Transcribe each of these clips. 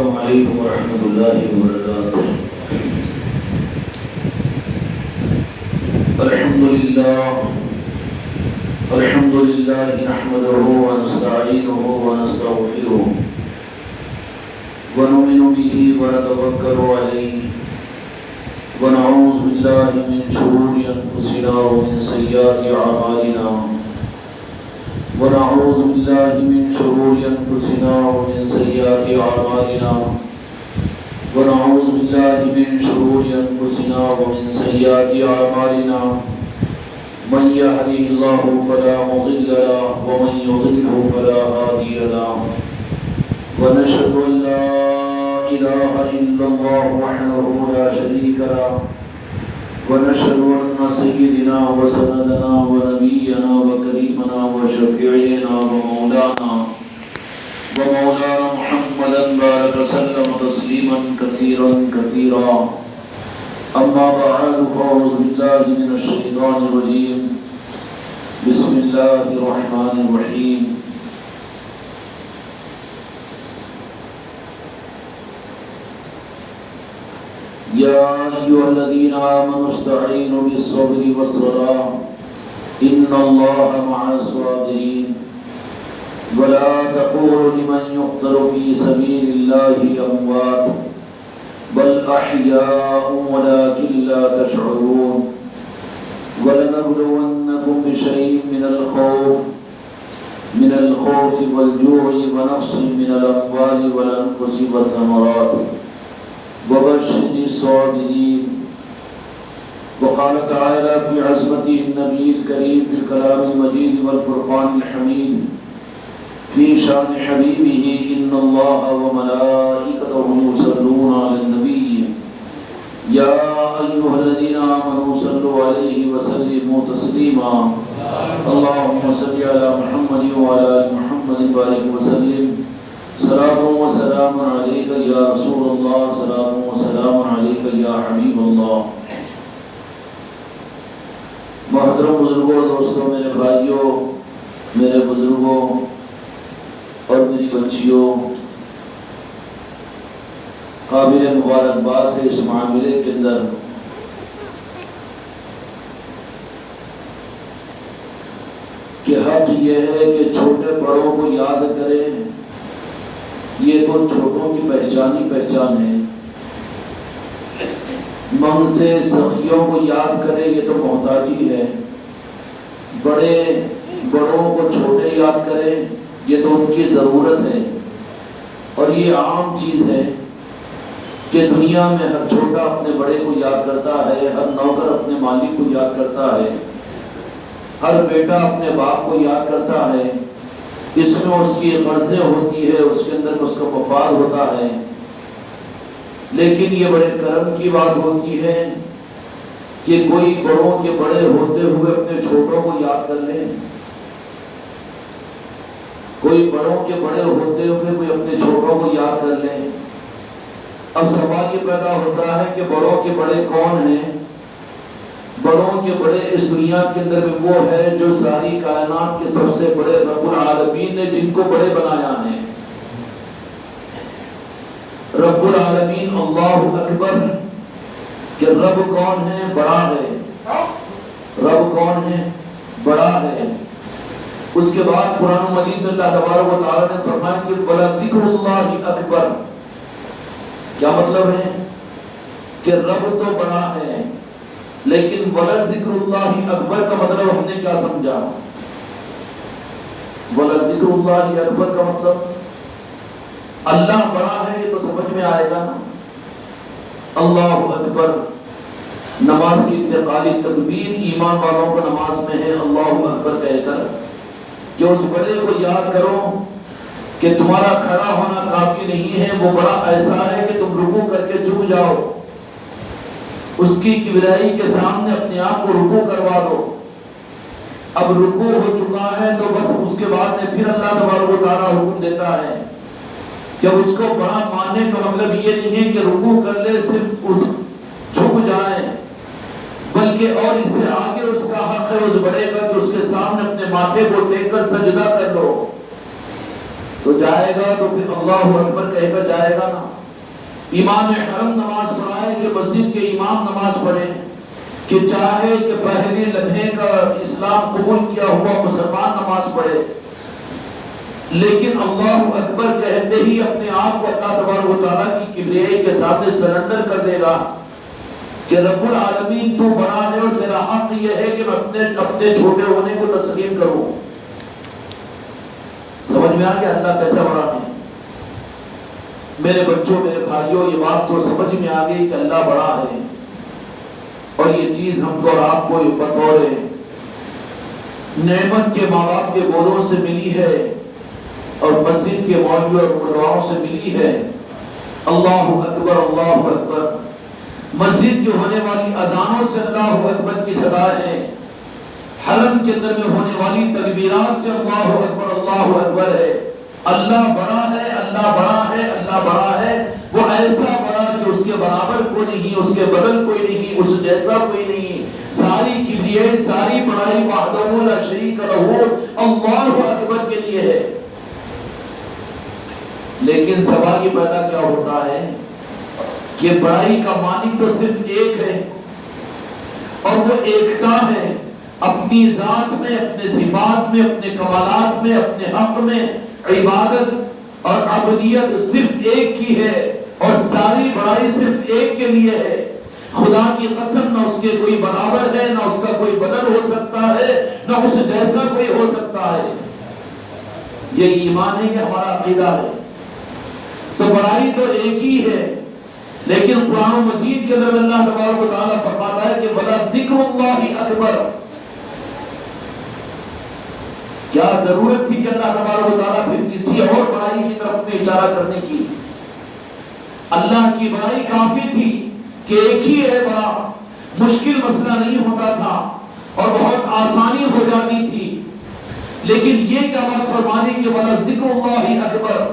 السلام علیکم ورحمۃ اللہ وبرکاتہ۔ الحمد للہ نحمده ونستعینه ونستغفره ونؤمن به ونتوکل علیہ ونعوذ باللہ من شرور انفسنا ومن سیئات اعمالنا ونعوذ باللہ من شرور انفسنا ومن سیئات اعمالنا ونعوذ باللہ من شرور انفسنا ومن سیئات اعمالنا من يهده الله فلا مضل له ومن يضلل فلا هادي له ونشهد ان لا اله الا الله وحده لا شريك له ونشهد ان سيدنا وسندنا ونبينا وكريمنا وشفيعنا ومولانا محمدا بارك وسلم تسليما كثيرا كثيرا اما بعد فاعوذ بالله من الشيطان الرجيم بسم الله الرحمن الرحيم يا أيها الذين آمنوا استعينوا بالصبر والصلاة إن الله مع الصابرين ولا تقولوا لمن يقتل في سبيل الله أموات بل أحياء ولكن لا تشعرون ولنبلونكم بشيء من الخوف والجوع ونقص من الأموال والأنفس والثمرات وبشر الصابرين وقال تعالى في عظمته النبي الكريم في الكلام المجيد والفرقان الحميد في شان حبيبه إن الله وملائكته يصلون على النبي يا أيها الذين آمنوا صلوا عليه وسلموا تسليما اللهم صل على محمد وعلى آل محمد وبارك وسلم صلاة وسلام عليك يا رسول الله صلاة وسلام عليك يا حبيب الله۔ محترم بزرگوں اور دوستوں، میرے بھائیوں، میرے بزرگوں اور میری بچیوں، قابل مبارکباد ہے اس معاملے کے اندر کہ حق یہ ہے کہ چھوٹے بڑوں کو یاد کریں، یہ تو چھوٹوں کی پہچان ہے۔ منگتے سخیوں کو یاد کریں، یہ تو محتاجی ہے۔ بڑوں کو چھوٹے یاد کریں، یہ تو ان کی ضرورت ہے۔ اور یہ عام چیز ہے کہ دنیا میں ہر چھوٹا اپنے بڑے کو یاد کرتا ہے، ہر نوکر اپنے مالک کو یاد کرتا ہے، ہر بیٹا اپنے باپ کو یاد کرتا ہے۔ اس میں اس کی غرضیں ہوتی ہے، اس کے اندر اس کا مفاد ہوتا ہے، لیکن یہ بڑے کرم کی بات ہوتی ہے کہ کوئی بڑوں کے بڑے ہوتے ہوئے اپنے چھوٹوں کو یاد کر لے، کوئی بڑوں کے بڑے ہوتے ہوئے کوئی اپنے چھوٹوں کو یاد کر لے۔ اب سوال یہ پیدا ہوتا ہے کہ بڑوں کے بڑے کون ہیں؟ بڑوں کے بڑے اس دنیا کے اندر میں وہ ہے جو ساری کائنات کے سب سے بڑے رب العالمین نے جن کو بڑے بنایا ہے۔ رب العالمین اللہ اکبر، کہ رب کون ہے؟ بڑا ہے۔ رب کون ہے؟ بڑا ہے۔ اس کے بعد قرآن مجید میں اللہ تبارک و تعالی نے فرمایا کہ وَلَذِكْرُ اللَّهِ أَكْبَرُ۔ کیا مطلب ہے؟ کہ رب تو بڑا ہے، لیکن وَلَذِكْرُ اللَّهِ أَكْبَرُ کا مطلب ہم نے کیا سمجھا؟ وَلَذِكْرُ اللَّهِ أَكْبَرُ کا مطلب اللہ بڑا ہے، یہ تو سمجھ میں آئے گا نا۔ اللہ اکبر نماز کی انتقالی تکبیر ایمان والوں کو نماز میں ہے اللہ اکبر کہہ کر کہ اس بڑے کو یاد کرو کہ تمہارا کھڑا ہونا کافی نہیں ہے، وہ بڑا ایسا ہے کہ تم رکوع کر کے جھک جاؤ، اس کی کبریائی کے سامنے اپنے آپ کو رکوع کروا دو۔ اب رکوع ہو چکا ہے تو بس اس کے بعد میں پھر اللہ تبارک و تعالیٰ حکم دیتا ہے کہ اس کو بڑا ماننے کا مطلب یہ نہیں ہے کہ رکوع کر لے صرف جھک جائے، بلکہ اور اس سے آگے اس کا حق ہے اس بڑے کا کہ اس کے سامنے اپنے ماتھے کو ٹیک کر سجدہ کر لو۔ تو جائے گا تو پھر اللہ اکبر کہہ کر جائے گا نا۔ امام حرم نماز پڑھائے کہ مسجد کے امام نماز پڑھے، کہ چاہے کہ پہلے لمحے کا اسلام قبول کیا ہوا مسلمان نماز پڑھے، لیکن اللہ اکبر کہتے ہی اپنے آپ کو اللہ تبارک و تعالیٰ کی کبریائی کے سامنے سرنڈر کر دے گا کہ رب العالمین تو بڑا ہے اور تیرا حق یہ ہے کہ میں اپنے چھوٹے ہونے کو تسلیم کروں۔ سمجھ میں آ گیا اللہ کیسا بڑا ہے؟ میرے بچوں، میرے بھائیوں، یہ بات تو سمجھ میں آ گئی کہ اللہ بڑا ہے، اور یہ چیز ہم کو اور آپ کو بطور نعمت کے ماں باپ کے گودوں سے ملی ہے اور مسجد کے مولوی اور مولواؤں سے ملی ہے۔ اللہ اکبر، اللہ اکبر۔ مسجد کی ہونے والی اذانوں سے اللہ اکبر کی صدا ہے، حرم کے اندر میں ہونے والی تکبیرات سے اللہ اکبر، اللہ اکبر ہے۔ اللہ بڑا ہے، اللہ بڑا ہے، اللہ بڑا ہے، وہ ایسا بڑا کہ اس کے برابر کوئی نہیں، اس کے بدل کوئی نہیں، اس جیسا کوئی نہیں۔ ساری کبریائی، ساری بڑائی وحدہ لا شریک لہ اللہ اکبر کے لیے ہے۔ لیکن سوال یہ پیدا کیا ہوتا ہے کہ بڑائی کا مالک تو صرف ایک ہے، اور وہ ایکتا ہے اپنی ذات میں، اپنے صفات میں، اپنے کمالات میں، اپنے حق میں۔ عبادت اور عبودیت صرف ایک کی ہے، اور ساری بڑائی صرف ایک کے لیے ہے۔ خدا کی قسم، نہ اس کے کوئی برابر ہے، نہ اس کا کوئی بدل ہو سکتا ہے، نہ اس جیسا کوئی ہو سکتا ہے۔ یہ ایمان ہے کہ ہمارا عقیدہ ہے۔ تو بڑائی تو ایک ہی ہے، لیکن قرآن مجید کے اندر اللہ تبارک و تعالیٰ فرماتا ہے کہ بلا ذکر اللہ اکبر۔ کیا ضرورت تھی کہ اللہ تبارک و تعالیٰ پھر کسی اور بڑائی کی طرف میں اشارہ کرنے کی؟ اللہ کی بڑائی کافی تھی کہ ایک ہی ہے بڑا، مشکل مسئلہ نہیں ہوتا تھا اور بہت آسانی ہو جاتی تھی۔ لیکن یہ کیا بات فرما دی کہ بلا ذکر اللہ اکبر،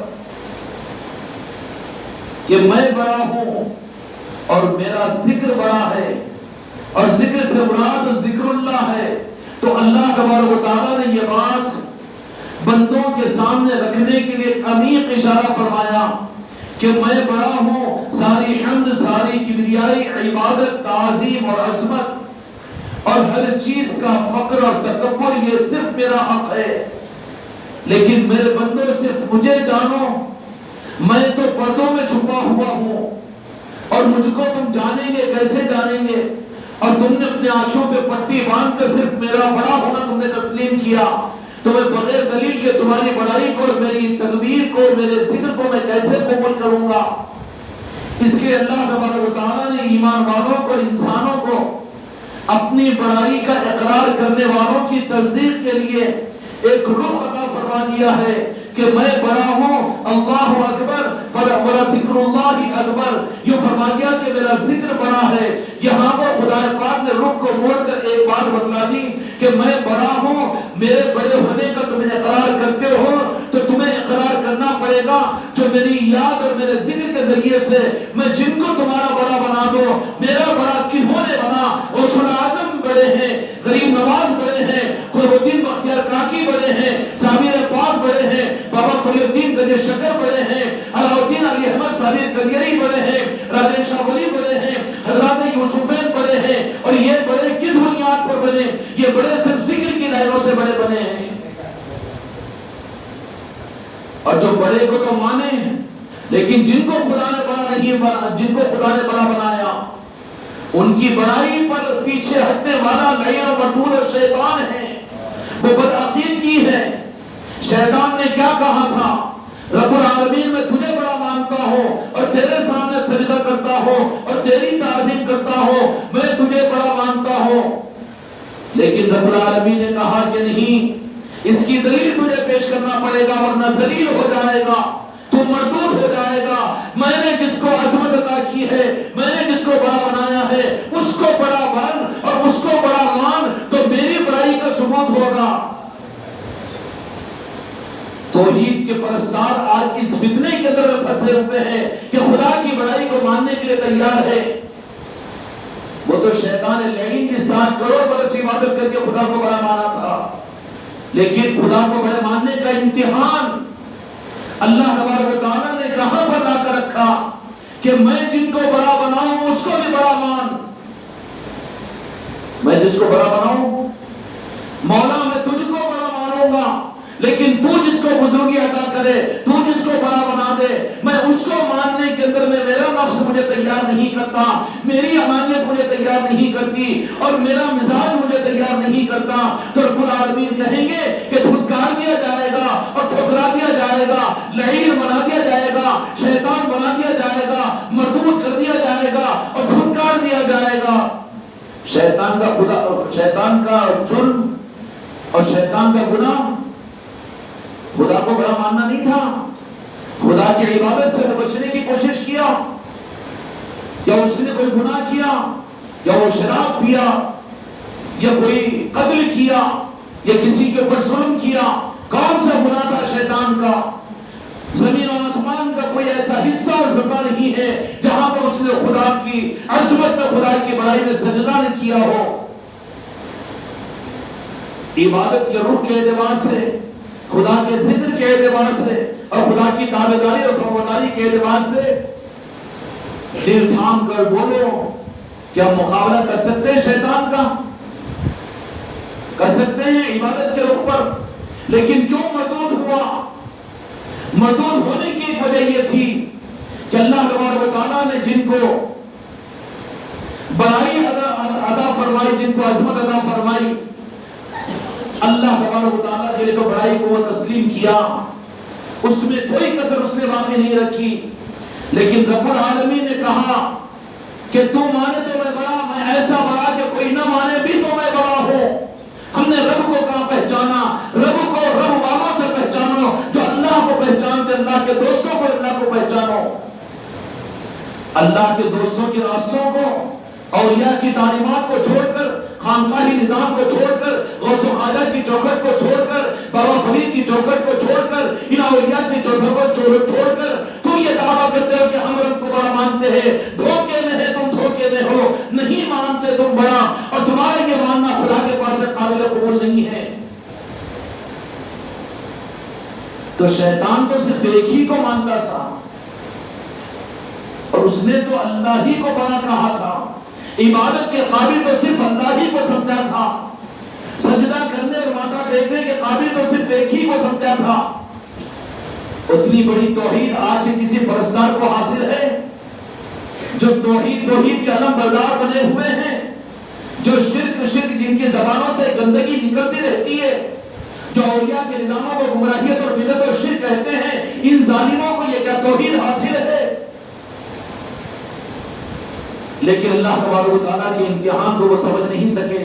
کہ میں بڑا ہوں اور میرا ذکر بڑا ہے، اور ذکر سے مراد ذکر اللہ ہے۔ تو اللہ تبارک و تعالیٰ نے یہ بات بندوں کے سامنے رکھنے کے لیے ایک عمیق اشارہ فرمایا کہ میں بڑا ہوں، ساری حمد، ساری کبریائی، عبادت، تعظیم اور عظمت اور ہر چیز کا فقر اور تکبر یہ صرف میرا حق ہے۔ لیکن میرے بندوں صرف مجھے جانو، میں تو پردوں میں چھپا ہوا ہوں، اور مجھ کو تم جانیں گے کیسے جانیں گے؟ اور تم نے اپنے آنکھوں پہ پٹی باندھ کر صرف میرا بڑا ہونا تم نے تسلیم کیا، تو میں بغیر دلیل کے تمہاری بڑائی کو اور میری تکبیر کو، میرے ذکر کو میں کیسے قبول کروں گا؟ اس کے اللہ تبارک و تعالیٰ نے ایمان والوں کو، انسانوں کو اپنی بڑائی کا اقرار کرنے والوں کی تصدیق کے لیے ایک رخ عطا فرما دیا ہے کہ میں بڑا ہوں، اللہ اکبر، وَلَا ذِكْرُ اللَّهِ اکبر۔ یہ فرما دیا کہ میرا ذکر بڑا ہے۔ یہاں پر خدا پاک نے رخ کو موڑ کر ایک بات بتلا دی کہ میں بڑا ہوں، میرے بڑے ہونے کا تم اقرار کرتے ہو تو تمہیں اقرار کرنا پڑے گا جو میری یاد اور میرے ذکر کے ذریعے سے میں جن کو تمہارا بڑا بنا دو۔ میرا بڑا کنہوں نے بنا؟ غوث اعظم بڑے ہیں، غریب نواز بڑے ہیں، قطب الدین بختیار کاکی بڑے ہیں، سامر پاک بڑے ہیں، بابا فری الدین گنج شکر بڑے ہیں، علاؤالدین علی احمد صابر کلیری بڑے ہیں، راجن شاہ ولی بڑے ہیں، حضرات یوسفین بڑے ہیں۔ اور یہ بڑے کس بنیاد پر بنے؟ یہ بڑے صرف ذکر کی لہروں سے بڑے بنے ہیں۔ اور جو بڑے کو تو مانے ہیں، لیکن جن کو خدا نے بڑا نہیں بنا، جن کو خدا نے بڑا بنایا، ان کی بڑائی پر پیچھے ہٹنے والا لعین و مردود اور شیطان ہے، وہ بدعقیدگی ہے۔ شیطان نے کیا کہا تھا؟ رب العالمین میں تجھے بڑا مانتا ہوں اور تیرے سامنے سجدہ کرتا ہوں اور تیری تعظیم کرتا ہوں، میں تجھے بڑا مانتا ہوں۔ لیکن رب العالمین نے کہا کہ نہیں، اس کی دلیل تجھے پیش کرنا پڑے گا ورنہ ذلیل ہو جائے گا، تو مردود ہو جائے گا۔ میں نے جس کو عظمت عطا کی ہے، میں نے جس کو بڑا بنایا ہے، اس کو بڑا بن اور اس کو بڑا مان، تو میری بڑائی کا ثبوت ہوگا۔ توحید کے پرستار آج اس فتنے کے اندر میں پھنسے ہوئے ہیں کہ خدا کی بڑائی کو ماننے کے لیے تیار ہے۔ وہ تو شیطان لعین کی 60 کروڑ برس عبادت کر کے خدا کو بڑا مانا تھا، لیکن خدا کو بڑا ماننے کا امتحان اللہ تبارک و تعالیٰ نے کہاں پر لا کر رکھا کہ میں جن کو بڑا بناؤں اس کو بھی بڑا مان. میں جس کو بڑا بناؤں، مولا میں تجھ کو بڑا مانوں گا، لیکن تو جس کو بزرگی عطا کرے، تو جس کو بڑا بنا دے، میں اس کو ماننے کے اندر میں میرا نفس مجھے تیار نہیں کرتا، میری انانیت مجھے تیار نہیں کرتی، اور میرا مزاج مجھے تیار نہیں کرتا. تو رب العالمین کہیں گے کہ دھتکار دیا جائے گا اور ٹھکرا دیا جائے گا، لعین بنا دیا جائے گا، شیطان بنا دیا جائے گا، مردود کر دیا جائے گا اور دھتکار دیا جائے گا. شیطان کا جرم اور شیطان کا گناہ خدا کو بڑا ماننا نہیں تھا. خدا کی عبادت سے وہ بچنے کی کوشش کیا، یا اس نے کوئی گناہ کیا، یا وہ شراب پیا، یا کوئی قتل کیا، یا کسی کے اوپر ظلم کیا. کون سا گناہ تھا شیطان کا؟ زمین و آسمان کا کوئی ایسا حصہ اور ذرہ نہیں ہے جہاں پر اس نے خدا کی عظمت میں، خدا کی بڑائی میں سجدہ نہ کیا ہو. عبادت کے رخ کے اعتبار سے، خدا کے ذکر کے اعتبار سے، اور خدا کی تابعداری اور فرمانبرداری کے اعتبار سے دل تھام کر بولو، کیا مقابلہ کر سکتے ہیں شیطان کا؟ کر سکتے ہیں عبادت کے رخ پر. لیکن کیوں مردود ہوا؟ مردود ہونے کی ایک وجہ یہ تھی کہ اللہ تبارک و تعالیٰ نے جن کو بڑائی عطا فرمائی، جن کو عظمت عطا فرمائی، اللہ تبارک و تعالیٰ کے لیے تو بڑائی کو وہ تسلیم کیا، اس میں کوئی کسر اس نے باقی نہیں رکھی. لیکن رب العالمین نے کہا کہ تو مانے تو میں بڑا، میں ایسا بڑا کہ کوئی نہ مانے بھی تو میں بڑا ہوں. ہم نے رب کو کہاں پہچانا؟ رب کو رب والوں سے پہچانو، جو اللہ کو پہچانتے، اللہ کے دوستوں کو، اللہ کو پہچانو. اللہ کے دوستوں کے راستوں کو، اولیاء کی تعلیمات کو چھوڑ کر، خانقاہی نظام کو چھوڑ کر، غوث و خواجہ کی چوکھٹ کو چھوڑ کر، بابا فرید کی چوکھٹ کو چھوڑ کر، ان اولیاء کی چوکھٹ کو چھوڑ کر تم یہ دعویٰ کرتے ہو کہ ہم رب کو بڑا مانتے ہیں. دھوکے میں ہے، تم دھوکے میں ہو، نہیں مانتے تم بڑا، اور تمہارا یہ ماننا خدا کے پاس سے قابل قبول نہیں ہے. تو شیطان تو صرف ایک ہی کو مانتا تھا، اور اس نے تو اللہ ہی کو بڑا کہا تھا. عبادت کے قابل تو صرف اللہ ہی کو سمجھا تھا، سجدہ کرنے اور ماتھا ٹیکنے کے قابل تو صرف ایک ہی کو سمجھا تھا. اتنی بڑی توحید آج کسی پرستار کو حاصل ہے جو توحید کے علم بردار بنے ہوئے ہیں، جو شرک جن کی زبانوں سے گندگی نکلتی رہتی ہے، جو اولیاء کے نظاموں کو گمراہیت اور بدعت اور شرک کہتے ہیں، ان ظالموں کو یہ کیا توحید حاصل ہے؟ لیکن اللہ تبارک و تعالیٰ کے امتحان کو وہ سمجھ نہیں سکے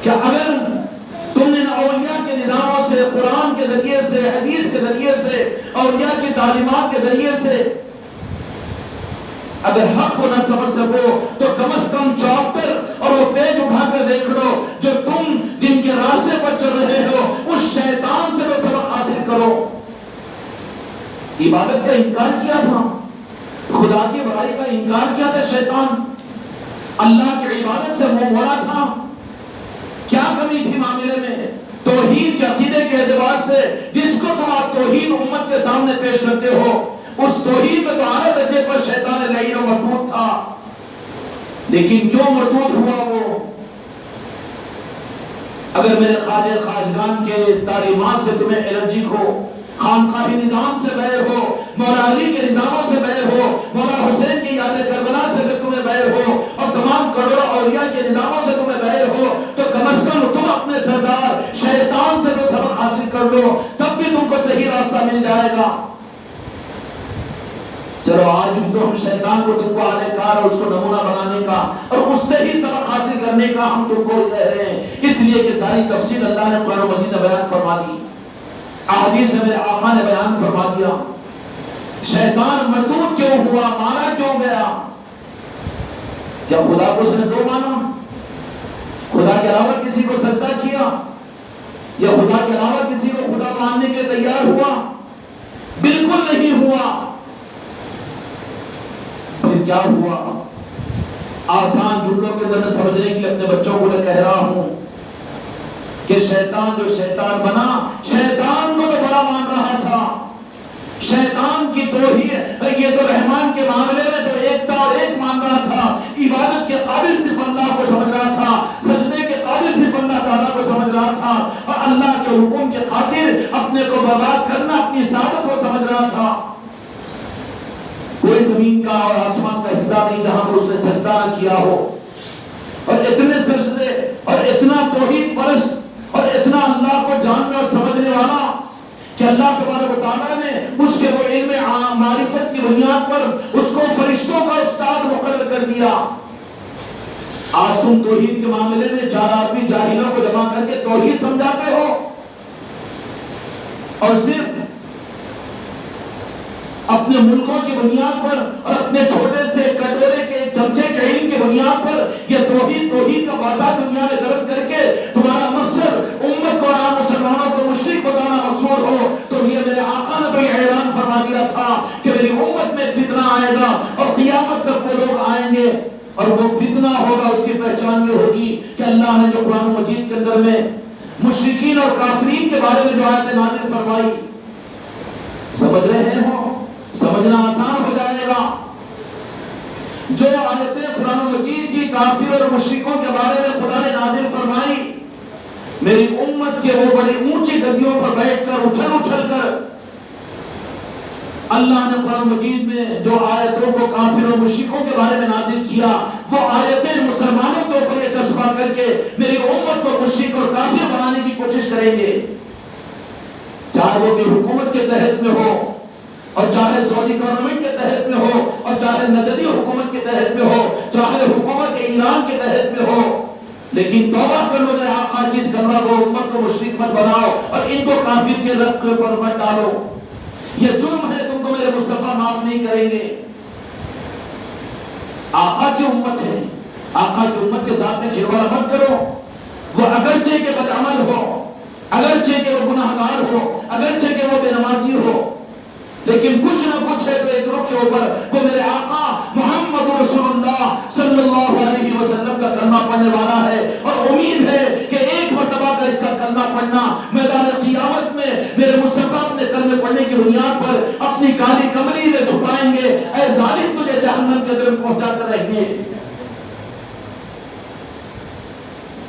کہ اگر تم نے اولیاء کے نظاموں سے، قرآن کے ذریعے سے، حدیث کے ذریعے سے، اولیاء کی تعلیمات کے ذریعے سے اگر حق کو نہ سمجھ سکو تو کم از کم چوک پر اور وہ پیج اٹھا کر دیکھ لو جو تم جن کے راستے پر چل رہے ہو، اس شیطان سے تو سبق حاصل کرو. عبادت کا انکار کیا تھا، خدا کی بڑائی کا انکار کیا تھا شیطان، اللہ کی عبادت سے منہ موڑا تھا. کیا کمی تھی معاملے میں؟ توحید کے عقیدے کے اعتبار سے جس کو تم آپ توحید امت کے سامنے پیش کرتے ہو، اس توحید میں تو اعلیٰ درجے پر شیطان لعین و مردود تھا. لیکن کیوں مردود ہوا وہ؟ اگر میرے خواجہ خواجگان کے تعلیمات سے تمہیں الرجی ہو، خانقاہی نظام سے بیر ہو، مولا علی کے نظاموں سے بیر ہو، مولا حسین کی یاد کربلا سے تمہیں بیر ہو، اور تمام کروڑوں اولیاء کے نظاموں سے تمہیں بیر ہو، تو کم از کم تم اپنے سردار شیطان سے تو سبق حاصل کر لو، تب بھی تم کو صحیح راستہ مل جائے گا. چلو آج بھی تو ہم شیطان کو تم کو آنے کار اور اس کو نمونہ بنانے کا اور اس سے ہی سبق حاصل کرنے کا ہم تم کو کہہ رہے ہیں، اس لیے کہ ساری تفصیل اللہ نے قرآن مجید میں بیان فرما دی، احادیث میں میرے آقا نے بیان فرما دیا. شیطان مردود کیوں ہوا، مانا کیوں گیا؟ کیا خدا کو اس نے دو مانا؟ خدا کے علاوہ کسی کو سجدہ کیا؟ یا خدا کے علاوہ کسی کو خدا ماننے کے لیے تیار ہوا؟ بالکل نہیں ہوا. پھر کیا ہوا؟ آسان جملوں کے اندر میں سمجھنے کے لیے اپنے بچوں کو کہہ رہا ہوں کہ شیطان جو شیطان بنا، شیطان کو تو بڑا مان رہا تھا، شیطان کی توحید یہ تو رحمان کے معاملے میں تو ایک تھا اور ایک مان رہا تھا، عبادت کے قابل صرف اللہ کو سمجھ رہا تھا، سجدے کے قابل صرف اللہ تعالیٰ کو سمجھ رہا تھا، اور اللہ کے حکم کے خاطر اپنے کو برباد کرنا اپنی سعادت کو سمجھ رہا تھا۔ کوئی زمین کا اور آسمان کا حصہ نہیں جہاں پر اس نے سجدہ نہ کیا ہو، اور اتنے سجدے اور اتنا توحید پرست اور اتنا اللہ کو جاننے اور سمجھنے والا کہ اللہ تبارک و تعالیٰ نے اس کے وہ علم معرفت کی بنیاد پر اس کو فرشتوں کا استاد مقرر کر دیا۔ آج تم توحید کے معاملے میں 4 آدمی جاہلوں کو جمع کر کے توحید سمجھاتے ہو، اور صرف اپنے ملکوں کی بنیاد پر اور اپنے چھوٹے سے کٹورے کے چمچے کے علم کی بنیاد پر یہ توحید کا بازار دنیا میں گرم کر کے تمہارا مقصد امت کو اور عام مسلمانوں کو مشرک بتانا مقصود ہو، تو یہ میرے آقا نے تو یہ اعلان فرما دیا تھا کہ میری امت میں فتنہ آئے گا اور قیامت تک وہ لوگ آئیں گے، اور وہ فتنہ ہوگا اس کی پہچان یہ ہوگی کہ اللہ نے جو قرآن مجید کے اندر میں مشرکین اور کافرین کے بارے میں جو آیت نازل فرمائی، سمجھ رہے ہو؟ سمجھنا آسان ہو جائے گا۔ جو آیتیں قرآن مجید کی کافر اور مشرکوں کے بارے میں خدا نے نازل فرمائی، میری امت کے وہ بڑی اونچی گدیوں پر بیٹھ کر اچھل کر اللہ نے قرآن مجید میں جو آیتوں کو کافر اور مشرکوں کے بارے میں نازل کیا، وہ آیتیں مسلمانوں کے اوپر یہ چسپاں کر کے میری امت کو مشرک اور کافر بنانے کی کوشش کریں گے، چاہے وہ کہ حکومت کے تحت میں ہو، اور چاہے سعودی گورنمنٹ کے تحت میں ہو، اور چاہے نجدی حکومت کے تحت میں ہو، چاہے حکومت ایران کے تحت میں ہو، لیکن توبہ کر لو میرے آقا کی اس کلمہ کو، امت کو مشرک مت بناؤ اور ان کو کافر کے رخ کے اوپر مت ڈالو، یہ جرم ہے، تم کو میرے مصطفیٰ معاف نہیں کریں گے۔ آقا کی امت ہے، آقا کی امت کے ساتھ میں کھلواڑا مت کرو، وہ اگرچہ کہ بدعمل ہو، اگرچہ کہ وہ گناہ گار ہو، اگرچہ کہ وہ بے نمازی ہو، لیکن کچھ نہ کچھ ہے تو ایک روح کے اوپر وہ میرے آقا محمد رسول اللہ صلی اللہ علیہ وسلم کا کلمہ پڑھنے والا ہے، اور امید ہے کہ ایک مرتبہ کا اس کا کلمہ پڑھنا میدان قیامت میں میرے مصطفیٰ اپنے کلمے پڑھنے کی بنیاد پر اپنی کالی کملی میں چھپائیں گے، اے ظالم تجھے جہنم کے اندر پہنچا کر رہیں گے۔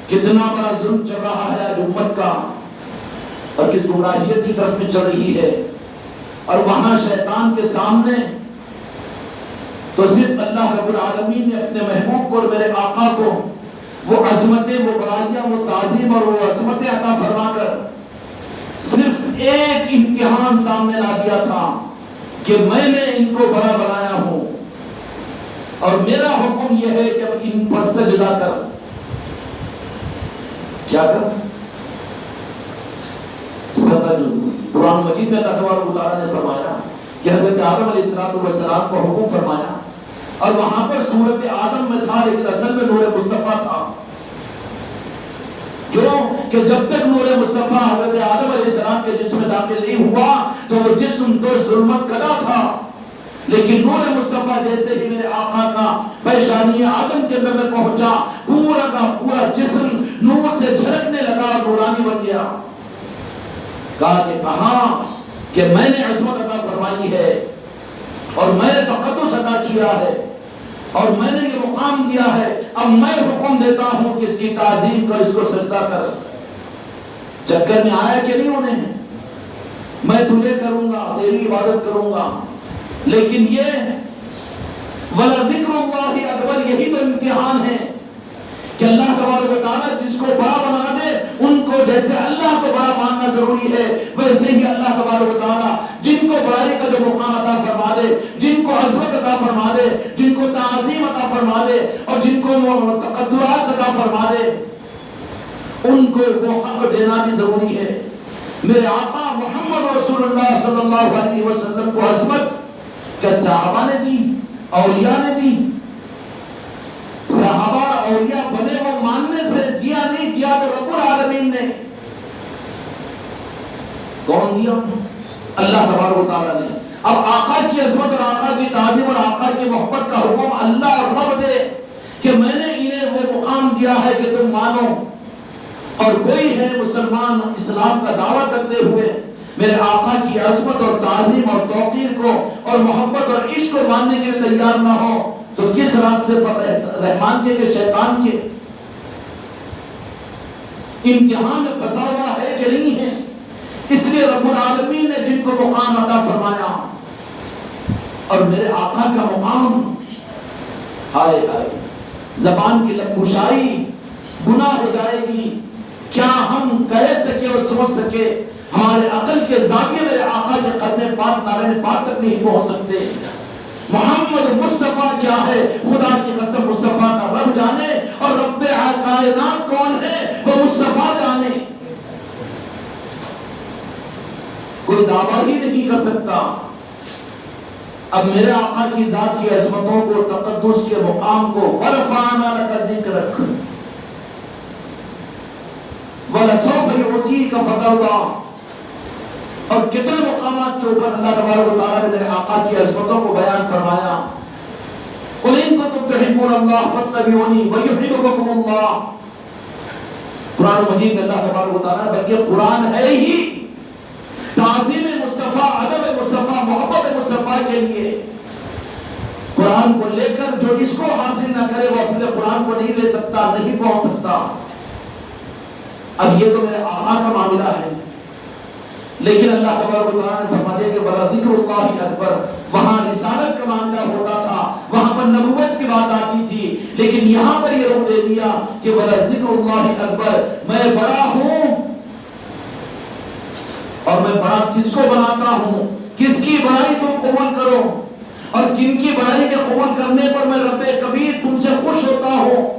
کتنا بڑا ظلم چل رہا ہے آج امت کا، اور کس گمراہیت کی طرف میں چل رہی ہے، اور وہاں شیطان کے سامنے تو صرف اللہ رب العالمین نے اپنے محبوب کو اور میرے آقا کو وہ عظمتیں، وہ بڑائیاں، وہ تعظیم اور وہ عظمتیں عطا فرما کر صرف ایک امتحان سامنے لا دیا تھا کہ میں نے ان کو بڑا بنایا ہوں، اور میرا حکم یہ ہے کہ ان پر سجدہ کر، کیا کر؟ قرآن مجید میں اللہ تبارک و تعالیٰ نے فرمایا کہ حضرت آدم علیہ السلام کو حکم فرمایا، اور وہاں پر صورت آدم میں تھا لیکن اصل میں نور مصطفیٰ تھا، کیوں کہ جب تک نور مصطفیٰ حضرت آدم علیہ السلام کے جسم میں داخل نہیں ہوا تو وہ جسم تو ظلمت کدا تھا، لیکن نور مصطفیٰ جیسے ہی میرے آقا کا پیشانی آدم کے اندر میں پہنچا، پورا کا پورا جسم نور سے جھلکنے لگا اور نورانی بن گیا۔ کہا کہ میں نے عظمت عطا فرمائی ہے، اور میں نے تقدس عطا کیا ہے، اور میں نے یہ مقام دیا ہے، اب میں حکم دیتا ہوں کہ اس کی تعظیم کر، اس کو سجدہ کر۔ چکر میں آیا کہ نہیں انہیں، میں تجھے کروں گا، تیری عبادت کروں گا، لیکن یہ وَلَذِكْرُ اللَّهِ اکبر، یہی تو امتحان ہے کہ اللہ تبارک و تعالیٰ جس کو بڑا بنا دے، ان کو جیسے اللہ کو بڑا ماننا ضروری ہے، ویسے ہی اللہ تبارک و تعالیٰ جن کو بڑائی کا جو مقام عطا فرما دے، جن کو عظمت عطا فرما دے، جن کو تعظیم عطا فرما دے، اور جن کو تقدس عطا فرما دے، ان کو وہ حق دینا بھی ضروری ہے۔ میرے آقا محمد رسول اللہ صلی اللہ علیہ وسلم کو عظمت کیا صحابہ نے دی، اولیاء نے دی؟ صحابہ اور اولیاء بنے وہ ماننے سے دیا نہیں، دیا تو رب العالمین نے۔ کون دیا؟ اللہ تبارک و تعالیٰ نے۔ اب آقا کی عظمت اور آقا کی تعظیم اور آقا کی محبت کا حکم اللہ اور رب دے کہ میں نے انہیں وہ مقام دیا ہے کہ تم مانو، اور کوئی ہے مسلمان اسلام کا دعویٰ کرتے ہوئے میرے آقا کی عظمت اور تعظیم اور توقیر کو اور اور محبت اور عشق کو ماننے کے لیے تیار نہ ہو تو کس راستے پر رحمان کے کہ شیطان کے امتحان میں پھنسا ہوا ہے کہ نہیں ہے؟ اس لیے رب العالمین نے جن کو مقام عطا فرمایا اور میرے آقا کا مقام، ہائے ہائے زبان کی لبکشائی گناہ ہو جائے گی، کیا ہم کہہ سکے اور سمجھ سکے؟ ہمارے عقل کے زاویے میرے آقا کے قدم پاک نارین پاک تک نہیں پہنچ سکتے۔ محمد مصطفیٰ کیا ہے؟ خدا کی قسم مصطفیٰ کا رب جانے اور رب کائنات کون ہے وہ مصطفیٰ جانے، کوئی دعویٰ ہی نہیں کر سکتا۔ اب میرے آقا کی ذات کی عظمتوں کو، تقدس کے مقام کو ورفعنا لک ذکرک وَلَسَوْفَ يُعْطِيكَ فَتَرْضَىٰ، اور کتنے مقامات کے اوپر اللہ تبارک و تعالیٰ نے میرے آقا کی عظمتوں کو بیان فرمایا۔ قُلْ إِن كُنتُمْ تُحِبُّونَ اللَّهَ فَاتَّبِعُونِي وَيُحْبِبْكُمُ اللَّهُ۔ قرآن مجید میں اللہ تبارک و تعالیٰ بلکہ قرآن ہے ہی تعظیم مصطفیٰ، ادب مصطفیٰ، محبت مصطفیٰ کے لیے۔ قرآن کو لے کر جو اس کو حاصل نہ کرے وہ اصل قرآن کو نہیں لے سکتا، نہیں پہنچ سکتا۔ اب یہ تو میرے آقا کا معاملہ ہے، لیکن اللہ تبارک و تعالیٰ نے فرما دیا کہ بلا ذکر اللہ اکبر، وہاں رسالت کا معاملہ ہوتا تھا، وہاں پر نبوت کی بات آتی تھی، لیکن یہاں پر یہ رخ دے دیا کہ بلا ذکر اللہ اکبر، میں بڑا ہوں اور میں بڑا کس کو بناتا ہوں، کس کی بڑائی تم قبول کرو اور کن کی بڑائی کے قبول کرنے پر میں رب کبیر تم سے خوش ہوتا ہوں،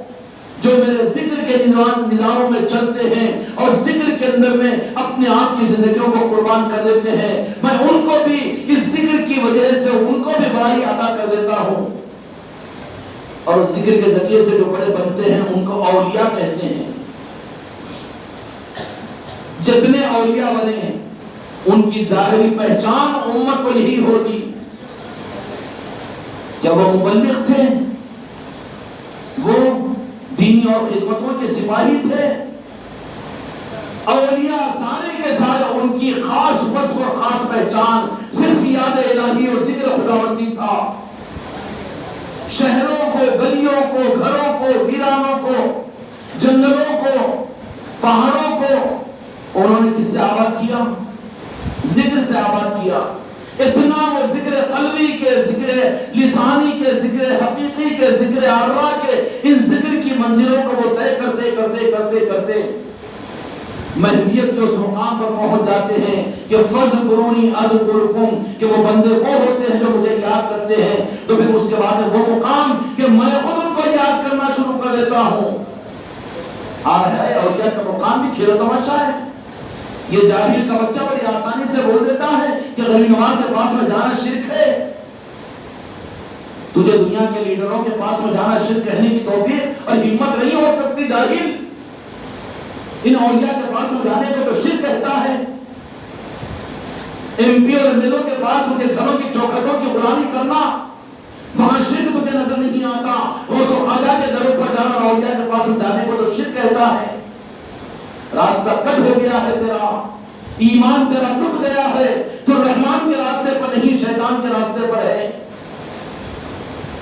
جو میرے ذکر کے نظاموں میں چلتے ہیں اور ذکر کے اندر میں اپنے آپ کی زندگیوں کو قربان کر دیتے ہیں، میں ان کو بھی اس ذکر کی وجہ سے ان کو بھی بڑائی عطا کر دیتا ہوں۔ اور اس ذکر کے ذریعے سے جو بڑے بنتے ہیں ان کو اولیاء کہتے ہیں۔ جتنے اولیاء بنے ہیں ان کی ظاہری پہچان امت کو یہی ہوگی، کیا وہ مبلغ تھے، وہ دینی اور خدمتوں کے سپاہی تھے؟ اولیاء سارے کے سارے ان کی خاص وصف اور خاص پہچان صرف یاد الہی اور ذکر خداوندی تھا۔ شہروں کو، گلیوں کو، گھروں کو، ویرانوں کو، جنگلوں کو، پہاڑوں کو انہوں نے کس سے آباد کیا؟ ذکر سے آباد کیا۔ اتنا وہ ذکر قلبی کے، ذکر لسانی کے، ذکر حقیقی کے، ذکر عرہ کے، ان ذکر کی منزلوں کو وہ طے کرتے کرتے کرتے کرتے محویت کے اس مقام پر پہنچ جاتے ہیں کہ فَاذْكُرُونِي أَذْكُرْكُمْ، کہ وہ بندے وہ ہوتے ہیں جو مجھے یاد کرتے ہیں، تو پھر اس کے بعد وہ مقام کہ میں خود ان کو یاد کرنا شروع کر دیتا ہوں۔ ہے اولیاء کا مقام بھی کھیل و تماشا ہے۔ یہ جاہل کا بچہ بڑی آسانی سے بول دیتا ہے کہ غریب نواز کے پاس میں جانا شرک ہے۔ تجھے دنیا کے لیڈروں کے پاس میں جانا شرک کہنے کی توفیق اور ہمت نہیں ہو سکتی جاہل۔ ان اولیاء کے پاس میں جانے کو تو شرک کہتا ہے۔ ایم پی اور ایم ایل او کے پاس ان کے گھروں کی چوکھٹوں کی غلامی کرنا، وہاں شرک تجھے نظر نہیں آتا۔ غوث و خواجہ کے دروں پر جانا اور اولیاء کے پاس میں جانے کو تو شرک کہتا ہے۔ راستہ کٹ ہو گیا ہے تیرا، ایمان تیرا ٹوٹ گیا ہے، تو رحمان کے راستے پر نہیں شیطان کے راستے پر ہے۔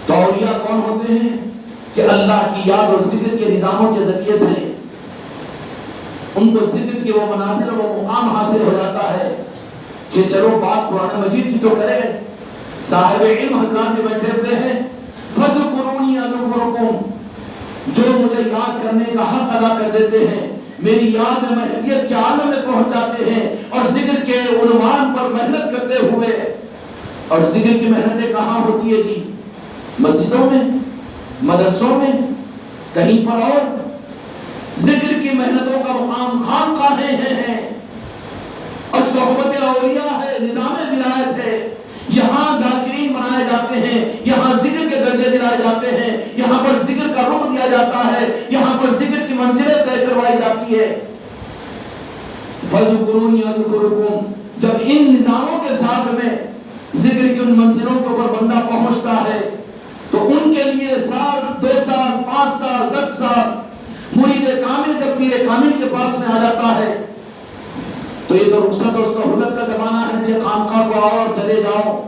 تو اولیاء کون ہوتے ہیں کہ اللہ کی یاد اور ذکر کے نظاموں کے ذریعے سے ان کو ذکر کی وہ منازل اور وہ مقام حاصل ہو جاتا ہے کہ چلو بات قرآن مجید کی تو کرے۔ صاحب علم حضرات بھی بیٹھے ہوئے ہیں، فَاذْكُرُونِي أَذْكُرْكُمْ، جو مجھے یاد کرنے کا حق ادا کر دیتے ہیں، میری یاد میں محویت کے عالم میں پہنچ جاتے ہیں اور ذکر کے عنوان پر محنت کرتے ہوئے۔ اور ذکر کی محنتیں کہاں ہوتی ہے جی؟ مسجدوں میں، مدرسوں میں، کہیں پر اور؟ ذکر کی محنتوں کا مقام خانقاہیں ہیں اور صحبت اولیاء ہے، نظام ولایت ہے۔ یہاں ذاکرین بنائے جاتے ہیں، یہاں ذکر کے درجے دلائے جاتے ہیں، یہاں پر ذکر کا رخ دیا جاتا ہے، یہاں پر ذکر کی منزلیں طے کروائی جاتی ہے۔ فَاذْكُرُونِي أَذْكُرْكُمْ، جب ان نظاموں کے ساتھ میں ذکر کی ان منزلوں کے اوپر بندہ پہنچتا ہے تو ان کے لیے سال، 2 سال، 5 سال، 10 سال مرید کامل جب پیر کامل کے پاس میں آ جاتا ہے تو یہ تو رخصت اور سہولت کا زمانہ ہے کہ خانقاہ کو آؤ اور چلے جاؤ۔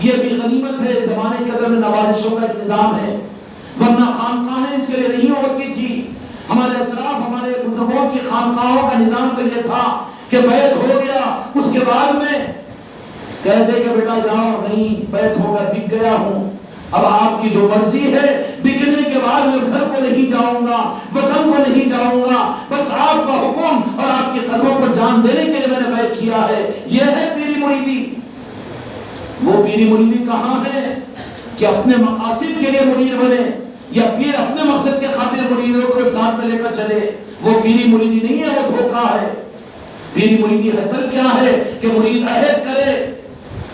یہ بھی غنیمت ہے، زمانے کے اندر میں نوازشوں کا ایک نظام ہے، ورنہ خانقاہیں اس کے لیے نہیں ہوتی تھی۔ ہمارے اسلاف، ہمارے بزرگوں کی خانقاہوں کا نظام تو یہ تھا کہ بیعت ہو گیا، اس کے بعد میں کہہ دے کہ بیٹا جاؤ، نہیں بیعت ہوگا، بک گیا ہوں، اب آپ کی جو مرضی ہے، بکنے کے بعد میں گھر کو نہیں جاؤں گا، وطن کو نہیں جاؤں گا، بس آپ کا حکم اور آپ کے قدموں پر جان دینے کے لیے میں نے بیعت کیا ہے۔ یہ ہے پیری مریدی۔ وہ پیری مریدی کہاں ہے کہ اپنے مقاصد کے لیے مرید بنے، یا پیر اپنے مقصد کے خاطر مریدوں کو ساتھ میں لے کر چلے، وہ پیری مریدی نہیں ہے، وہ دھوکہ ہے۔ پیری مریدی حاصل کیا ہے کہ مرید عہد کرے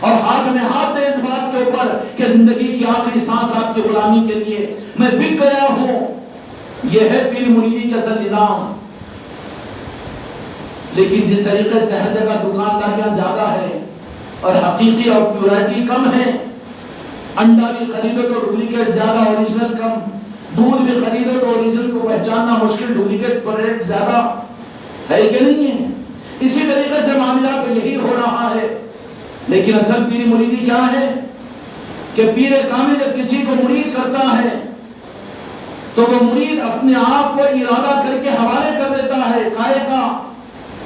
اور ہاتھ میں ہاتھ دے اس بات کے اوپر کہ زندگی کی آخری سانس آپ کی غلامی کے لیے میں بک گیا ہوں۔ یہ ہے پیری مریدی کا اصل نظام۔ لیکن جس طریقے سے ہر جگہ دکانداریاں زیادہ ہے اور حقیقی اور پیورٹی کم ہے، انڈا بھی خریدو تو ڈپلیکیٹ زیادہ، اوریجنل کم، دودھ بھی خریدو تو اوریجنل کو پہچاننا مشکل، ڈپلیکیٹ پر ریٹ زیادہ ہے کہ نہیں ہے؟ اسی طریقے سے معاملات یہی ہو رہا ہے۔ لیکن اصل پیری مریدی کیا ہے کہ پیر کامل جب کسی کو مرید کرتا ہے تو وہ مرید اپنے آپ کو ارادہ کر کے حوالے کر دیتا ہے کائے کا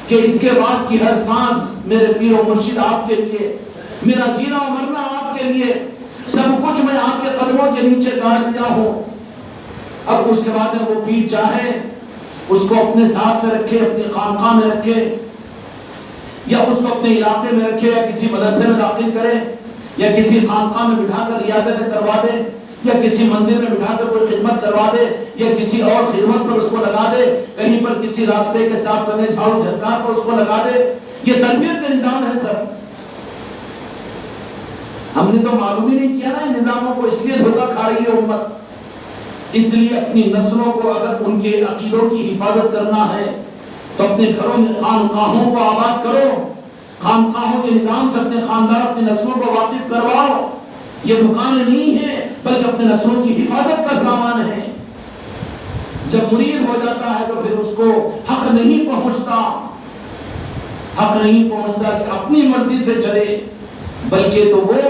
کہ اس کے بعد کی ہر سانس میرے پیر و مرشد آپ کے لیے، میرا جینا و مرنا آپ کے لیے، سب کچھ میں آپ کے قدموں کے نیچے گاڑ دیا ہوں۔ اب اس کے بعد وہ پیر چاہے اس کو اپنے ساتھ میں رکھے، اپنی خانقاہ میں رکھے، یا اس کو اپنے علاقے میں رکھے، یا کسی مدرسے میں داخل کرے، یا کسی خانقاہ میں بٹھا کر ریاضتیں کروا دے، یا کسی مندر میں بٹھا کر کوئی خدمت کروا دے، یا کسی اور خدمت پر اس کو لگا دے، کہیں پر کسی راستے کے صاف کرنے جھاڑو جھٹکار پر اس کو لگا دے، یہ تربیت کا نظام ہے سب۔ ہم نے تو معلوم ہی نہیں کیا نا ان نظاموں کو، اس لیے دھوکہ کھا رہی ہے امت۔ اس لیے اپنی نسلوں کو اگر ان کے عقیدوں کی حفاظت کرنا ہے تو اپنے گھروں میں خانقاہوں کو آباد کرو، خانقاہوں کے نظام سے اپنے خاندان، اپنی نسلوں کو واقف کرواؤ۔ یہ دکانیں نہیں ہیں بلکہ اپنے نسلوں کی حفاظت کا سامان ہے۔ جب مرید ہو جاتا ہے تو پھر اس کو حق نہیں پہنچتا، حق نہیں پہنچتا کہ اپنی مرضی سے چلے، بلکہ تو وہ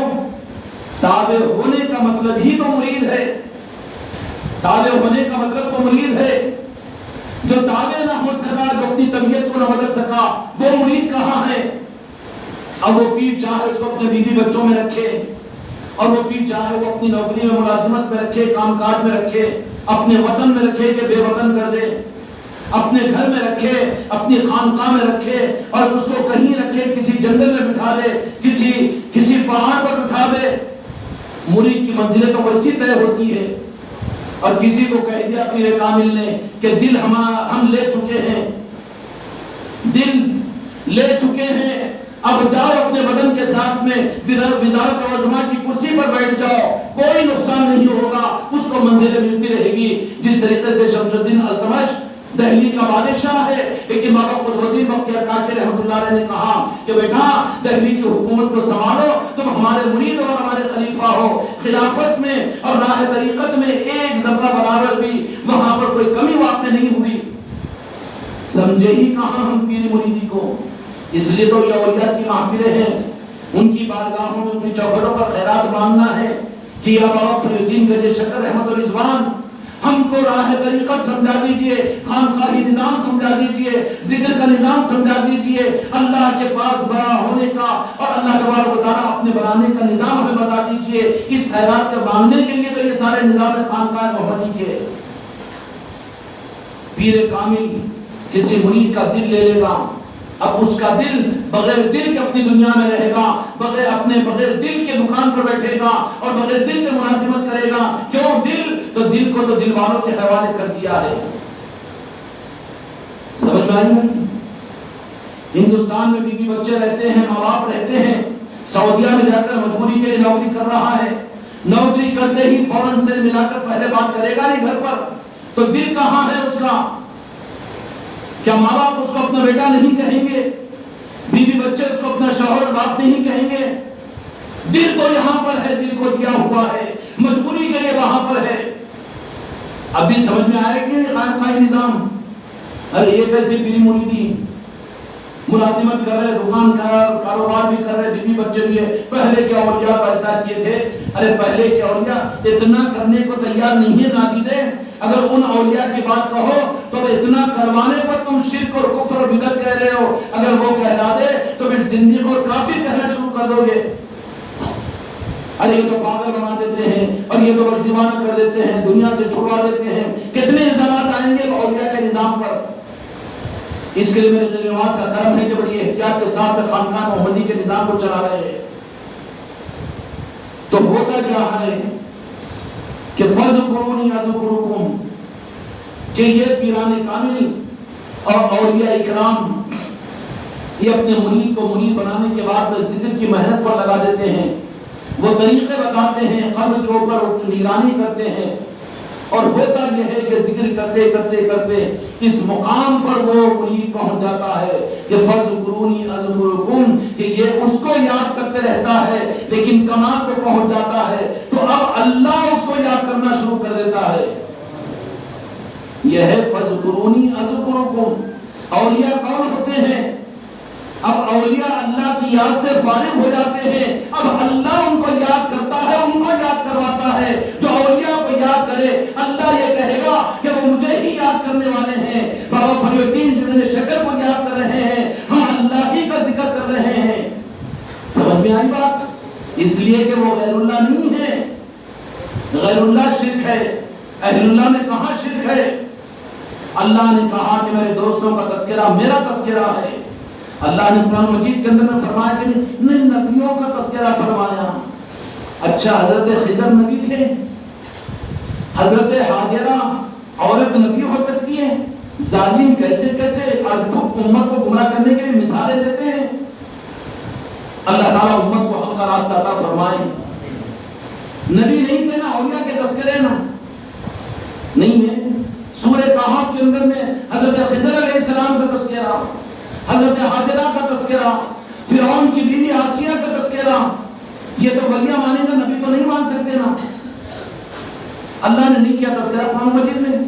تابع ہونے کا مطلب ہی تو مرید ہے۔ تابع ہونے کا مطلب تو مرید ہے۔ جو تابع نہ ہو سکا، جو اپنی طبیعت کو نہ بدل سکا، وہ مرید کہاں ہے؟ اب وہ پیر چاہے اس کو اپنے بیوی بچوں میں رکھے، اور وہ پیر چاہے وہ اپنی نوکری میں، ملازمت میں رکھے، کام کاج میں رکھے، اپنے وطن میں رکھے کہ بے وطن کر دے، اپنے گھر میں رکھے، اپنی خانقاہ میں رکھے، اور اس کو کہیں رکھے، کسی جنگل میں بٹھا دے، کسی پہاڑ پر بٹھا دے، مرید کی منزلیں تو ویسی طے ہوتی ہے۔ اور کسی کو کہہ دیا پیر کامل نے کہ دل ہم لے چکے ہیں، دل لے چکے ہیں، اب جاؤ اپنے بدن کے ساتھ میں وزارت عظمیٰ کی کرسی پر بیٹھ جاؤ، کوئی نقصان نہیں ہوگا، اس کو منزلیں ملتی رہے گی۔ جس طریقے سے شمس الدین التمش دہلی کا بادشاہ ہے، لیکن بابا قطب الدین بختیار کاکڑ رحمۃ اللہ علیہ نے کہا کہ بیٹا دہلی کی حکومت کو سنبھالو، تم ہمارے مرید اور ہمارے خلیفہ ہو، خلافت میں اور راہ طریقت میں ایک ذرہ برابر بھی وہاں پر کوئی کمی واقع نہیں ہوئی۔ سمجھے ہی کہاں ہم پیری مریدی کو؟ اس لیے تو یہ اولیاء کی محفلیں ہیں، ان کی بارگاہوں میں، ان کی چوکھٹوں پر خیرات مانگنا ہے کہ یا بابا فری الدین گنج شکر رحمت و رضوان ہم کو راہ طریقت سمجھا دیجئے، خانقاہی نظام سمجھا دیجئے، ذکر کا نظام سمجھا دیجئے، اللہ کے پاس بڑا ہونے کا اور اللہ تبارک و تعالیٰ اپنے بنانے کا نظام ہمیں بتا دیجئے۔ اس خیرات کے مانگنے کے لیے تو یہ سارے نظام خانقاہ محمدی کے۔ پیر کامل کسی مرید کا دل لے لے گا، اب اس کا دل بغیر دل کے اپنی دنیا میں رہے گا، بغیر دل کے دکان پر بیٹھے گا اور بغیر دل کے ملازمت کرے گا۔ کیوں دل؟ تو دل کو تو دل والوں کے حوالے کر دیا ہے۔ سمجھ میں آئی نہیں؟ ہندوستان میں بیوی بچے رہتے ہیں، ماں باپ رہتے ہیں، سعودیہ میں جا کر مجبوری کے لیے نوکری کر رہا ہے، نوکری کرتے ہی فوراً سے ملا کر پہلے بات کرے گا نہیں گھر پر، تو دل کہاں ہے اس کا؟ کیا ماں باپ اس کو اپنا بیٹا نہیں کہیں گے؟ بیوی بچے اس کو اپنا شوہر باپ نہیں کہیں گے؟ دل تو یہاں پر ہے، دل کو دیا ہوا ہے، مجبوری کے لیے وہاں پر ہے۔ ابھی سمجھ میں آئے گی نہیں خانقاہی نظام؟ ارے یہ کیسی پیری مریدی؟ ملازمت کر رہے، دکان کاروبار بھی کر رہے، بیوی بچے بھی ہے. پہلے کے اولیاء تو ایسا کیے تھے. ارے پہلے کے اولیاء اتنا کرنے کو تیار نہیں ہے نادیدے. اگر ان اولیاء کی بات کہو تو اتنا کروانے پر تم شرک اور کفر اور بدعت کہہ رہے ہو. اگر وہ کہلا دے تو پھر زندگی اور کافر کہنا شروع کر دو گے. ارے یہ تو پاگل بنا دیتے ہیں اور یہ تو بس دیوانہ کر دیتے ہیں، دنیا سے چھڑوا دیتے ہیں. کتنے الزامات آئیں گے اولیاء کے نظام پر. اس کے لیے میرے دل میں کا کرم ہے کہ بڑی احتیاط کے ساتھ خانقاہ محمدی کے نظام کو چلا رہے ہیں. تو ہوتا کیا ہے کہ فَذْكُرُونِي أَذْكُرُكُمْ، کہ یہ پیران کامل اور اولیاء اکرام یہ اپنے مرید کو مرید بنانے کے بعد میں ذکر کی محنت پر لگا دیتے ہیں. وہ طریقے بتاتے ہیں، قلب کے اوپر نگرانی کرتے ہیں. اور ہوتا یہ ہے کہ ذکر کرتے کرتے کرتے اس مقام پر وہ مرید پہنچ جاتا ہے کہ فَذْكُرُونِي أَذْكُرُكُمْ، کہ یہ اس کو یاد کرتے رہتا ہے لیکن کمال پہ پہنچ جاتا ہے تو اب اللہ اس کو یاد کرنا شروع کر دیتا ہے. یہ ہے فَذْكُرُونِي أَذْكُرُكُمْ. اولیاء کون ہوتے ہیں؟ اب اولیاء اللہ کی یاد سے فارغ ہو جاتے ہیں. اب اللہ ان کو یاد کرتا ہے، ان کو یاد کرواتا ہے. جو اولیاء کو یاد کرے اللہ یہ کہے گا کہ وہ مجھے ہی یاد کرنے والے ہیں. بابا فری الدین جنید شکر کو یاد کر رہے ہیں، ہم اللہ ہی کا ذکر کر رہے ہیں. سمجھ میں آئی بات؟ اس لیے کہ وہ غیر اللہ نہیں ہے. غیر اللہ شرک ہے. اہل اللہ نے کہا شرک ہے. اللہ نے کہا کہ میرے دوستوں کا تذکرہ میرا تذکرہ ہے. اللہ نے قرآن مجید کے اندر میں فرمایا کہ نہیں نبیوں کا تذکرہ فرمایا. اچھا حضرت خضر نبی تھے؟ حضرت حاجرہ عورت نبی ہو سکتی ہے؟ ظالم کیسے کیسے ارتھک امت کو گمراہ کرنے کے لیے مثالیں دیتے ہیں. اللہ تعالیٰ امت کو حق کا راستہ عطا فرمائے. نبی نہیں تھے نا اولیاء کے تذکرے نا نہیں ہے. سورہ کہف کے اندر میں حضرت خضر علیہ السلام کا تذکرہ، حضرت حاجرہ کا تذکرہ، فرعون کی بیوی آسیہ کا تذکرہ. یہ تو ولیہ مانے گا، نبی تو نہیں مان سکتے نا. اللہ نے نہیں کیا تذکرہ قرآن مجید میں.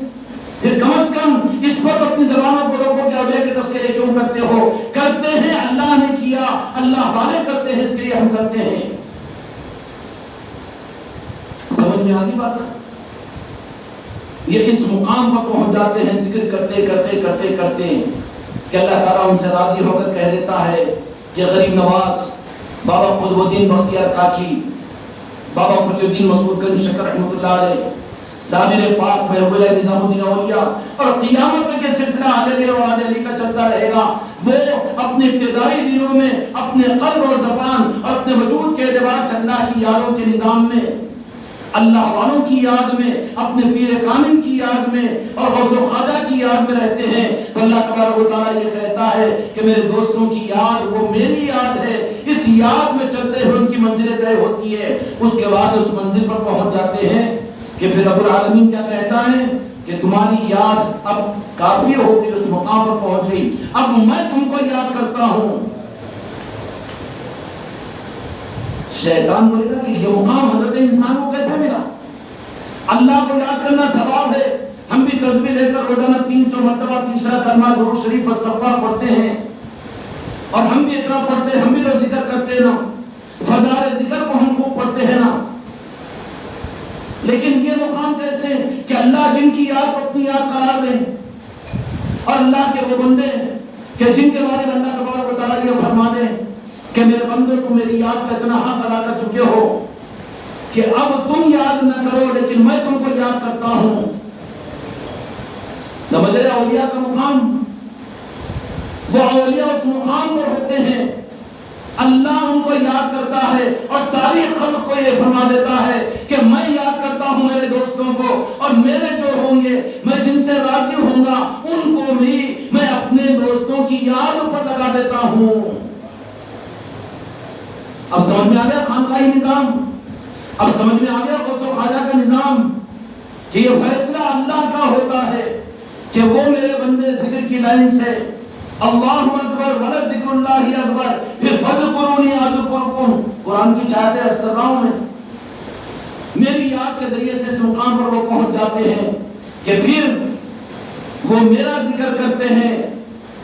پھر کم از کم اس وقت اپنی زبانوں کو روکو کہ اولیاء کے تذکرے کیوں کرتے ہو؟ کرتے ہیں، اللہ نے کیا، اللہ والے کرتے ہیں، اس کے لیے ہم کرتے ہیں. سمجھ میں آ گئی بات؟ یہ اس مقام پر پہنچ جاتے ہیں ذکر کرتے کرتے کرتے کرتے کہ اللہ تعالیٰ ان سے راضی ہو کر کہہ دیتا ہے کہ غریب نواز بابا قطب الدین بختیار کاکی، بابا فری الدین مسعود گنج شکر رحمۃ اللہ علیہ، صابر پاک محبوب نظام الدین اولیاء، اور قیامت تک یہ سلسلہ علی اور علی کا چلتا رہے گا. وہ اپنے ابتدائی دنوں میں اپنے قلب اور زبان اور اپنے وجود کے اعتبار سے اللہ کی یادوں کے نظام میں، اللہ والوں کی یاد میں، اپنے پیر کامل کی یاد میں اور غوث و خواجہ کی یاد میں رہتے ہیں. تو اللہ تبارک و تعالیٰ یہ کہتا ہے کہ میرے دوستوں کی یاد وہ میری یاد ہے. اس یاد میں چلتے ہوئے ان کی منزلیں طے ہوتی ہے. اس کے بعد اس منزل پر پہنچ جاتے ہیں کہ پھر رب العالمین کیا کہتا ہے کہ تمہاری یاد اب کافی ہو گئی، اس مقام پر پہنچ گئی، اب میں تم کو یاد کرتا ہوں. شیطان بولے گا کہ یہ مقام حضرت انسان کو کیسے ملا؟ اللہ کو یاد کرنا ثواب ہے. ہم بھی تسبیح لے کر روزانہ 300 مرتبہ تیسرا کلمہ درود شریف استغفار پڑھتے ہیں اور ہم بھی اتنا پڑھتے ہیں، ہم بھی تو ذکر کرتے ہیں نا، فضائل ذکر کو ہم خوب پڑھتے ہیں نا. لیکن یہ مقام کیسے کہ اللہ جن کی یاد کو اپنی یاد قرار دیں اور اللہ کے وہ بندے کہ جن کے بارے میں اللہ تبارک و تعالیٰ یہ فرما دیں کہ میرے بندے کو میری یاد کا اتنا حق ادا کر چکے ہو کہ اب تم یاد نہ کرو لیکن میں تم کو یاد کرتا ہوں. سمجھ رہے اولیاء کا مقام؟ وہ اولیاء اس مقام پر ہوتے ہیں، اللہ ان کو یاد کرتا ہے اور ساری خلق کو یہ فرما دیتا ہے کہ میں یاد کرتا ہوں میرے دوستوں کو، اور میرے جو ہوں گے میں جن سے راضی ہوں گا ان کو بھی میں اپنے دوستوں کی یاد پر لگا دیتا ہوں. اب سمجھ میں آ گیا خانقاہی نظام؟ اب سمجھ میں آ گیا غوث و خواجہ کا نظام کہ یہ فیصلہ اللہ کا ہوتا ہے کہ وہ میرے بندے ذکر کی لائن سے اللہ اکبر ولذکر اللہ اکبر، پھر فذکرونی اذکرکم، قرآن کی چاہتے عرض کر رہا ہوں میں، میری یاد کے ذریعے سے اس مقام پر وہ پہنچ جاتے ہیں کہ پھر وہ میرا ذکر کرتے ہیں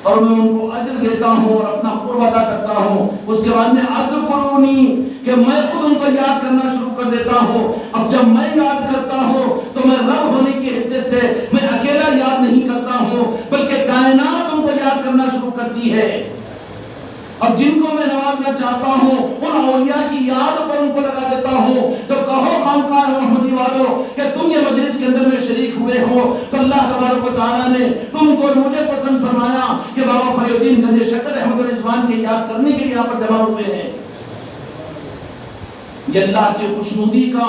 اور میں ان کو اجر دیتا ہوں اور اپنا قرب ادا کرتا ہوں. اس کے بعد میں اذکرونی کہ میں خود ان کو یاد کرنا شروع کر دیتا ہوں. اب جب میں یاد کرتا ہوں تو میں رب ہونے کی حیثیت سے میں اکیلا یاد نہیں کرتا ہوں بلکہ کائنات ان کو یاد کرنا شروع کرتی ہے. اب جن کو میں نوازنا چاہتا ہوں ان اولیاء کی یاد پر ان کو لگا دیتا ہوں. تو کہو خانقاہ محمدی والو کہ تم یہ مجلس کے اندر میں شریک ہوئے ہو تو اللہ تبارک و تعالیٰ نے تم کو اور مجھے پسند فرمایا کہ بابا فری الدین گنج شکر احمد الرضوان کے یاد کرنے کے لیے یہاں پر جمع ہوئے ہیں. یہ اللہ کی خوشنودی کا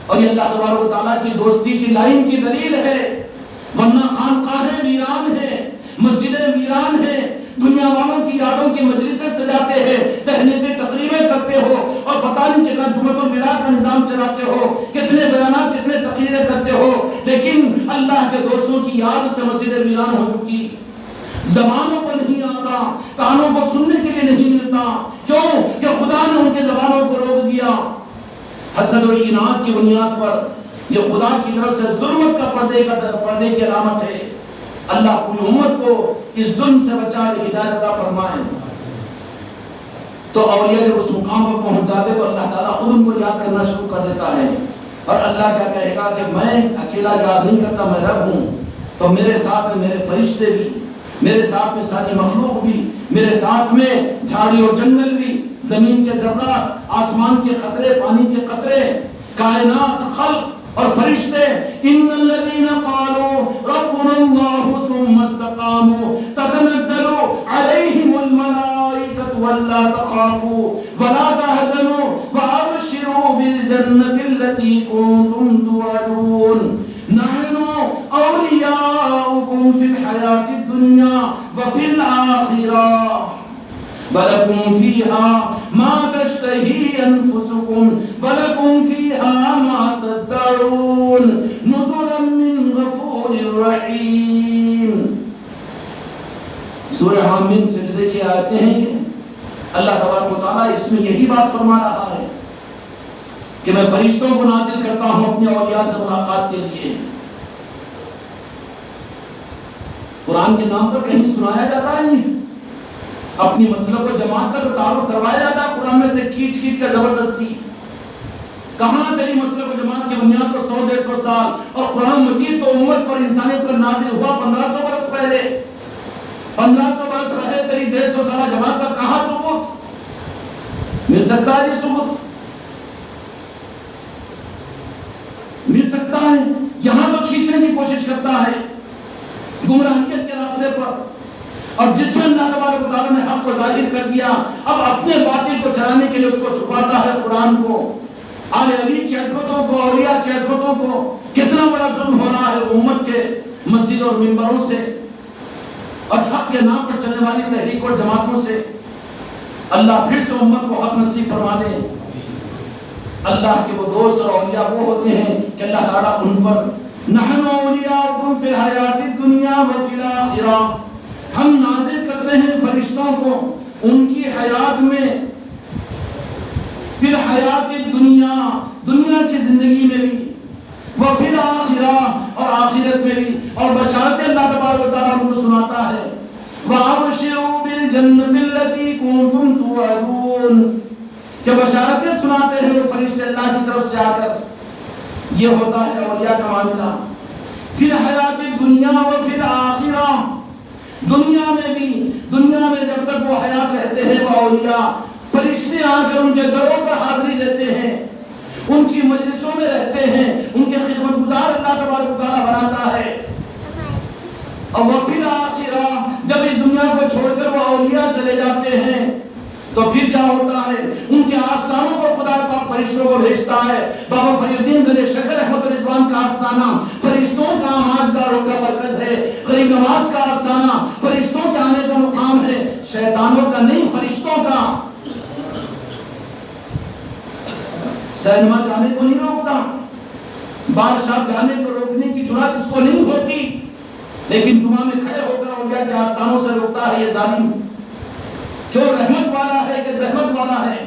اور یہ اللہ تبارک و تعالیٰ کی دوستی کی لائن کی دلیل ہے. ورنہ خانقاہیں ویران ہیں، مسجدیں ویران ہیں، دنیا والوں کی یادوں کی مجلسیں سجاتے ہیں، تہنیتی تقریبیں کرتے ہو اور پتہ نہیں کتنا جمعۃ الوداع کا نظام چلاتے ہو، کتنے بیانات کتنے تقریریں کرتے ہو، لیکن اللہ کے دوستوں کی یاد سے مسجدیں ویران ہو چکی. زبانوں پر نہیں آتا، کانوں کو سننے کے لیے نہیں ملتا. کیوں کہ خدا نے ان کے زبانوں کو روک دیا. حسد اور اناد کی بنیاد پر یہ خدا کی طرف سے ظلمت کا پردے کی علامت ہے. اللہ پوری امت کو اس ظلم سے بچا لے، ہدایت عطا فرمائے. تو اولیاء جب اس مقام پر پہنچ جاتے تو اللہ تعالیٰ خود ان کو یاد کرنا شروع کر دیتا ہے. اور اللہ کیا کہے گا کہ میں اکیلا یاد نہیں کرتا، میں رب ہوں. تو میرے ساتھ میں میرے فرشتے بھی، میرے ساتھ میں ساری مخلوق بھی، میرے ساتھ میں جھاڑی اور جنگل بھی، زمین کے ذرات، آسمان کے قطرے، پانی کے قطرے، کائنات، خلق اور فرشتے. ان الذين قالوا ربنا الله ثم استقاموا تتنزل عليهم الملائكة ولا تخافوا ولا تحزنوا وابشروا بالجنة التي كنتم توعدون نحن أولياؤكم في الحياة الدنيا وفي الآخرة ولكم فيها ما تشتهي أنفسكم ولكم فيها ما تدعون نزلا من غفور رحيم. سورہ حامیم سجدے کی آیتیں ہیں یہ. اللہ تبارک و تعالیٰ اس میں یہی بات فرما رہا ہے کہ میں فرشتوں کو نازل کرتا ہوں اپنے اولیاء سے ملاقات کے لیے. قرآن کے نام پر کہیں سنایا جاتا ہے یہ؟ اپنی مسلک و جماعت کا تو تعارف کروایا جاتا ہے قرآن میں سے کھینچ کھینچ کر زبردستی. کہاں تیری مسلک و جماعت کی بنیاد تو 100-150 سال، اور قرآن مجید تو امت پر انسانیت پر نازل ہوا 1500 برس پہلے. 1500 برس رہے تیری 150 سالہ جماعت کا کہاں ثبوت مل سکتا ہے؟ یہ ثبوت مل سکتا ہے؟ یہاں تو کھینچنے کی کوشش کرتا ہے گمراہیت کے راستے پر. اور جس میں اللہ تبارک و تعالیٰ نے حق کو ظاہر کر دیا، اب اپنے باطل کو چلانے کے لیے اس کو چھپاتا ہے قرآن کو. آل علی کی عظمتوں کو، اولیاء کی عظمتوں کو کتنا بڑا ظلم ہو رہا ہے امت کے مسجد اور منبروں سے اور حق کے نام پر چلنے والی تحریک اور جماعتوں سے. اللہ پھر سے امت کو حق نصیب فرما دے. اللہ کے وہ دوست اور اولیاء وہ ہوتے ہیں کہ اللہ تعالیٰ ان پر نحن اولیاؤکم فی الحیات الدنیا وفی الآخرہ، ہم نازل کرتے ہیں فرشتوں کو ان کی حیات میں، فی الحیات الدنیا، دنیا کی زندگی میں بھی، وفی الآخرہ، اور آخرت میں بھی. اور بشارت اللہ تبارک و تعالیٰ ان کو سناتا ہے وَأَبْشِرُوا بِالْجَنَّةِ الَّتِي كُنْتُمْ تُوعَدُونَ، کہ بشارتیں سناتے ہیں فرشتے اللہ کی طرف سے آ کر. یہ ہوتا ہے اولیاء کا معاملہ. فی الحیات الدنیا وفی الآخرہ، دنیا میں بھی، دنیا میں جب تک وہ حیات رہتے ہیں وہ اولیاء، فرشتے آ کر ان کے دروں پر حاضری دیتے ہیں، ان کی مجلسوں میں رہتے ہیں، ان کے خدمت گزار اللہ تبارک و تعالیٰ بناتا ہے. اور وفی الآخرہ، جب اس دنیا کو چھوڑ کر وہ اولیاء چلے جاتے ہیں تو پھر کیا ہوتا ہے؟ ان کے آستانوں پر خدا پاک فرشتوں کو بھیجتا ہے. بابا فری الدین گنج شکر احمد الرضوان کا آستانہ فرشتوں کا آماجگاہ کا مرکز ہے. غریب نواز کا آستانہ فرشتوں کے آنے کا مقام ہے، شیطانوں کا نہیں، فرشتوں کا. سینما جانے کو نہیں روکتا، بادشاہ جانے کو روکنے کی جرات اس کو نہیں ہوتی، لیکن جمعہ میں کھڑے ہو کر اولیاء کے آستانوں سے روکتا ہے. یہ ظالم جو رحمت والا ہے کہ زحمت والا ہے.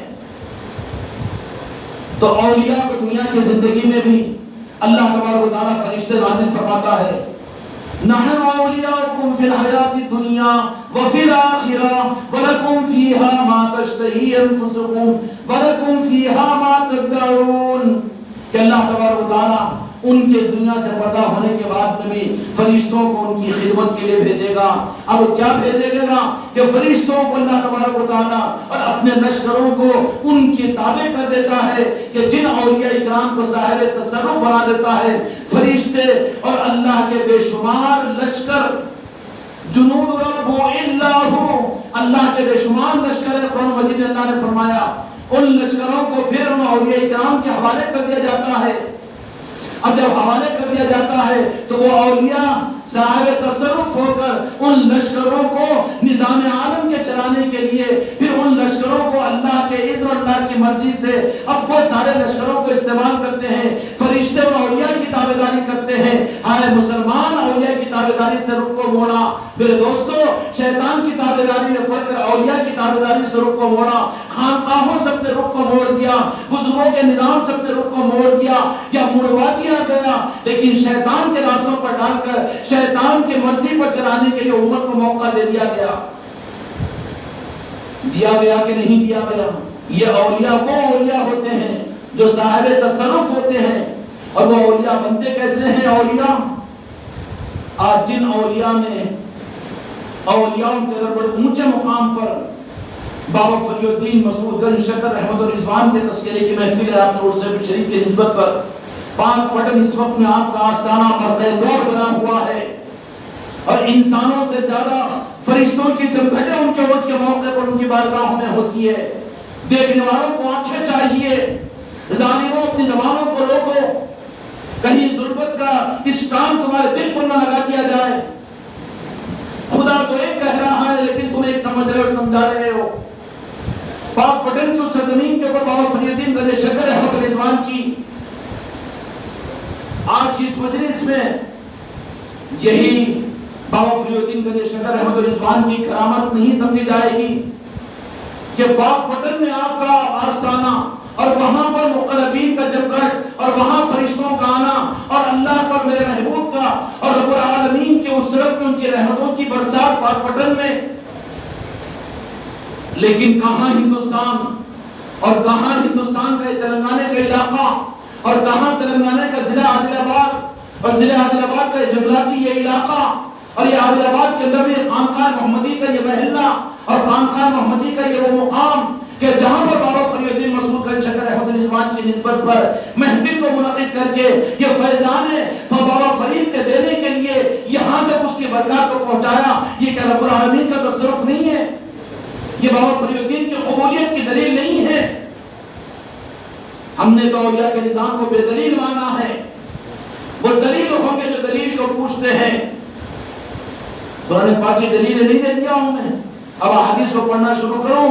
تو اولیاء کو دنیا کی زندگی میں بھی اللہ تبارک و تعالیٰ فرشتے نازل فرماتا ہے. نحن اولیاؤکم فی الحیات الدنیا وفی الآخرہ ولکم فیہا ما تشتہی انفسکم ولکم فیہا ما تدعون. کہ اللہ تبارک و تعالیٰ ان کے دنیا سے پردہ ہونے کے بعد نبی فرشتوں کو ان کی خدمت کے لیے بھیجے گا. اب کیا بھیجے گا کہ فرشتوں کو اللہ تبارک و تعالیٰ اور اپنے لشکروں کو ان کی تابع کر دیتا ہے کہ جن اولیاء اکرام کو صاحب تصرف بنا دیتا ہے. فرشتے اور اللہ کے بے شمار لشکر جنود رب الا ہو، اللہ کے بے شمار لشکر. قرآن مجید میں اللہ نے فرمایا ان لشکروں کو پھر ان اولیاء اکرام کے حوالے کر دیا جاتا ہے. اب جب حوالے کر دیا جاتا ہے تو وہ اولیاء صاحب تصرف ہو کر ان لشکروں کو نظام عالم کے چلانے کے لیے پھر ان لشکروں کو اللہ کے اذن اور اللہ کی مرضی سے اب وہ سارے لشکروں کو استعمال کرتے ہیں. فرشتے اور اولیاء کی تابعداری کرتے ہیں. ہائے مسلمان، اولیاء کی تابعداری سے رخ کو موڑا. میرے دوستو، شیطان کی تابعداری میں پڑھ کر اولیاء کی تابعداری سے رخ کو موڑا. خانقاہوں سے اپنے رخ کو موڑ دیا، بزرگوں کے نظام سے اپنے رخ کو موڑ دیا یا مڑوا دیا گیا. لیکن شیطان کے راستوں پر ڈال کر شیطان کے مرضی پر چلانے کے لیے امت کو موقع دے دیا گیا. دیا گیا کہ نہیں دیا گیا؟ یہ اولیاء وہ اولیاء ہوتے ہیں جو صاحب تصرف ہوتے ہیں. اور وہ اولیاء بنتے کیسے ہیں؟ اولیاء آج جن اولیاء نے اولیاء کے اگر بڑے اونچے مقام پر بابا فری الدین مسعود گنج شکر احمد اور رضوان کے تذکرے کی محفل ہے، آپ نے اس سے شریف کی نسبت پر پاک پٹن اس وقت میں آپ کا آستانہ مرقع دور بنا ہوا ہے اور انسانوں سے زیادہ فرشتوں کی جمگھٹیں ان کے عرس کے موقع پر ان کی بارگاہوں میں ہوتی ہے. دیکھنے والوں کو آنکھیں چاہیے. ظالموں اپنی زبانوں کو روکو، کہیں ظلمت کا اسٹام تمہارے دل پر نہ لگا دیا جائے. خدا تو ایک کہہ رہا ہے لیکن تم ایک سمجھ رہے ہو، سمجھا رہے ہو. پاک پٹن کی اس سرزمین کے اوپر بابا فری الدین گنج شکر احمد رضوان کی آج کی اس مجلس میں یہی بابا فری الدین گنج شکر احمد رضوان کی کرامت نہیں سمجھی جائے گی کہ پاک پٹن میں آپ کا آستانہ اور وہاں پر مقربین کا جمگھٹ اور وہاں فرشتوں کا آنا اور اللہ کا اور میرے محبوب کا اور رب العالمین کے اس طرف میں ان کی رحمتوں کی برسات پاک پٹن میں. لیکن کہاں ہندوستان اور کہاں ہندوستان کا تلنگانہ کا علاقہ اور کہاں تلنگانہ کا ضلع عادل آباد اور ضلع عادل آباد کا جنگلاتی یہ علاقہ اور یہ عادل آباد کے اندر بھی خانقاہ محمدی کا یہ محلہ اور خانقاہ محمدی کا یہ وہ مقام کہ جہاں پر بابا فری الدین مسعود گنج شکر احمد رضوان کی نسبت پر محفل کو منعقد کر کے یہ فیضان بابا فرید کے دینے کے لیے یہاں تک اس کی برکات کو پہنچایا. یہ کہ رب العالمین کا تصرف نہیں ہے، یہ بابا فری الدین کی قبولیت کی دلیل نہیں ہے. ہم نے تو اولیاء کے نظام کو بے دلیل مانا ہے. وہ ذلیل ہوں گے جو دلیل کو پوچھتے ہیں. قرآن پاک کی دلیلیں نہیں دے دیا ہوں میں، اب احادیث کو پڑھنا شروع کروں.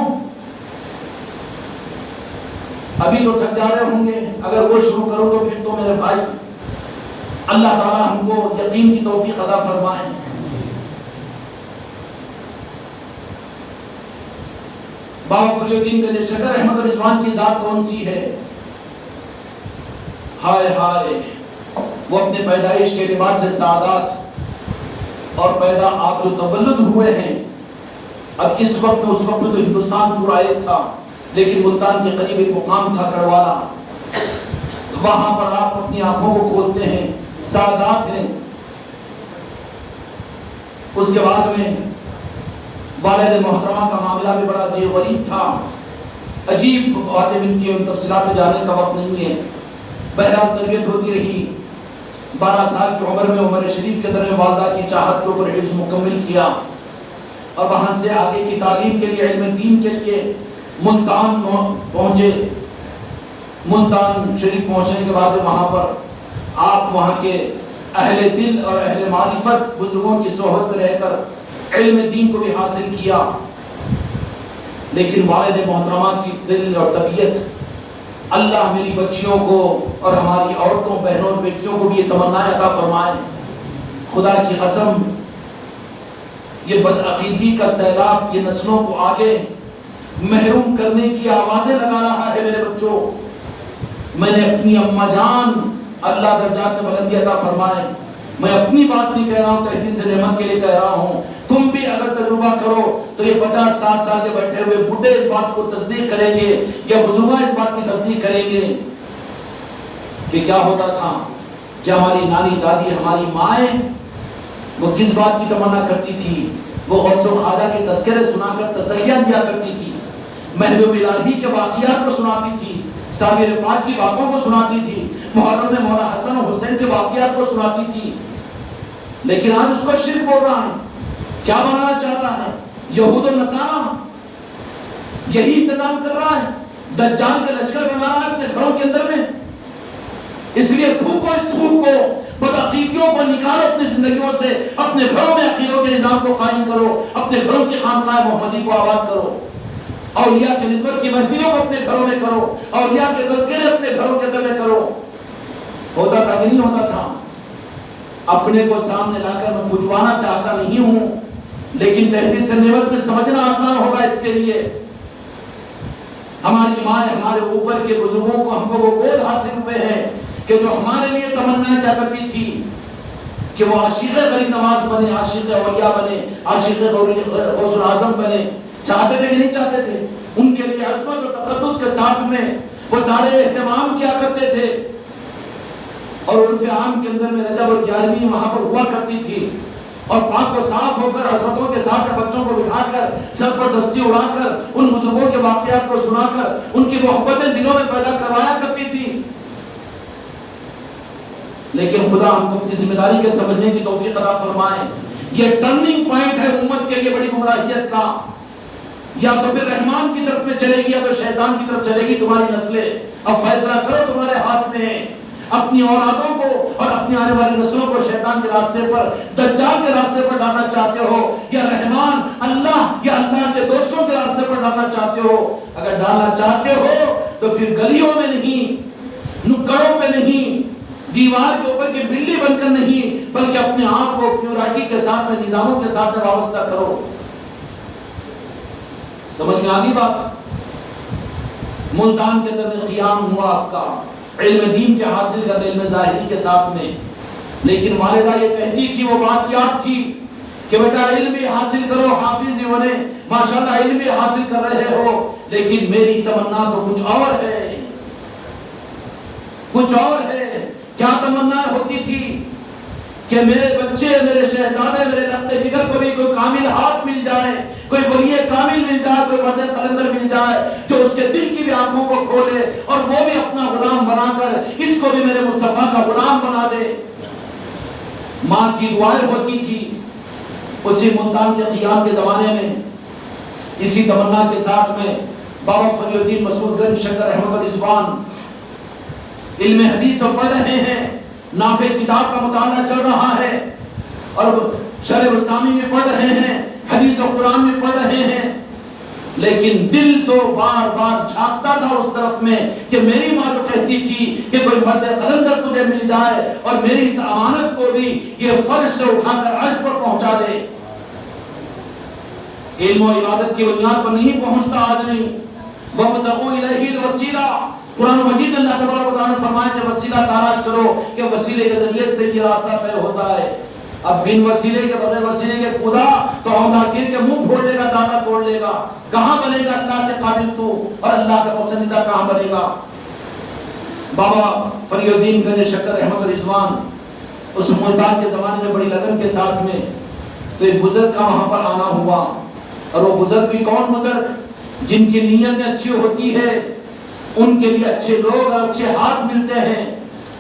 ابھی تو تھک جا رہے ہوں گے، اگر وہ شروع کرو تو پھر تو میرے بھائی اللہ تعالی ہم کو یقین کی توفیق عطا فرمائے. بابا فری الدین گنج شکر احمد رضوان کی ذات کون سی ہے؟ ہائے ہائے، وہ اپنے پیدائش کے اعتبار سے سعادات اور پیدا آپ جو تولد ہوئے ہیں. اب اس وقت میں تو ہندوستان پورا ایک تھا، لیکن ملتان کے قریب ایک مقام تھا کڑوالا، وہاں پر آپ اپنی آنکھوں کو کھولتے ہیں، سعادات ہیں. اس کے بعد میں والد محترمہ کا معاملہ بھی بڑا عجیب غریب تھا. عجیب باتیں ملتی ہیں، ان تفصیلات میں جانے کا وقت نہیں ہے. بہرحال تربیت ہوتی رہی. 12 سال کی عمر میں عمر شریف کے در میں والدہ کی چاہت کے اوپر حفظ مکمل کیا اور وہاں سے آگے کی تعلیم کے لیے، علم دین کے لیے ملتان پہنچے. ملتان شریف پہنچنے کے بعد وہاں پر آپ وہاں کے اہل دل اور اہل معرفت بزرگوں کی صحبت میں رہ کر علم دین کو بھی حاصل کیا. لیکن والد محترمہ کی دل اور طبیعت، اللہ میری بچیوں کو اور ہماری عورتوں، بہنوں اور بیٹیوں کو بھی یہ تمنا عطا فرمائے. خدا کی قسم یہ بدعقیدگی کا سیلاب یہ نسلوں کو آگے محروم کرنے کی آوازیں لگا رہا ہے. میرے بچوں، میں نے اپنی اماں جان، اللہ درجات میں بلندی عطا فرمائے، میں اپنی بات نہیں کہہ رہا ہوں، تحدیث نعمت کے لیے کہہ رہا ہوں. تم بھی اگر تجربہ کرو تو یہ 50-60 سال کے بیٹھے ہوئے بڈھے اس بات کو تصدیق کریں گے یا بزرگاں اس بات کی تصدیق کریں گے کہ کیا ہوتا تھا کہ ہماری نانی دادی ہماری مائیں وہ کس بات کی تمنا کرتی تھی. وہ غوث و خواجہ کے تذکرے سنا کر تسلیاں دیا کرتی تھی، محبوب الہی کے واقعات کو سناتی تھی، صابر پاک کی باتوں کو سناتی تھی، محرم میں مولا حسن و حسین کے واقعات کو سناتی تھی. لیکن آج اس کو شرک بول رہا ہے. کیا بنانا چاہ رہا ہے؟ یہود و نصارہ یہی انتظام کر رہا ہے، دجال کے لشکر بنا رہا ہے اپنے گھروں کے اندر میں. اس لیے تھوکو اس تھوک کو، بدعقیدیوں کو نکالو اپنی زندگیوں سے، اپنے گھروں میں عقیدوں کے نظام کو قائم کرو، اپنے گھروں کی خانقاہ محمدی کو آباد کرو، اولیاء کی نسبت کی محفلوں کو اپنے گھروں میں کرو، اولیاء کے تذکرے اپنے گھروں کے اندر میں کرو. ہوتا تھا کہ نہیں ہوتا تھا؟ اپنے کو سامنے لا کر میں پچھوانا چاہتا نہیں ہوں، لیکن تحدیث نعمت میں سمجھنا آسان ہوگا. اس کے لیے ہماری مائیں، ہمارے اوپر کے بزرگوں کو ہم کو وہ گود حاصل ہوئے ہیں کہ جو ہمارے لیے تمنا کیا کرتی تھی کہ وہ عاشق غریب نواز بنے، عاشق اولیاء بنے، عاشق غوث الاعظم بنے. چاہتے تھے کہ نہیں چاہتے تھے؟ ان کے لیے عظمت و تقدس کے ساتھ میں وہ سارے اہتمام کیا کرتے تھے. اور عرف عام کے اندر میں رجب اور 11ویں وہاں پر ہوا کرتی تھی، اور پاک و صاف ہو کر حضرتوں کے ساتھ بچوں کو بٹھا کر سر پر دستی اڑا کر ان بزرگوں کے واقعات کو سنا کر ان کی محبتیں دلوں میں پیدا کروایا کرتی تھی. لیکن خدا ہم کو اپنی ذمہ داری کے سمجھنے کی توفیق عطا فرمائے. یہ ٹرننگ پوائنٹ ہے امت کے لیے بڑی گمراہیت کا. یا تو پھر رحمان کی طرف میں چلے گی یا تو شیطان کی طرف چلے گی تمہاری نسلیں. اب فیصلہ کرو، تمہارے ہاتھ میں ہے. اپنی اولادوں کو اور اپنی آنے والی نسلوں کو شیطان کے راستے پر، دجال کے راستے پر ڈالنا چاہتے ہو یا رحمان اللہ یا اللہ کے دوستوں کے راستے پر ڈالنا چاہتے ہو؟ اگر ڈالنا چاہتے ہو تو پھر گلیوں میں نہیں، نکڑوں پہ نہیں، دیوار کے اوپر کی بلی بن کر نہیں، بلکہ اپنے آپ کو پیورٹی کے ساتھ میں، نظاموں کے ساتھ میں وابستہ کرو. سمجھ میں آگی بات؟ ملتان کے اندر میں قیام ہوا آپ کا علم دین کے حاصل کرنے، علم ظاہری کے ساتھ میں. لیکن والدہ یہ کہتی تھی، وہ بات یاد تھی کہ بیٹا علم بھی حاصل کرو، حافظ بھی بنے، ماشاءاللہ علم بھی حاصل کر رہے ہو، لیکن میری تمنا تو کچھ اور ہے، کچھ اور ہے. کیا تمنا ہوتی تھی کہ میرے بچے، میرے شہزادے، میرے لگتے جگر کو بھی کوئی کامل ہاتھ مل جائے، کوئی ولی کامل مل جائے، کوئی مرد قلندر مل جائے جو اس کے دل کی بھی آنکھوں کو کھولے اور وہ بھی اپنا غلام بنا کر اس کو بھی میرے مصطفیٰ کا غلام بنا دے. ماں کی دعائیں ہوتی تھی. اسی ملتان کے قیام کے زمانے میں اسی تمنا کے ساتھ میں بابا فری الدین مسعود گنج شکر احمد رضوان علم حدیث تو پڑھ رہے ہیں، نافع کتاب کا مطالعہ چل رہا ہے، اور شرح بستانی بھی پڑھ رہے ہیں، حدیث و قرآن بھی پڑھ رہے ہیں. لیکن دل تو بار بار جھانکتا تھا اس طرف میں کہ میری ماں جو کہتی تھی کہ کوئی مرد قلندر تجھے مل جائے اور میری اس امانت کو بھی یہ فرش سے اٹھا کر عرش پر پہنچا دے. علم و عبادت کی بنیاد پر نہیں پہنچتا آدمی. وَابْتَغُوا إِلَيْهِ الْوَسِيلَةَ، قرآن مجید میں اللہ تبارک و تعالیٰ نے فرمایا کہ وسیلہ تلاش کرو کہ وسیلے کے ذریعے سے یہ راستہ طے ہوتا ہے. اب بن وسیلے کے بغیر وسیلے کے خدا تو عہدہ گر کے منہ پھوڑ لے گا، دانا توڑ لے گا. کہاں بنے گا اللہ کے قابل تو، اور اللہ کا پسندیدہ کہاں بنے گا؟ بابا فری الدین گنج شکر احمد رضوان اس ملتان کے زمانے میں بڑی لگن کے ساتھ میں تو ایک بزرگ کا وہاں پر آنا ہوا. اور وہ بزرگ بھی کون بزرگ؟ جن کی نیتیں اچھی ہوتی ہے ان کے لیے اچھے لوگ اور اچھے ہاتھ ملتے ہیں.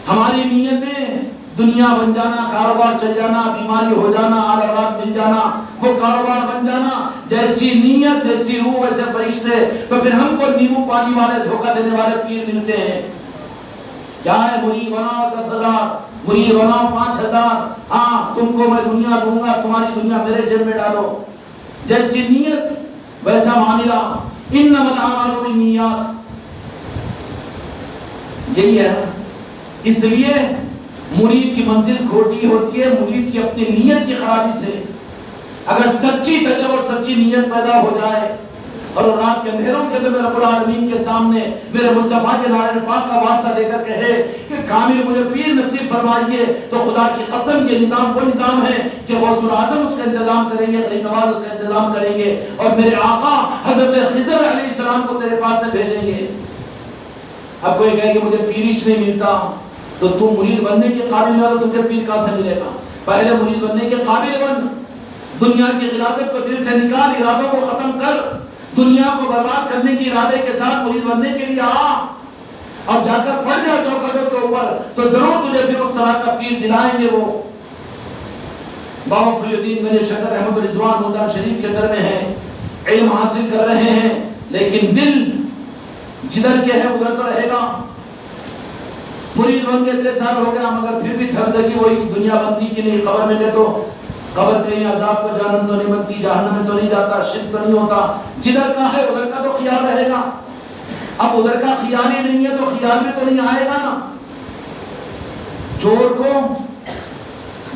ہماری نیتیں دنیا بن جانا، کاروبار چل جانا، بیماری ہو جانا، آل اولاد مل جانا، وہ کاروبار بن جانا، جیسی نیت جیسی روح ویسے فرشتے. تو پھر ہم کو نیمبو پانی والے، دھوکہ دینے والے پیر ملتے ہیں. کیا ہے؟ مرید بناؤ 10,000، مرید بناؤ 5,000، ہاں تم کو میں دنیا دوں گا، تمہاری دنیا میرے جیب میں ڈالو. جیسی نیت ویسا معاملہ. انما الاعمال بالنیات، یہی ہے. اس لیے مرید کی منزل کھوٹی ہوتی ہے مرید کی اپنی نیت کی خرابی سے. اگر سچی طلب اور سچی نیت پیدا ہو جائے اور رات کے اندھیروں کے اندر رب العالمین کے سامنے میرے مصطفیٰ کے نارائن پاک کا واسطہ دے کر کہے کہ کامل مجھے پیر نصیب فرمائیے، تو خدا کی قسم یہ نظام وہ نظام ہے کہ غوث العظم اس کا انتظام کریں گے، غریب نواز اس کا انتظام کریں گے، اور میرے آقا حضرت خضر علیہ السلام کو تیرے پاس سے بھیجیں گے۔ اب کوئی کہے کہ مجھے پیریچ نہیں ملتا، تو تم مرید بننے کے قابل نہ، تو تجھے پیر کہاں سے ملے گا؟ پہلے مرید بننے کے قابل بن، دنیا کی غلاظت کو دل سے نکال، ارادوں کو ختم کر، دنیا کو برباد کرنے کی ارادے کے ساتھ مرید بننے کے لیے آ، اور جا کر پڑھ جا چوکھٹوں کے اوپر، تو ضرور تجھے پھر اس طرح کا پیر دلائیں گے۔ وہ بابا فری الدین گنج شکر رحمت رضوان ملتان شریف کے در میں ہیں، علم حاصل کر رہے ہیں، لیکن دل جدھر کے ہے ادھر تو رہے گا۔ مرید بن کے اتنے سال ہو گیا، مگر پھر بھی تھردگی وہی دنیا بندی کی نہیں۔ قبر میں گئے تو قبر کہیں عذاب کو جہنم تو نہیں بنتی، جہنم میں تو نہیں جاتا، شرک تو نہیں ہوتا، جدھر کا ہے ادھر کا تو خیال رہے گا۔ اب ادھر کا خیال ہی نہیں ہے تو خیال میں تو نہیں آئے گا نا۔ چور کو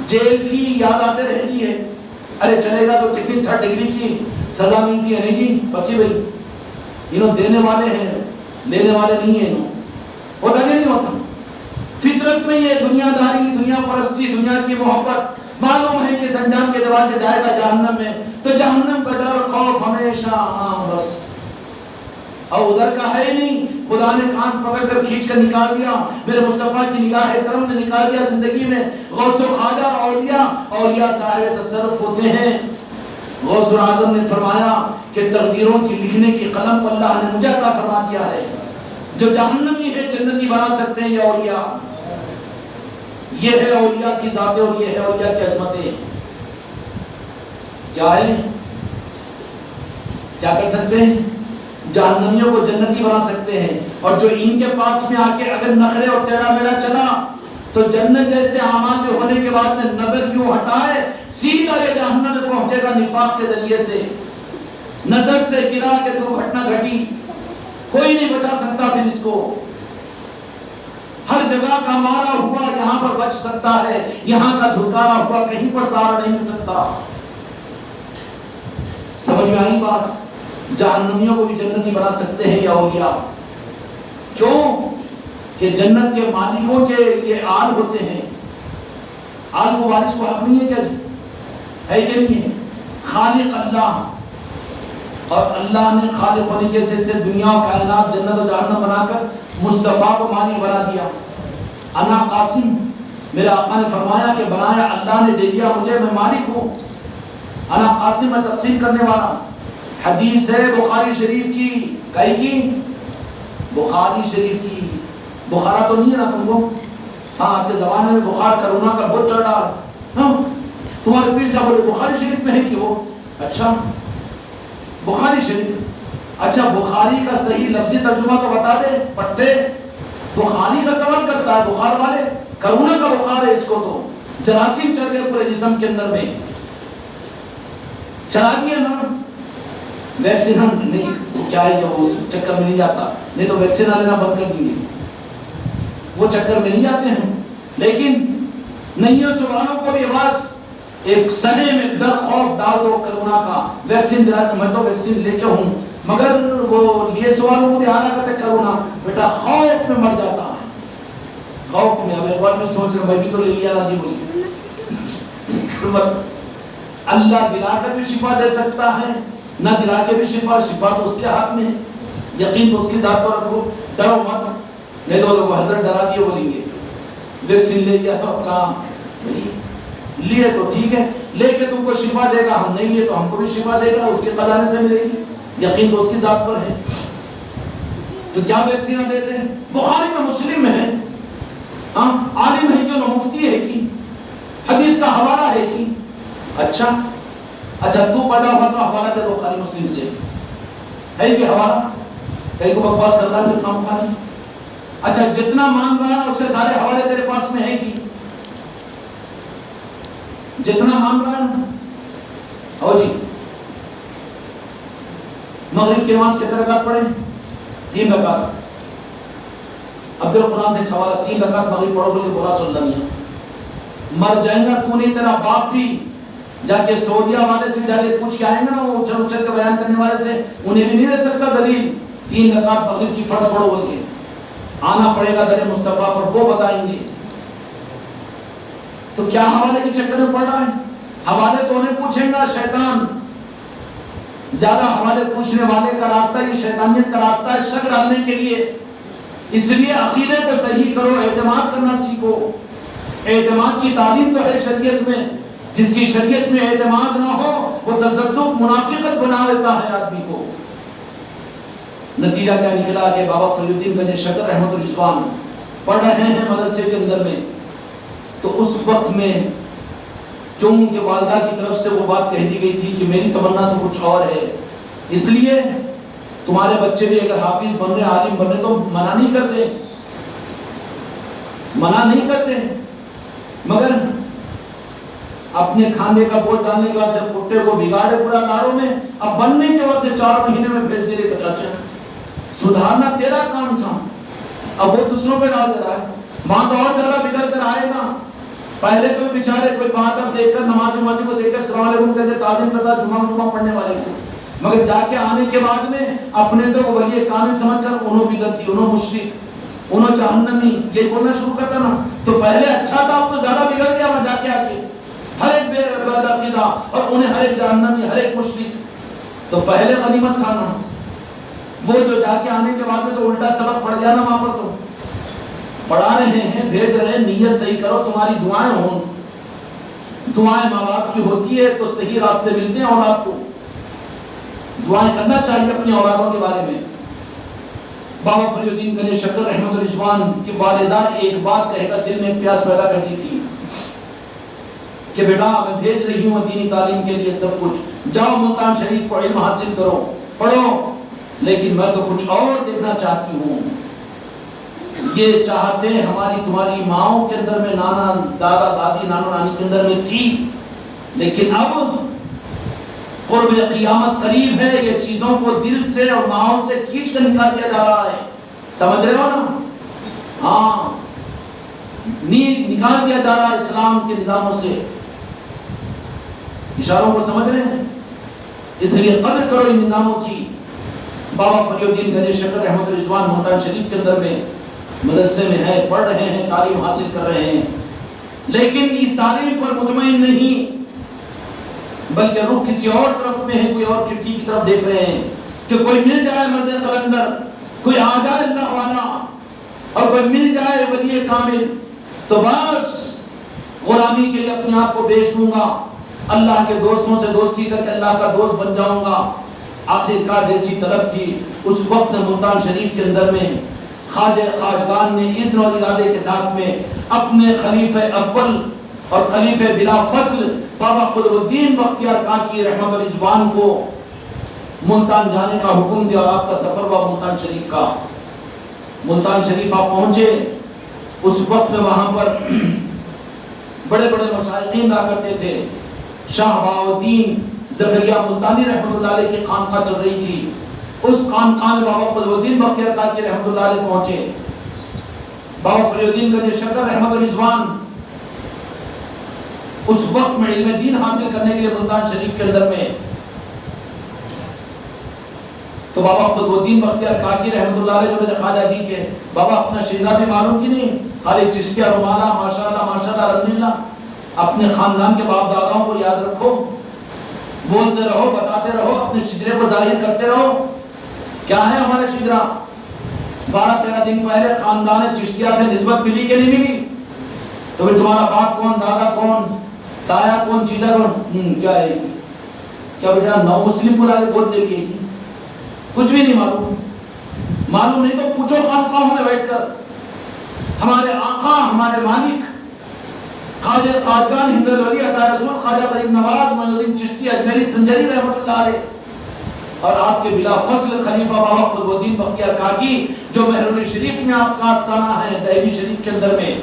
جیل کی یاد آتے رہتی ہے، ارے چلے گا تو کتنی 3rd ڈگری کی سزا ملتی ہے، نہیں جی پچی بھائی انہوں دینے والے ہیں، لینے والے نہیں ہیں، انہوں ہوتا کہ نہیں ہوتا؟ فطرت میں یہ دنیا داری، دنیا پرستی، دنیا کی محبت، معلوم ہے کہ اس انجام کے اعتبار سے جائے گا جہنم میں، تو جہنم کا ڈر خوف ہمیشہ بس، اور ادھر کا ہے ہی نہیں۔ خدا نے کان پکڑ کر کھینچ کر نکال دیا، میرے مصطفیٰ کی نگاہ کرم نے نکال دیا زندگی میں۔ غوث و خواجہ اولیاء صاحب تصرف ہوتے ہیں۔ غوث العظم نے فرمایا کہ تقدیروں کی لکھنے کی قلم کو اللہ نے مجھے عطا فرما دیا ہے، جو جہنمی ہے جنتی بنا سکتے ہیں یہ اولیاء۔ یہ ہے اولیاء کی ذاتیں اور یہ ہے اولیاء کی عظمتیں۔ کیا ہے؟ کیا کر سکتے ہیں؟ جہنمیوں کو جنتی بنا سکتے ہیں، اور جو ان کے پاس میں آ کے اگر نخرے اور ٹیڑھا میڑھا چلا تو جنت جیسے اعمال میں ہونے کے بعد میں نظر یوں ہٹائے سیدھا یہ جہنم میں پہنچے گا نفاق کے ذریعے سے۔ نظر سے گرا کے درگھٹنا گھٹی، کوئی نہیں بچا سکتا پھر اس کو۔ ہر جگہ کا مارا ہوا یہاں پر بچ سکتا ہے، یہاں کا دھکارا ہوا کہیں پر سہارا نہیں مل سکتا۔ سمجھ میں آئی بات؟ جہنمیوں کو بھی جنتی بنا سکتے ہیں یہ اولیاء۔ کیوں؟ کہ جنت کے مالکوں کے یہ آل ہوتے ہیں۔ آل کو وارث کو حق نہیں ہے کیا؟ ہے کہ نہیں ہے؟ خالق اللہ، اور اللہ نے خالق ہونے کے حیثیت سے دنیا و کائنات جنت و جہنم بنا کر مصطفیٰ کو مالک بنا دیا۔ انا قاسم، میرے آقا نے فرمایا کہ بنایا اللہ نے، دے دیا مجھے، میں مالک ہوں۔ انا قاسم، میں تقسیم کرنے والا۔ حدیث ہے بخاری شریف کی، کئی کی؟ بخاری شریف کی۔ بخارا تو نہیں ہے نا تم کو؟ ہاں آج کے زمانے میں بخار کرونا کا بہت چڑھ رہا ہے۔ ہاں تمہارے پیر صاحب بولے بخاری شریف میں ہے کہ وہ؟ اچھا بخاری شریف، اچھا بخاری کا صحیح لفظی ترجمہ تو بتا دے پٹے۔ بخاری کا سوال کرتا ہے بخار والے، کرونا کا بخار ہے اس کو، تو جراثیم چڑھ گئے پورے جسم کے اندر میں، چلا دیا نا۔ ویکسین نہیں کیا ہے، وہ اس چکر میں نہیں جاتا، نہیں تو ویکسین لینا بند کر دیں گے، وہ چکر میں نہیں جاتے ہیں۔ لیکن نہیں ہے سبحانوں کو بھی بس ایک سنے میں ڈر خوف ڈال دو کرونا کا، ویکسین دلا کے میں تو ویکسین لے کے ہوں، مگر وہ یہ سوالوں کو بھی آنا کرتے کرونا بیٹا خوف میں مر جاتا ہے، خوف میں۔ اب ایک بار میں سوچ رہا میں بھی تو لے لیا نا جی، بولیے اللہ دلا کر بھی شفا دے سکتا ہے، نہ دلا کے بھی شفا، شفا تو اس کے ہاتھ میں ہے، یقین تو اس کی ذات پر رکھو، ڈرو مت۔ نہیں تو وہ حضرت ڈرا دیے بولیں گے ویکسین لے لیا تو کام لیے تو ٹھیک ہے، لے کے تم کو شفا دے گا، ہم نہیں لیے تو ہم کو بھی شفا دے گا، اس کے خزانے سے ملے گی، یقین تو اس کی ذات پر ہے۔ تو کیا ویکسین دیتے ہیں؟ بخاری میں مسلم میں ہے، ہاں عالم ہے کیوں نہ مفتی ہے کی، حدیث کا حوالہ ہے کی۔ اچھا تو پیدا ہوا تو حوالہ دے بخاری مسلم سے ہے کہ حوالہ؟ کہیں کو بکواس کرتا ہے پھر کام کھا نہیں۔ اچھا جتنا مان رہا ہے اس کے سارے حوالے تیرے پاس میں ہے کی؟ جتنا مان رہا ہے او جی، مغرب کی نماز کتنے رکعت پڑھے؟ 3 رکعت۔ عبد القرآن سے حوالہ 3 رکعت مغرب پڑھو بلکہ بولا سن لیا، مر جائیں گا تو نہیں تیرا باپ بھی جا کے سعودیہ والے سے جا کے پوچھ کے آئیں گے نا، وہ اچھل اچھل کے بیان کرنے والے سے، انہیں بھی نہیں دے سکتا دلیل 3 رکعت مغرب کی فرض پڑھو بول کے، آنا پڑے گا در مصطفیٰ پر، وہ بتائیں گے۔ تو کیا حوالے کے چکر میں پڑ رہا ہے؟ حوالے تو انہیں پوچھیں گا شیطان، زیادہ حوالے پوچھنے والے کا راستہ یہ شیطانیت کا راستہ ہے، شک ڈالنے کے لیے۔ اس لیے عقیدے کو صحیح کرو، اعتماد کرنا سیکھو۔ اعتماد کی تعلیم تو ہے شریعت میں، جس کی شریعت میں اعتماد نہ ہو وہ تذبذب منافقت بنا لیتا ہے آدمی کو۔ نتیجہ کیا نکلا کہ بابا فری الدین گنج شکر رحمت الرضوان پڑھ رہے ہیں مدرسے کے اندر میں، تو اس وقت میں چونکہ والدہ کی طرف سے وہ بات کہہ دی گئی تھی کہ میری تمنا تو کچھ اور ہے، اس لیے تمہارے بچے بھی اگر حافظ بن رہے عالم بن رہے تو منع نہیں کرتے، مگر اپنے کھانے کا بوجھ ڈالنے کے واسطے پٹے کو بگاڑے پورا ناروں میں، اب بننے کے واسطے 4 مہینے میں بھیج دے رہے تھے۔ سدھارنا تیرا کام تھا، اب وہ دوسروں پہ ڈال دے رہا ہے۔ وہاں تو اور زیادہ بگڑ کر آئے گا۔ پہلے تو بیچارے کوئی بات اب دیکھ کر نماز کو دیکھ کر السلام علیکم کہتے تعظیم کرتا جمعہ پڑھنے والے کو، مگر جا کے آنے کے بعد میں اپنے تو ولی کامل سمجھ کر انہوں بدعتی، انہوں مشرک، انہوں جہنمی، یہ بولنا شروع کرتا نا۔ تو پہلے اچھا تھا، اب تو زیادہ بگڑ گیا وہاں جا کے آ کے، ہر ایک بے عقیدہ اور انہیں ہر ایک جہنمی، ہر ایک مشرک۔ تو پہلے غنیمت تھا نا، وہ جو جا کے آنے کے بعد میں تو الٹا سبق پڑھ گیا نا وہاں پر۔ تو پڑھا رہے ہیں، بھیج رہے ہیں، نیت صحیح کرو، تمہاری دعائیں ہوں، دعائیں ماں باپ کی ہوتی ہے تو صحیح راستے ملتے ہیں اولاد کو، دعائیں کرنا چاہیے اپنی اولادوں کے بارے میں۔ بابا فری الدین گنج شکر رحمت الرضوان کی والدہ ایک بات کہے گا دل میں پیاس پیدا کرتی تھی کہ بیٹا میں بھیج رہی ہوں دینی تعلیم کے لیے سب کچھ، جاؤ ملتان شریف کو علم حاصل کرو، پڑھو، لیکن میں تو کچھ اور دیکھنا چاہتی ہوں۔ یہ چاہتے ہماری تمہاری ماؤں کے اندر میں، نانا دادا دادی نانو نانی کے اندر میں تھی، لیکن اب قرب قیامت قریب ہے، یہ چیزوں کو دل سے اور ماحول سے کھینچ کر نکال دیا جا رہا ہے، سمجھ رہے ہو نا؟ ہاں، نکال دیا جا رہا ہے اسلام کے نظاموں سے، اشاروں کو سمجھ رہے ہیں؟ اس لیے قدر کرو ان نظاموں کی۔ بابا فری الدین گنج شکر رحمت الرضوان ملتان شریف کے اندر میں مدرسے میں ہے، پڑھ رہے ہیں، تعلیم حاصل کر رہے ہیں، لیکن اس تعلیم پر مطمئن نہیں، بلکہ رخ کسی اور طرف میں ہے، کوئی اور کھڑکی کی طرف دیکھ رہے ہیں کہ کوئی مل جائے مرد قلندر، کوئی آ جائے اللہ والا، اور کوئی مل جائے ولی کامل، تو بس غلامی کے لیے اپنے آپ کو بیچ دوں گا، اللہ کے دوستوں سے دوستی کر کے اللہ کا دوست بن جاؤں گا۔ آخر کار جیسی طلب تھی اس وقت میں ملتان شریف کے اندر میں خواجہ خواجگان نے اذن اور ارادے کے ساتھ میں اپنے خلیفہ اول اور خلیفہ بلا فصل بابا قطب الدین بختیار کاکی رحمت الرضوان کو ملتان جانے کا حکم دیا، اور آپ کا سفر ہوا ملتان شریف کا۔ ملتان شریف آپ پہنچے، اس وقت میں وہاں پر بڑے بڑے مشائخین رہا کرتے تھے۔ شاہ بہاؤالدین زکریا ملتانی رحمت اللہ علیہ کی خانقاہ چل رہی تھی، اس خانقاہ میں بابا قطب الدین بختیار کاکی رحمت اللہ علیہ پہنچے۔ بابا فری الدین گنج شکر رحمت الرضوان اس وقت میں علم دین حاصل کرنے کے لیے ملتان شریف کے اندر میں، تو بابا قطب الدین بختیار کاکی رحمت اللہ علیہ جو میرے خواجہ جی کے بابا اپنا شہزاد بھی معلوم کی نہیں، خالی چشتیہ رومالہ ماشاءاللہ ماشاءاللہ الحمدللہ، اپنے خاندان کے باپ داداؤں کو یاد رکھو، بولتے رہو، بتاتے رہو، اپنے شجرے کو ظاہر کرتے رہو۔ کیا ہے ہمارا شجرا؟ 12-13 دن پہلے خاندان چشتیہ سے نسبت ملی کہ نہیں ملی؟ تو پھر تمہارا باپ کون، دادا کون، تایا کون، چیزا کون، کیا ہے کیا بچہ نو مسلم کو لاگے گود دے گی؟ کچھ بھی نہیں معلوم نہیں تو پوچھو خانقاہوں میں بیٹھ کر۔ ہمارے آقا، ہمارے مالک خواجہ خواجگان ہند الولی عطا رسول خواجہ غریب نواز معین الدین چشتی اجمیری سنجری رحمت اللہ علیہ، اور آپ کے بلا فصل خلیفہ بابا قطب الدین بختیار کاکی جو مہرولی شریف میں آپ کا آستانہ ہے، دہلی شریف کے اندر میں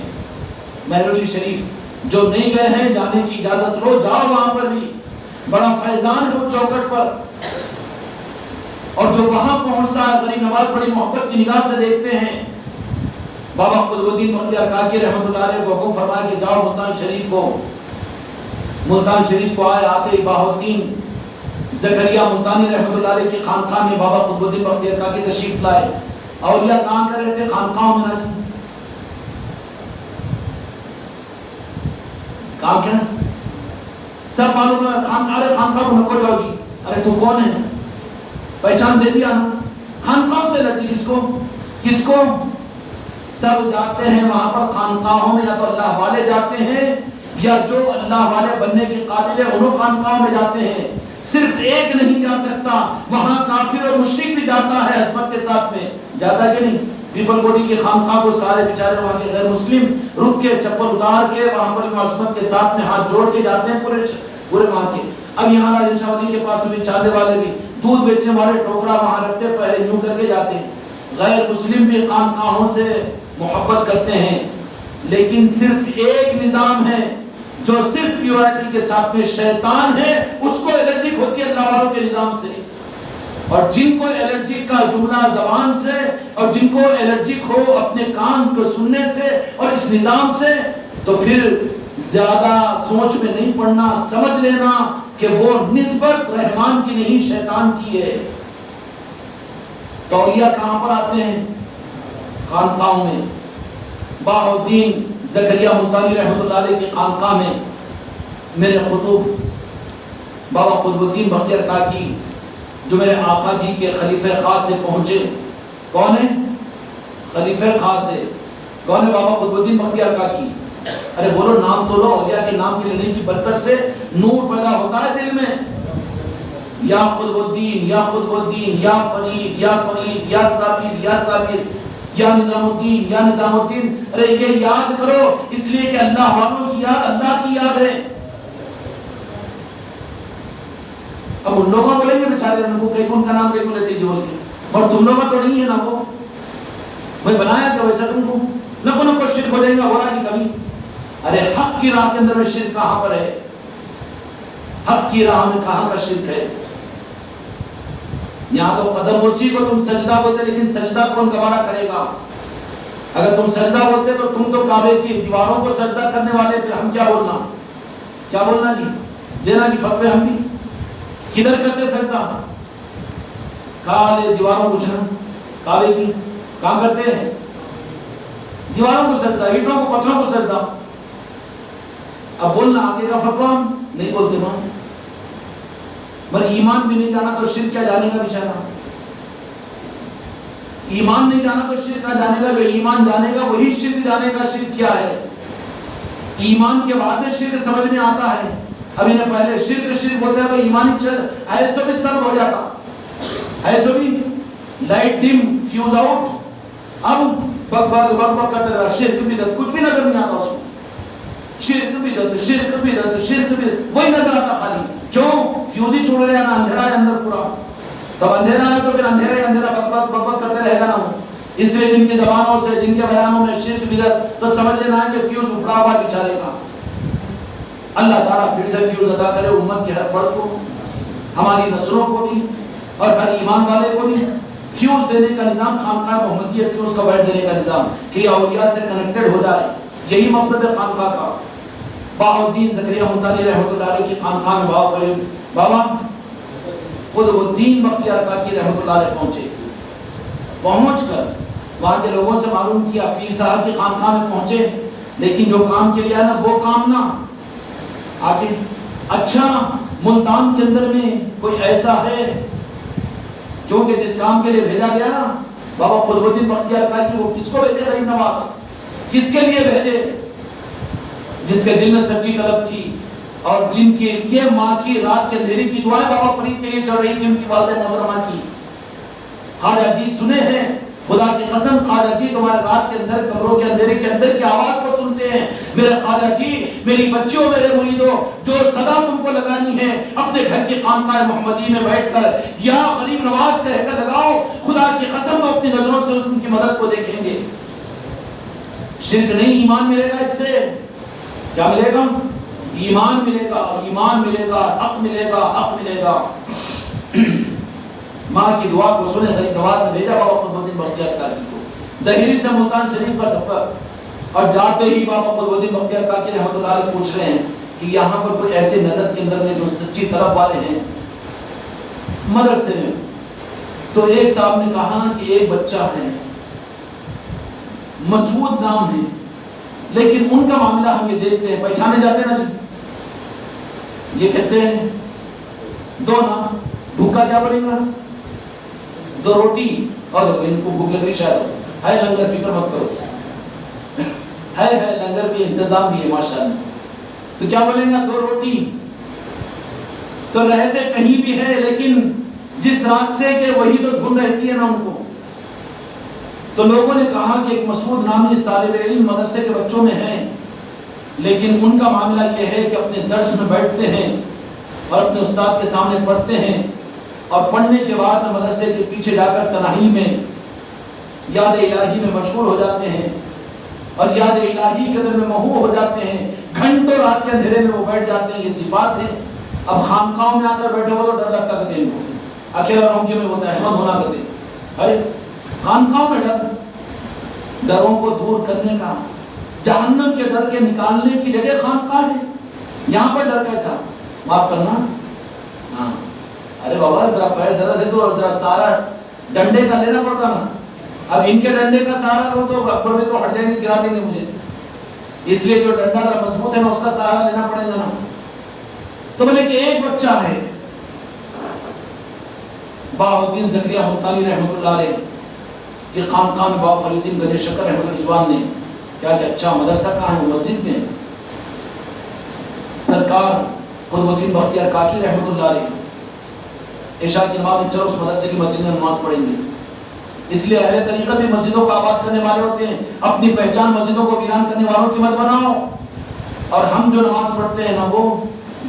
مہرولی شریف، جو نہیں گئے ہیں جانے کی اجازت لو، جاؤ وہاں پر بھی، بڑا فیضان ہے وہ چوکٹ پر، اور جو وہاں پہنچتا ہے غریب نواز بڑی محبت کی نگاہ سے دیکھتے ہیں۔ بابا قطب الدین بختیار کاکی رحمت اللہ علیہ کو حکم فرمایا کہ جاؤ ملتان شریف کو ملتان شریف کو آتے ہی بہاؤالدین زکریا ملتانی رحمۃ اللہ علیہ کی خانقاہ میں بابا قطب الدین بختیار کاکی تشریف لائے. اولیاء کہاں کر رہے تھے؟ خانقاہوں میں. نہ جی کہاں کیا سب معلوم ہے. خانقاہ کو نکو جاؤ جی. ارے تو کون ہے؟ پہچان دے دیا نا. خانقاہوں سے لجی کس کو سب جاتے ہیں وہاں پر خانقاہوں میں. یا تو اللہ والے جاتے ہیں یا جو اللہ والے بننے کے قابل ہے انہوں خانقاہوں میں جاتے ہیں. صرف ایک نہیں جا سکتا, وہاں کافر اور مشرک بھی جاتا ہے عظمت کے ساتھ میں. جاتا کہ نہیں؟ پیپل کوٹی کی خانقاہ کو سارے بیچارے وہاں کے غیر مسلم رک کے چپل اتار کے وہاں پر عظمت کے ساتھ میں ہاتھ جوڑ کے جاتے ہیں پورے وہاں کے. اب یہاں راجن شاہ ولی کے پاس بھی چادے والے بھی دودھ بیچنے والے ٹوکرا وہاں رکھتے, پہلے یوں کر کے جاتے ہیں. غیر مسلم بھی خانقاہوں سے محبت کرتے ہیں, لیکن صرف ایک نظام ہے جو صرف پیورٹی کے ساتھ میں شیطان ہے, اس کو الرجک ہوتی ہے اللہ والوں کے نظام سے. اور جن کو الرجک کا جملہ زبان سے اور جن کو الرجک ہو اپنے کان کو سننے سے اور اس نظام سے, تو پھر زیادہ سوچ میں نہیں پڑنا, سمجھ لینا کہ وہ نسبت رحمان کی نہیں شیطان کی ہے. تو اولیاء کہاں پر آتے ہیں؟ خانقاہوں میں. بہاؤالدین زکریا ملتانی رحمۃ اللہ علیہ کی خانقاہ میں میرے قطب بابا قطب الدین بختیار کاکی جو میرے آقا جی کے خلیفہ خاص سے پہنچے. کون ہے خلیفہ خاص ہے؟ کون ہے بابا قطب الدین بختیار کاکی؟ ارے بولو نام تو لو. اولیاء کے نام کے لینے کی برکت سے نور پیدا ہوتا ہے دل میں. یا قطب الدین, یا قطب الدین, یا فرید, یا فرید, یا ثابت, یا ثابت, یا نظام الدین, یا نظام الدین. ارے یہ یاد کرو اس لیے کہ اللہ والوں کی یاد اللہ کی یاد ہے. اب ان لوگوں بولیں گے بیچارے ان کو کہیں ان کا نام کہیں لیتے جی بول کے, اور تم لوگوں تو نہیں ہے نا. وہ بھائی بنایا کہ ویسا تم کو نہ کو شرک ہو جائے گا, ہو رہا نہیں کبھی. ارے حق کی راہ کے اندر میں شرک کہاں پر ہے؟ حق کی راہ میں کہاں کا شرک ہے؟ یہاں تو قدم اسی کو تم سجدہ بولتے, لیکن سجدہ کون گوارا کرے گا؟ اگر تم سجدہ بولتے تو تم تو کعبے کی دیواروں کو سجدہ کرنے والے, پھر ہم کیا بولنا جی, دینا جی فتوے. ہم بھی کدھر کرتے سجدہ؟ کالے دیواروں کو چھنا کعبے کی کہاں کرتے ہیں؟ دیواروں کو سجدہ, اینٹوں کو پتھروں کو سجدہ. اب بولنا آگے کا فتویٰ ہم نہیں بولتے نا. مگر ایمان بھی نہیں جانا تو شرک کیا جانے گا بیچارہ. ایمان نہیں جانا تو شرک نہ جانے گا. جو ایمان جانے گا وہی شرک جانے گا. شرک کیا ہے؟ ایمان کے بعد میں شرک سمجھ میں آتا ہے. اب انہیں پہلے شرک ہوتا ہے تو ایمانی ایسا بھی سرد ہو جاتا, ایسا بھی لائٹ ڈم فیوز آؤٹ. اب بگ کرتے رہا. شرک بھی کچھ بھی نظر نہیں آتا اس کو. شرک بھی وہی نظر آتا خالی. کیوں؟ فیوز ہی چھوڑ رہے ہیں نا, اندھیرا ہے اندر پورا. تب اندھیرا ہے تو پھر اندھیرا ہی اندھیرا بک کرتے رہے گا نا. اس لیے جن کی زبانوں سے جن کے بیانوں میں شرک بدعت, تو سمجھ لینا ہے کہ فیوز اپڑا ہوا بیچارے کا. اللہ تعالیٰ پھر سے فیوز ادا کرے امت کے ہر فرد کو, ہماری نسلوں کو بھی اور ہر ایمان والے کو بھی. فیوز دینے کا نظام خانقاہ محمدیہ, فیوز کا وائٹ دینے کا نظام کہ اولیاء سے کنیکٹڈ ہو جائے, یہی مقصد ہے خانقاہ کا. بہاؤالدین زکریا ملتانی رحمۃ اللہ علیہ کی خانقاہ میں بابا قطب الدین بختیار کاکی رحمۃ اللہ علیہ پہنچے. پہنچ کر وہاں کے لوگوں سے معلوم کیا, پیر صاحب کی خانقاہ میں پہنچے, لیکن جو کام کے لیے آیا نا وہ کام نہ آگے. اچھا ملتان کے اندر میں کوئی ایسا ہے, کیونکہ جس کام کے لیے بھیجا گیا نا بابا قطب الدین بختیار کاکی, وہ کس کو بھیجے؟ غریب نواز. کس کے لیے بھیجے؟ جس کے دل میں سچی طلب تھی اور جن کے لیے ماں کی رات کے اندھیرے کی دعائیں بابا فرید کے لیے چل رہی تھی, ان کی والدہ محترمہ کی. خواجہ جی سنے ہیں, خدا کی قسم خواجہ جی تمہارے رات کے اندر کمروں کے اندھیرے کے اندر کی آواز کو سنتے ہیں. میرے خواجہ جی, میری بچیوں, میرے مریدوں, جو صدا تم کو لگانی ہے اپنے گھر کی خانقاہ محمدی میں بیٹھ کر یا غریب نواز کہہ کر لگاؤ, خدا کی قسم تو اپنی نظروں سے ان کی مدد کو دیکھیں گے. شرک نہیں, ایمان ملے گا اس سے. کیا ملے گا؟ ایمان ملے گا, ایمان ملے گا, حق ملے گا, حق ملے گا. ماں کی دعا کو سنے غریب نواز نے بھیجا بابا قطب الدین بختیار کاکی کو. دہلی سے ملتان شریف کا سفر, اور جاتے ہی بابا قطب الدین بختیار کاکی رحمۃ اللہ علیہ پوچھ رہے ہیں کہ یہاں پر کوئی ایسے نظر کے اندر میں جو سچی طلب والے ہیں مدرسے میں. تو ایک صاحب نے کہا کہ ایک بچہ ہے مسعود نام ہے، لیکن ان کا معاملہ ہم یہ دیکھتے ہیں، پہچانے جاتے ہیں نا جی، یہ کہتے ہیں دو نا بھوکا کیا بنے گا، 2 روٹی، اور ان کو بھوک لگ رہی شاید ہے لنگر، فکر مت کرو، ہے لنگر بھی، انتظام بھی ہے ماشاءاللہ. تو کیا بولیں گا، 2 روٹی. تو رہتے کہیں بھی ہے، لیکن جس راستے کے وہی تو دھن رہتی ہے نا ان کو. تو لوگوں نے کہا کہ ایک مسعود نامی اس طالب علم مدرسے کے بچوں میں ہے، لیکن ان کا معاملہ یہ ہے کہ اپنے درس میں بیٹھتے ہیں اور اپنے استاد کے سامنے پڑھتے ہیں، اور پڑھنے کے بعد میں مدرسے کے پیچھے جا کر تنہائی میں یاد الہی میں مشغول ہو جاتے ہیں، اور یاد الہی کے اندر میں محو ہو جاتے ہیں. گھنٹوں رات کے اندھیرے میں وہ بیٹھ جاتے ہیں. یہ صفات ہیں. اب خانقاہوں میں آ کر بیٹھے ہو تو ڈر لگتا کہ ان کو اکیلا رونگی میں ہوتا ہے احمد ہونا کرتے. ارے خانقاہوں میں ڈروں کو دور کرنے کا، جہنم کے ڈر کے نکالنے کی جگہ خانقاہ ہے. یہاں پر ڈر کیسا، معاف کرنا، ہاں ارے بابا ذرا پیر درد ہے تو ذرا سارا ڈنڈے کا لینا پڑتا نا. اب ان کے ڈنڈے کا سہارا لو تو اکبر میں تو ہٹ جائیں گے، گرا دیں گے مجھے. اس لیے جو ڈنڈا ذرا مضبوط ہے نا اس کا سہارا لینا پڑے گا نا. تو بولے کہ ایک بچہ ہے بہاؤالدین زکریا ملتانی رحمۃ اللہ علیہ کہ خانقاہ میں بابا فرید الدین گنج شکر رحمۃ اللہ رضوان نے کیا کہ اچھا مدرسہ کہاں ہے، مسجد میں. سرکار قطب الدین بختیار کاکی رحمۃ اللہ علیہ عشاء کی نماز میں چلو اس مدرسے کی مسجد میں نماز پڑھیں گے. اس لیے اہل طریقت مسجدوں کو آباد کرنے والے ہوتے ہیں. اپنی پہچان مسجدوں کو ویران کرنے والوں کی مت بناؤ. اور ہم جو نماز پڑھتے ہیں نا وہ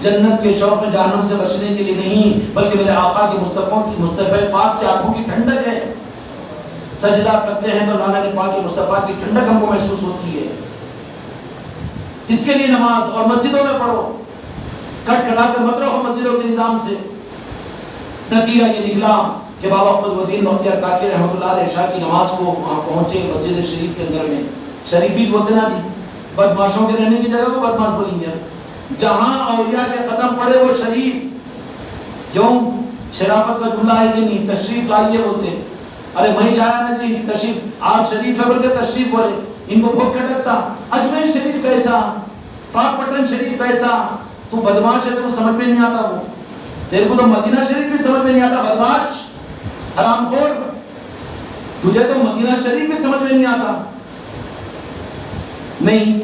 جنت کے شوق میں جہنم سے بچنے کے لیے نہیں، بلکہ میرے آقا کی مصطفی پاک کی آنکھوں کی ٹھنڈک ہے. سجدہ کرتے ہیں تو لالا پاک کی مصطفیٰ کی ٹھنڈک ہم کو محسوس ہوتی ہے. اس کے لیے نماز اور مسجدوں میں پڑھو، کٹ کٹا کر مت رہو مسجدوں کے نظام سے. نتیجہ یہ نکلا کہ بابا قطب الدین بختیار کاکی رحمۃ اللہ علیہ عشاء کی نماز کو وہاں پہنچے مسجد شریف کے اندر میں. شریفی جو بولتے نا جی، بدماشوں کے رہنے کی جگہ کو بدماش بولیں گے. جہاں اولیاء کے قدم پڑے وہ شریف، جو شرافت کا جملہ ہے کہ نہیں، تشریف لائیے بولتے ہیں. ارے میں چاہا نا جی تشریف، آپ شریف ہے بولتے تشریف بولے. ان کو بھوک کٹکتا اجمیر شریف کیسا، پاک پٹن شریف کیسا. تو بدماش ہے تو سمجھ میں نہیں آتا. وہ تیرے کو تو مدینہ شریف بھی سمجھ میں نہیں آتا، بدماش حرام خور. تجھے تو مدینہ شریف بھی سمجھ میں نہیں آتا. نہیں،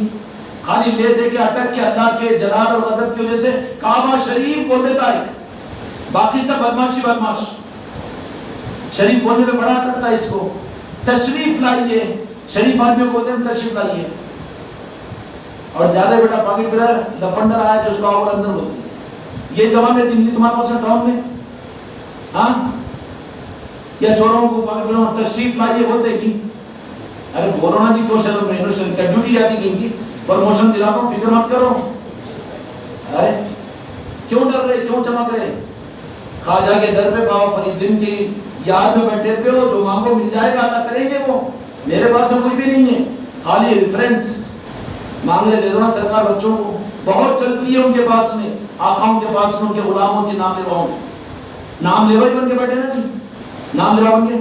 خالی لے دے کے اٹک کے اللہ کے جلال اور غضب کی وجہ سے کعبہ شریف بول دیتا ہے، باقی سب بدماشی بدماش. شریف بولنے میں بڑا اٹکتا ہے اس کو. تشریف لائیے، شریف آدمیوں کو بولتے ہیں تشریف لائیے. اور زیادہ بیٹا پاکٹ پھر لفنڈر آیا کہ اس کو اور اندر ہوتی ہے. یہ زبان میں دن تمہارے پاس ٹاؤن میں ہاں یا چوروں کو پاکٹ پھر تشریف لائیے بولتے کی. ارے بولو نا جی کیوں شرم میں ڈیوٹی جاتی کہ ان کی پروموشن دلاتا ہوں، فکر مت کرو. ارے کیوں ڈر رہے، کیوں چمک رہے. خواجہ کے در پہ بابا فرید الدین کی یاد میں بیٹھے پہ ہو، جو مانگو مل جائے گا، عطا کریں گے. وہ میرے پاس کچھ بھی نہیں ہے، خالی ریفرنس مانگ لے دے دو نا. سرکار بچوں کو بہت چلتی ہے ان کے پاس میں، آقاؤں کے پاس میں ان کے غلاموں کے نام لیوا ہوں. نام لیوا ہی بن کے بیٹھے نا جی، نام لیوا بن کے.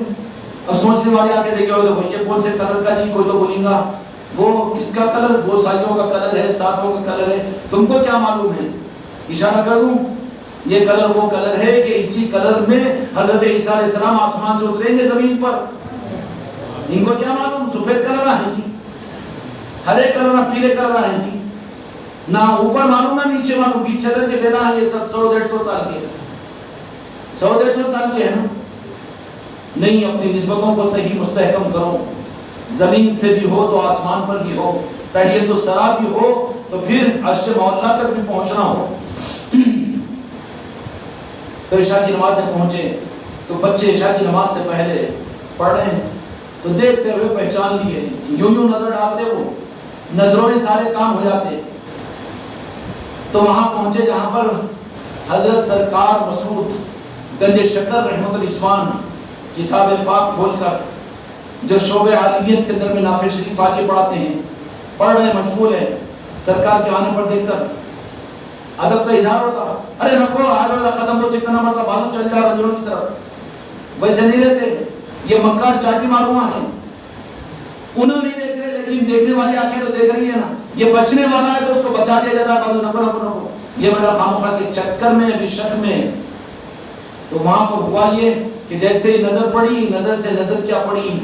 اب سوچنے والے آ کے دیکھے ہو دیکھو یہ کون سے کلر کا جی، کوئی تو بولیں گا وہ کس کا کلر، وہ سائیوں کا کلر ہے، ساتھوں کا کلر ہے. تم کو کیا معلوم ہے، اشارہ کر دوں یہ کلر وہ کلر ہے کہ اسی کلر میں حضرت عیسیٰ علیہ السلام آسمان سے اتریں گے زمین پر. ان کو کیا معلوم سفید کلر آئیں گی، ہرے کلر نہ پیلے کلر آئیں گی، نہ اوپر معلوم نہ نیچے معلوم. بیچ چلر کے بنا ہے یہ سب 100-150 سال کے 100-150 سال کے ہے نا. نہیں، اپنی نسبتوں کو صحیح مستحکم کرو. زمین سے بھی ہو تو آسمان پر بھی ہو، تحیت السرا بھی ہو تو پھر عرش مولا تک بھی پہنچنا ہو. تو عشاء کی نماز میں پہنچے تو بچے عشاء کی نماز سے پہلے پڑھ رہے ہیں تو دیکھتے ہوئے پہچان لیے، یوں یوں نظر ڈالتے، وہ نظروں میں سارے کام ہو جاتے. تو وہاں پہنچے جہاں پر حضرت سرکار مسعود گنج شکر رحمۃ اللہ رضوان کتاب پاک کھول کر جو شعبہ عالمیت کے اندر میں نافع شریف آگے پڑھاتے ہیں، پڑھ رہے مشغول ہے. سرکار کے آنے پر دیکھ کر ادب کا اظہار ہوتا, ارے رکھو آگے قدم کو سیکھنا پڑتا, بازو چل جا رنجنوں کی طرف. ویسے نہیں رہتے, یہ مکار چاٹی معلوم ہے, انہوں نہیں دیکھ رہے لیکن دیکھنے والی آنکھیں تو دیکھ رہی ہے نا. یہ بچنے والا ہے تو اس کو بچا دیا جاتا ہے, بازو نکو نکو نکو, یہ بیٹا خامخواہ کے چکر میں بھی شک میں. تو وہاں پر ہوا یہ کہ جیسے ہی نظر پڑی, نظر سے نظر کیا پڑی,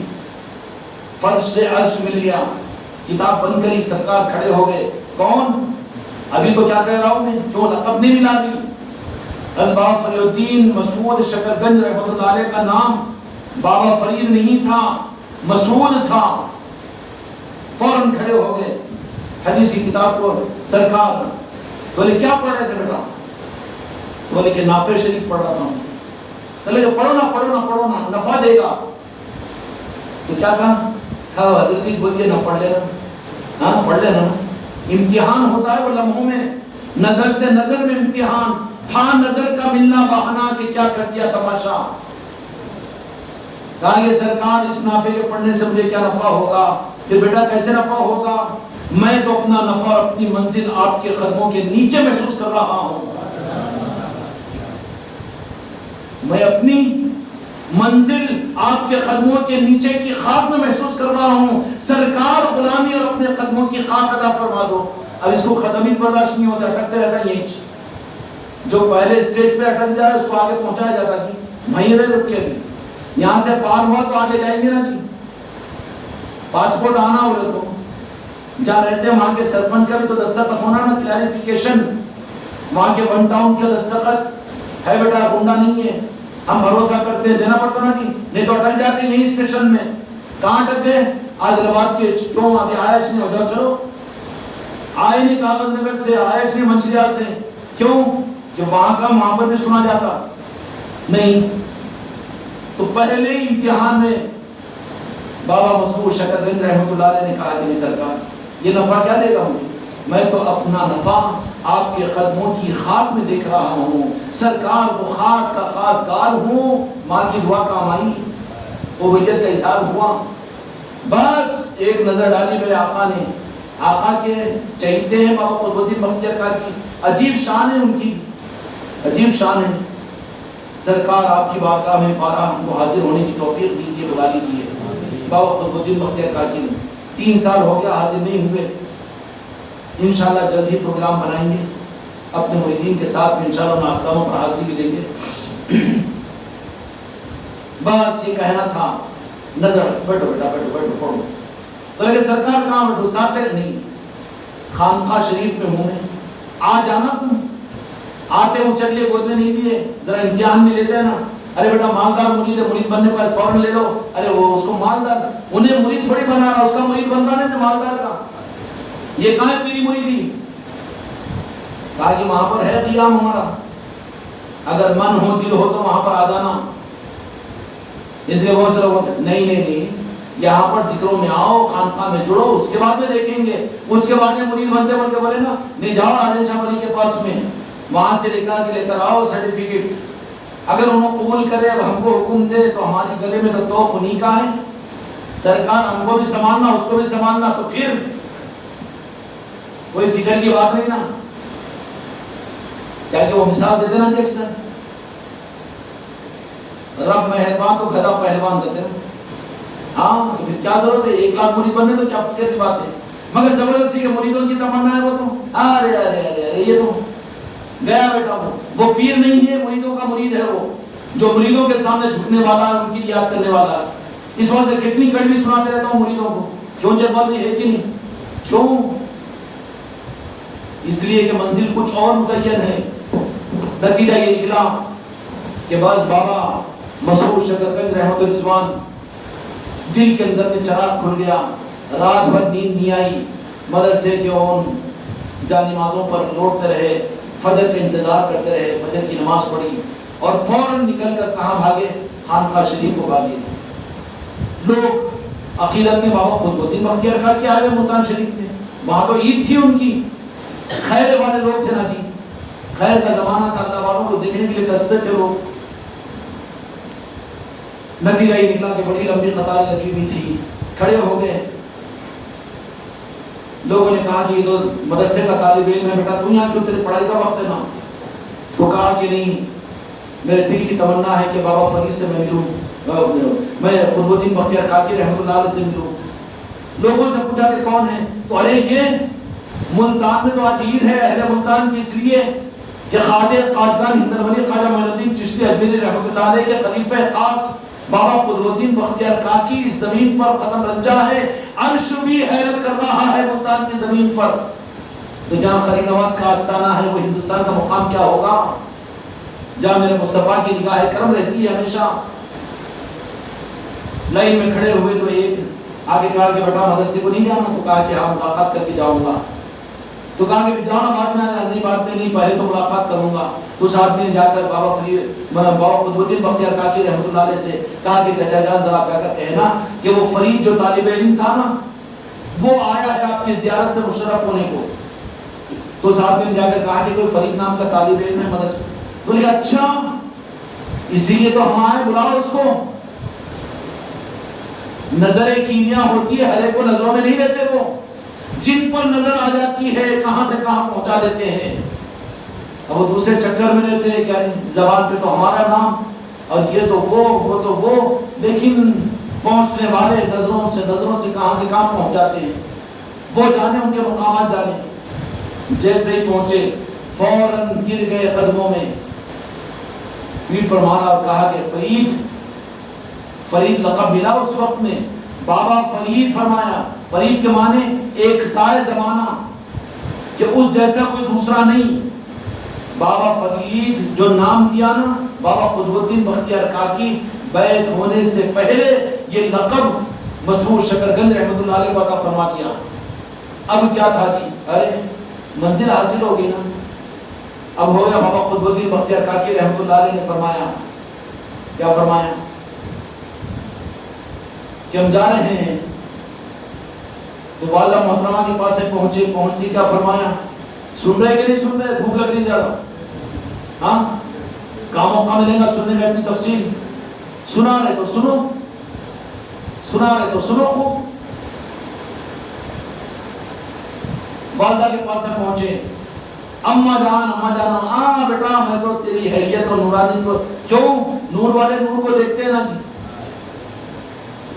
فرش سے عرش مل گیا, کتاب بند کری, سرکار کھڑے ہو گئے. کون؟ ابھی تو کیا کہہ رہا ہوں میں, کیوں لقب نہیں ملا ابھی. بابا فرید الدین مسعود شکرگنج رحمۃ اللہ علیہ کا نام بابا فرید نہیں تھا, مسعود تھا. فوراً کھڑے ہو گئے, حدیث کی کتاب کو سرکار. بولے کیا پڑھ رہے تھے بیٹا؟ بولے کہ نافع شریف پڑھ رہا تھا. بولے پڑھو نا پڑھو نا پڑھو نا, نفع دے گا. تو کیا کہا؟ ہاں حضرت بولیے نا, پڑھ لینا. ہاں پڑھ لینا, امتحان ہوتا ہے وہ لمحوں میں, نظر سے نظر میں امتحان تھا. نظر کا ملنا بہانا کہ کیا کر دیا تماشا. کہا یہ سرکار اس نافع کے پڑھنے سے مجھے کیا نفع ہوگا؟ کہ بیٹا کیسے نفع ہوگا؟ میں تو اپنا نفع اور اپنی منزل آپ کے قدموں کے نیچے محسوس کر رہا ہوں. میں اپنی منزل آپ کے قدموں کے نیچے کی خاک میں محسوس کر رہا ہوں. سرکار غلامی اور اپنے قدموں کی خاک عطا فرما دو. اب اس کو ختم ہی برداشت نہیں ہوتا, اٹکتے رہتا ہے. یہی جو پہلے اسٹیج پہ اٹک جائے اس کو آگے پہنچایا جاتا ہے کہ وہیں رہے رک کے بھی, یہاں سے پار ہوا تو آگے جائیں گے نا جی. پاسپورٹ آنا ہو رہے تو جہاں رہتے ہیں وہاں کے سرپنچ کا بھی تو دستخط ہونا نا, کلیریفیکیشن. وہاں کے ون ٹاؤن کا دستخط ہے, بیٹا گنڈا نہیں ہے, ہم بھروسہ کرتے ہیں, دینا پڑتا نا جی, نہیں تو اٹک جاتے نہیں اسٹیشن میں. کہاں اٹک گئے؟ عادل آباد کے, کیوں ابھی آیا اس نے, ہو جاؤ چلو. آئے نہیں کاغذ نگر سے, آئے اس نے منچریال سے. کیوں؟ کہ وہاں کا وہاں پر بھی سنا جاتا نہیں. تو پہلے ہی امتحان میں بابا مسعود شکرگنج رحمۃ اللہ علیہ نے کہا کہ نہیں سرکار یہ نفع کیا دے گا مجھے, میں تو اپنا نفع آپ کے قدموں کی خاک میں دیکھ رہا ہوں. سرکار وہ خاک کا خاصگار ہوں. ماں کی دعا کام آئی, قبولیت کا اظہار ہوا. بس ایک نظر ڈالی میرے آقا نے. آقا کے چہیتے ہیں بابا قطب الدین بختیار کار کی, عجیب شان ہے ان کی, عجیب شان ہے. سرکار آپ کی بارگاہ میں پارا ہم کو حاضر ہونے کی توفیق دیجیے, بلا لیجیے. بابا قطب الدین بختیار کار کی 3 سال ہو گیا حاضر نہیں ہوئے. انشاءاللہ جلد ہی پروگرام بنائیں گے اپنے مریدین کے ساتھ میں, انشاءاللہ ناستانوں پر حاضری بھی دیں گے. بس یہ کہنا تھا. نظر بیٹھو بیٹا, بیٹھو بیٹھو پڑھو. تو لگے سرکار کہاں بیٹھو؟ ساتھ لے نہیں, خانقاہ شریف میں ہوں میں, آ جانا تم. آتے ہو چلیے, گود میں نہیں لیے, ذرا امتحان میں لیتے ہیں نا. ارے بیٹا مالدار مرید ہے, مرید بننے پر فوراً لے لو. ارے وہ اس کو مالدار, انہیں مرید تھوڑی بنا رہا, اس کا مرید بن رہا نہیں مالدار کا. یہ کہاں ہے پیری مریدی؟ کہا کہ وہاں پر ہے قیام ہمارا, اگر من ہو دل ہو تو وہاں پر آ جانا. اس لیے بہت سے لوگ نہیں نہیں نہیں, یہاں پر ذکروں میں آؤ, خانقاہ میں جڑو, اس کے بعد میں دیکھیں گے. اس کے بعد میں مرید بنتے بنتے بولے نا نہیں جاؤ عادل شاہ ولی کے پاس میں, وہاں سے لے کر آؤ سرٹیفکیٹ. اگر انہوں قبول کرے, اب ہم کو حکم دے تو ہماری گلے میں تو توپ انہی کا ہے. سرکار ہم کو بھی سنبھالنا, اس کو بھی سنبھالنا, تو پھر کوئی فکر کی بات نہیں نا. کیا کہ وہ مثال دیتے نا جی اکثر, رب مہربان تو گدھا پہلوان کہتے ہیں. ہاں تو پھر کیا ضرورت ہے 1 لاکھ مرید بننے, تو کیا فکر کی بات ہے. مگر زبردستی کے مریدوں کی تمنا ہے وہ تو ارے ارے ارے ارے یہ تو گیا بیٹا. وہ پیر نہیں ہے, مریدوں کا مرید ہے وہ, جو مریدوں کے سامنے جھکنے والا ہے, ان کی یاد کرنے والا ہے. اس وجہ سے کتنی کڑوی سناتے رہتا ہوں مریدوں کو, کیوں جذبہ بھی ہے کہ نہیں, کیوں؟ اس لیے کہ منزل کچھ اور متعین ہے. نتیجہ یہ نکلا کہ بس بابا مسعود شکرگنج رحمت الرضوان دل کے اندر میں چراغ کھل گیا. رات بھر نیند نہیں آئی, مدرسے کے ان جانمازوں پر لوٹتے رہے, فجر کا انتظار کرتے رہے. فجر کی نماز پڑھی اور فوراً نکل کر کہاں بھاگے؟ خانقاہ شریف کو بھاگے. لوگ عقیدت میں بابا قطب الدین بختیار کار کے آئے ملتان شریف میں, وہاں تو عید تھی ان کی, خیر والے لوگ تھے نا جی, خیر کا زمانہ تھا, اللہ والوں کو دیکھنے کے لیے ترستے تھے لوگ. نتیجہ یہ نکلا کہ بڑی لمبی قطار لگی ہوئی تھی, کھڑے ہو گئے. لوگوں نے کہا کہ یہ تو مدرسے کا طالب علم ہے بیٹا، تو یہاں کیوں، تیرے پڑھائی کا وقت ہے نا؟ تو کہا کہ نہیں، میرے دل کی تمنا ہے کہ بابا فرید سے میں ملوں، میں قطب الدین بختیار کاکی رحمۃ اللہ علیہ سے ملوں۔ لوگوں سے پوچھا کہ کون ہے، تو ارے یہ ملتان میں تو آج عید ہے اہل ملتان کی، اس لیے کہ خواجہ قاجگان ہندر ولی خواجہ معین الدین چشتی اجمیری رحمۃ اللہ علیہ کے خلیفہ خاص بابا قطب الدین بختیار کاکی اس زمین پر ختم رنجا ہے، عرش بھی حیرت کر رہا ہے ملتان کی زمین پر۔ تو جہاں خلیل نواز کا آستانہ ہے وہ ہندوستان کا مقام کیا ہوگا، جہاں میرے مصطفیٰ کی نگاہ کرم رہتی ہے ہمیشہ۔ لائن میں کھڑے ہوئے تو ایک آگے کہا کہ بیٹا مدرسے کو نہیں جانا، تو کہا کہ ہاں ملاقات کر کے جاؤں گا۔ تو کہا کہ جانا بعد میں آنا، نہیں بعد میں نہیں، پہلے تو ملاقات کروں گا۔ اس آدمی نے جا کر بابا قطب الدین بختیار کاکی رحمۃ اللہ علیہ سے کہا کہ چچا جان ذرا کہہ کر کہنا کہ وہ فرید جو طالب علم تھا نا وہ آیا ہے آپ کی زیارت سے مشرف ہونے کو۔ تو اس آدمی نے جا کر کہا کہ کوئی فرید نام کا طالب علم ہے مدرسے، تو نے کہا اچھا اسی لیے تو ہم آئے، بلاؤ اس کو۔ نظر کیمیا ہوتی ہے، ہر ایک کو نظروں میں نہیں لیتے، وہ جن پر نظر آ جاتی ہے کہاں سے کہاں پہنچا دیتے ہیں۔ اب وہ دوسرے چکر میں رہتے ہیں، کیا زبان پہ تو ہمارا نام اور یہ تو وہ تو وہ، لیکن پہنچنے والے نظروں سے کہاں پہنچ جاتے ہیں، وہ جانے ان کے مقامات جانے۔ جیسے ہی پہنچے فوراً گر گئے قدموں میں، پیٹھ پر مارا اور کہا کہ فرید لقب ملا اس وقت میں، بابا فرید فرمایا۔ فرید کے معنی ایک تائے زمانہ، کہ اس جیسا کوئی دوسرا نہیں۔ بابا فرید جو نام دیا نا بابا قطب الدین بختیار کاکی، بیعت ہونے سے پہلے یہ لقب مسعود شکرگنج رحمۃ اللہ علیہ کو عطا فرما دیا۔ اب کیا تھا جی، ارے منزل حاصل ہوگی نا، اب ہو گیا۔ بابا قطب الدین بختیار کاکی رحمۃ اللہ علیہ نے فرمایا، کیا فرمایا کہ ہم جا رہے ہیں۔ تو والدہ محترمہ کے پاس پہنچتی کیا فرمایا، سن رہے کہ نہیں سن رہے، بھوک لگ رہی زیادہ، ہاں کہاں موقع ملے گا سننے کا اپنی تفصیل، سنا رہے تو سنو، سنا رہے تو سنو خوب۔ والدہ کے پاس پہنچے، اما جان ہاں بیٹا میں تو تیری حیت اور نورانی کو، کیوں نور والے نور کو دیکھتے ہیں نا جی،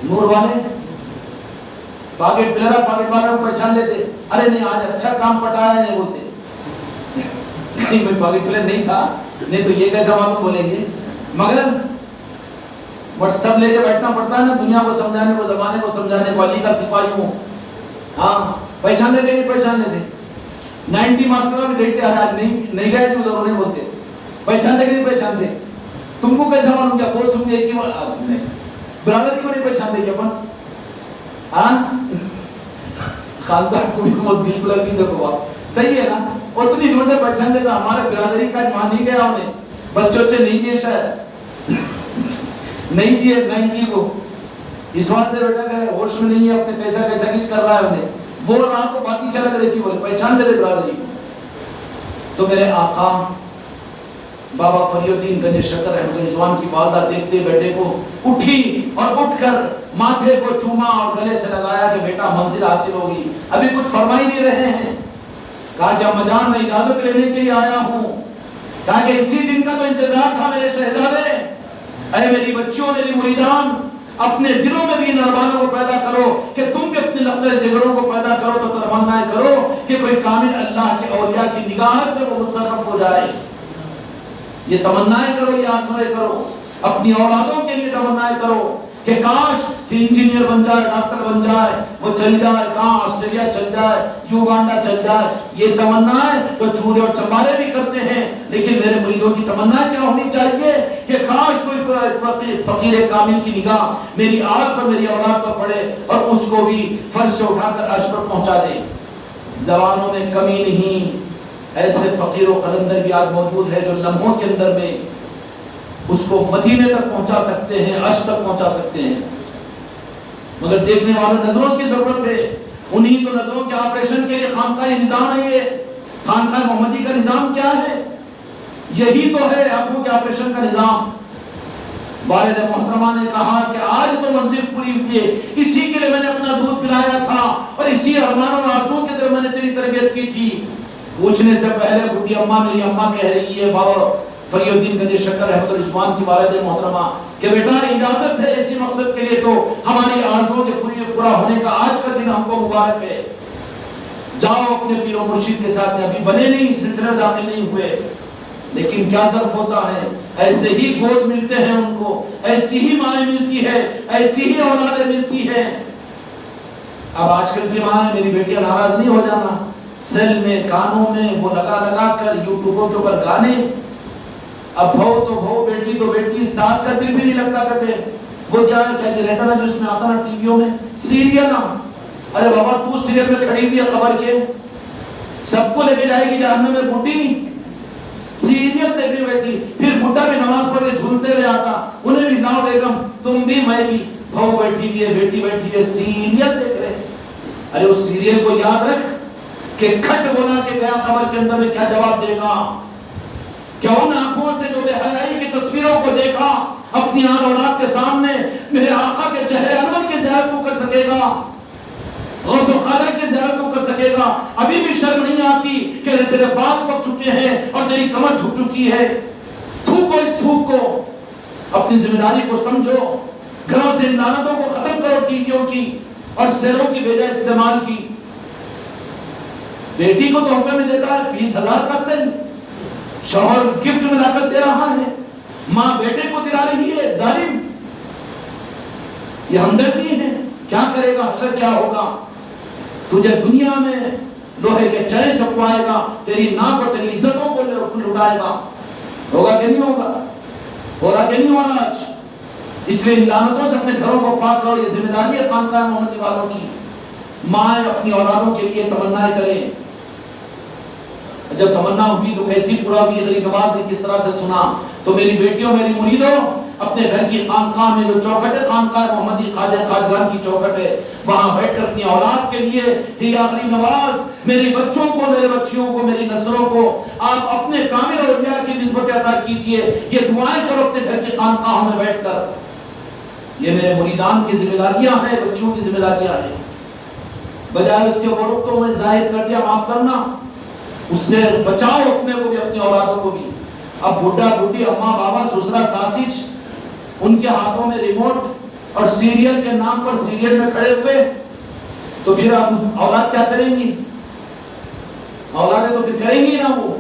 نور والے پاکٹ پلرا پاکٹ والوں کو پہچان لیتے، ارے نہیں آج اچھا کام پٹایا ہے نہیں بولتے، نہیں میں پاکٹ پلر نہیں تھا، نہیں تو یہ کیسا معلوم بولیں گے، مگر واٹس ایپ لے کے بیٹھنا پڑتا ہے نا، دنیا کو سمجھانے کو، زمانے کو سمجھانے کو، علی کا سپاہی ہوں، ہاں پہچان لیتے نہیں پہچان لیتے۔ 90 ماسٹر بھی دیکھتے آج نہیں گئے جو ادھر نہیں بولتے، پہچانتے کہ نہیں پہچانتے، تم کو کیسا معلوم کیا کورس سن ایک ہی برادر کو نہیں پہچانتے کہ اپن، ہاں خان صاحب کو بھی بہت دل کو لگی تو بات صحیح ہے نا، اتنی دور سے پہچان لیتا، ہمارے برادری کا مان نہیں گیا انہیں، بچوں سے نہیں دیے شاید نہیں دیے 90 کو، اس وقت سے بیٹا کہ ہوش میں نہیں ہے، اپنے کیسا کچھ کر رہا ہے انہیں، وہ رات کو باقی چلا کر رہی بولے پہچان لیتے برادری کو۔ تو میرے آقا بابا فرید الدین گنج شکر احمد رضوان کی والدہ دیکھتے بیٹے کو اٹھی اور اٹھ کر ماتھے کو چوما اور گلے سے لگایا کہ بیٹا منزل حاصل ہوگی، ابھی کچھ فرما ہی نہیں رہے ہیں۔ کہا کہ اما جان میں اجازت لینے کے لیے آیا ہوں، کہا کہ اسی دن کا تو انتظار تھا میرے شہزادے، اے میری بچیوں میری مریدان، اپنے دلوں میں بھی نرمانوں کو پیدا کرو کہ تم بھی اپنے لخت جگروں کو پیدا کرو، تو تمنا کرو کہ کوئی کامل اللہ کے اولیاء کی نگاہ سے وہ متصرف ہو جائے۔ یہ تمنائیں کرو، یہ آرزویں کرو، اپنی اولادوں کے لیے تمنائیں کرو کہ کاش کہ انجینئر بن جائے، ڈاکٹر بن جائے، وہ چل جائے کہاں، آسٹریلیا چل جائے، یوگانڈا چل جائے۔ یہ تمنائیں تو چورے اور چمارے بھی کرتے ہیں، لیکن میرے مریدوں کی تمنا کیا ہونی چاہیے کہ کاش کوئی فقیر کامل کی نگاہ میری آل پر، میری اولاد پر پڑے اور اس کو بھی فرش سے اٹھا کر عرش پر پہنچا دے۔ زبانوں میں کمی نہیں، ایسے فقیر و قلندر بھی آج موجود ہے جو لمحوں کے اندر میں اس کو مدینے تک پہنچا سکتے ہیں، عرش تک پہنچا سکتے ہیں، مگر دیکھنے والوں نظروں کی ضرورت ہے۔ انہی تو نظروں کے آپریشن کے لیے خانقاہ نظام ہے، یہ خانقاہ محمدی کا نظام کیا ہے؟ یہی تو ہے آنکھوں کے آپریشن کا نظام۔ والد محترمہ نے کہا کہ آج تو منزل پوری ہوئی ہے، اسی کے لیے میں نے اپنا دودھ پلایا تھا اور اسی ارمان اور آرزو کے طرف میں نے تیری تربیت کی تھی۔ پوچھنے سے پہلے بڈھی اماں میری اماں کہہ رہی ہے بابا فری الدین گنج شکر رحمت رضوان کی والد محترمہ کہ بیٹا اجازت ہے اسی مقصد کے لیے تو ہماری آرزوں کے پورا ہونے کا آج کا دن ہم کو مبارک ہے۔ جاؤ اپنے پیر و مرشد کے ساتھ میں ابھی بنے نہیں، سلسلے میں داخل نہیں ہوئے، لیکن کیا ظرف ہوتا ہے، ایسے ہی گود ملتے ہیں ان کو، ایسی ہی مائیں ملتی ہے، ایسی ہی اولادیں ملتی ہیں۔ اب آج کل کی ماں میری بیٹیاں ناراض نہیں ہو جانا، سیل میں کانوں میں وہ لگا کر یوٹیوبوں کے اوپر گانے، اب بھو تو بھو بیٹی تو بیٹی، ساس کا دل بھی نہیں لگتا کہتے وہ کیا ہے، کیا رہتا نا جو اس میں آتا نا ٹی ویوں میں سیریل نا، ارے بابا تو سیریل میں کھڑی ہوئی ہے خبر کے، سب کو لے کے جائے گی جہنم میں، بڈھی سیریل دیکھ رہی بیٹی، پھر بڈھا بھی نماز پڑھ کے جھولتے ہوئے آتا، انہیں بھی ناؤ بیگم تم بھی میں بھی، بھو بیٹھی ہوئی ہے بیٹی بیٹھی ہے، سیریل دیکھ رہے۔ ارے اس سیریل کو یاد رکھ کہ کھٹ بولا کے گیا قبر کے اندر میں کیا جواب دے گا، کیا ان آنکھوں سے جو بے حیائی کی تصویروں کو دیکھا اپنی آن اولاد کے سامنے میرے آقا کے چہرے انور کی زیارت تو کر سکے گا، غوث و خواجہ کی زیارت تو کر سکے گا؟ ابھی بھی شرم نہیں آتی کہ تیرے بال پک چکے ہیں اور تیری کمر جھک چکی ہے؟ تھوکو اس تھوک کو، اپنی ذمہ داری کو سمجھو، گھروں سے ان لعنتوں کو ختم کرو، ٹی ویوں کی اور سیروں کی بے جا استعمال کی۔ بیٹی کو تحفے میں دیتا ہے 20,000 کا سیل، شوہر گفٹ میں لا کر دے رہا ہے، ماں بیٹے کو دلا رہی ہے، ظالم، یہ ہمدردی ہے؟ کیا کرے گا، حشر کیا ہوگا؟ تجھے دنیا میں لوہے کے چرے چھپوائے گا، تیری ناک اور تیری عزتوں کو لٹائے گا، ہوگا کہ نہیں ہوگا؟ ہو رہا کہ نہیں ہو رہا آج؟ اس لیے لعنتوں سے اپنے گھروں کو پاک کرو، یہ ذمہ داری ہے خانقاہ محمدی والوں کی۔ ماں اپنی اولادوں کے لیے تمنا کرے، جب تمنا ہوئی تو کیسی پورا ہوئی، غریب نواز نے کس طرح سے سنا۔ تو میری بیٹیوں میری مریدوں، اپنے گھر کی خانقاہ میں جو چوکھٹ ہے خانقاہ محمدی خواجگان کی چوکھٹ ہے، وہاں بیٹھ کر اپنی اولاد کے لیے یا غریب نواز میری بچوں کو، میرے بچیوں کو، میری نسلوں کو آپ اپنے کامل اولیاء کی نسبت عطا کیجئے، یہ دعائیں کرو اپنے گھر کی خانقاہوں میں بیٹھ کر۔ یہ میرے مریدان کی ذمہ داریاں ہیں، بچوں کی ذمہ داریاں ہیں، بجائے اس کے وہ رخ تو میں ظاہر کر دیا، معاف کرنا، اس سے بچاؤ اپنے کو بھی اپنی اولادوں کو بھی۔ اب بڈھا بڈھی اماں بابا سسرا ساسچ ان کے ہاتھوں میں ریموٹ اور سیریل کے نام پر سیریل میں کھڑے ہوئے تو پھر اب اولاد کیا کریں گی؟ اولادیں تو پھر کریں گی نا وہ۔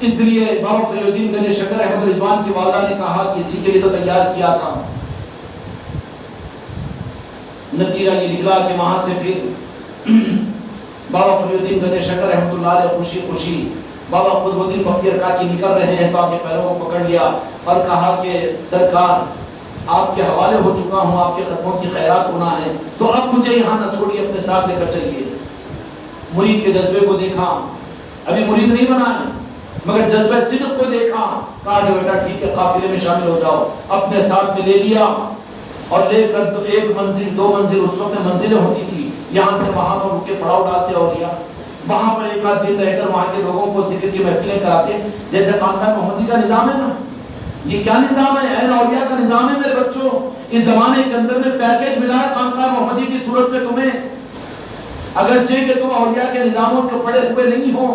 اس لیے بابا فری الدین گنج شکر رحمت رضوان کی والدہ نے کہا کہ اسی کے لیے تو تیار کیا تھا۔ نتیجہ یہ نکلا کہ وہاں سے پھر بابا فری الدین گنج شکر رحمت اللہ علیہ خوشی خوشی بابا قطب الدین بختیار کاکی نکل رہے ہیں تو آپ کے پیروں کو پکڑ لیا اور کہا کہ سرکار آپ کے حوالے ہو چکا ہوں، آپ کے قدموں کی خیرات ہونا ہے، تو اب مجھے یہاں نہ چھوڑیے، اپنے ساتھ لے کر چلیے۔ مرید کے جذبے کو دیکھا، ابھی مرید نہیں بنا ہے مگر جذبہ صدق کو دیکھا، کہا کہ بیٹا ٹھیک ہے قافلے میں شامل ہو جاؤ، اپنے ساتھ میں لے لیا اور لے کر ایک منزل دو منزل، اس وقت منزلیں ہوتی تھی، یہاں سے وہاں پر رک کے پڑاؤ ڈالتے اور لیا، وہاں پر ایک آدھ دن رہ کر وہاں کے لوگوں کو ذکر کی محفلیں کراتے، جیسے خانقاہ محمدی کا نظام ہے نا۔ یہ کیا نظام ہے؟ اہل اولیاء کا نظام ہے میرے بچوں۔ اس زمانے کے اندر میں پیکیج ملا ہے خانقاہ محمدی کی صورت میں تمہیں، اگرچہ کہ تم اولیاء کے نظاموں کے پڑے ہوئے نہیں ہو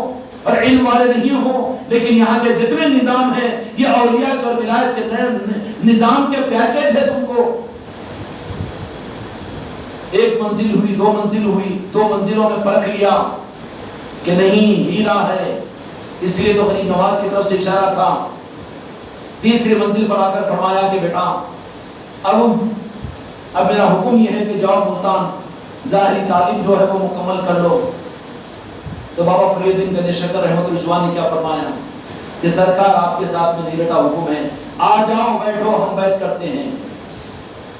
اور علم والے نہیں ہو، لیکن یہاں کے جتنے نظام ہیں یہ اولیاء کے اور ولایت کے نئے نظام کے پیکیج ہے۔ تم کو ایک منزل ہوئی، دو منزل ہوئی، دو منزلوں میں پرکھ لیا کہ نہیں ہیرا ہے، اس لیے تو غریب نواز کی طرف سے اشارہ تھا۔ تیسری منزل پر آ کر فرمایا کہ بیٹا اب میرا حکم یہ ہے کہ جاؤ ملتان، ظاہری تعلیم جو ہے وہ مکمل کر لو۔ تو بابا فری الدین گنج شکر رحمت رضوان نے کیا فرمایا کہ سرکار آپ کے ساتھ میں بیٹا حکم ہے، آ جاؤ بیٹھو ہم بیعت کرتے ہیں۔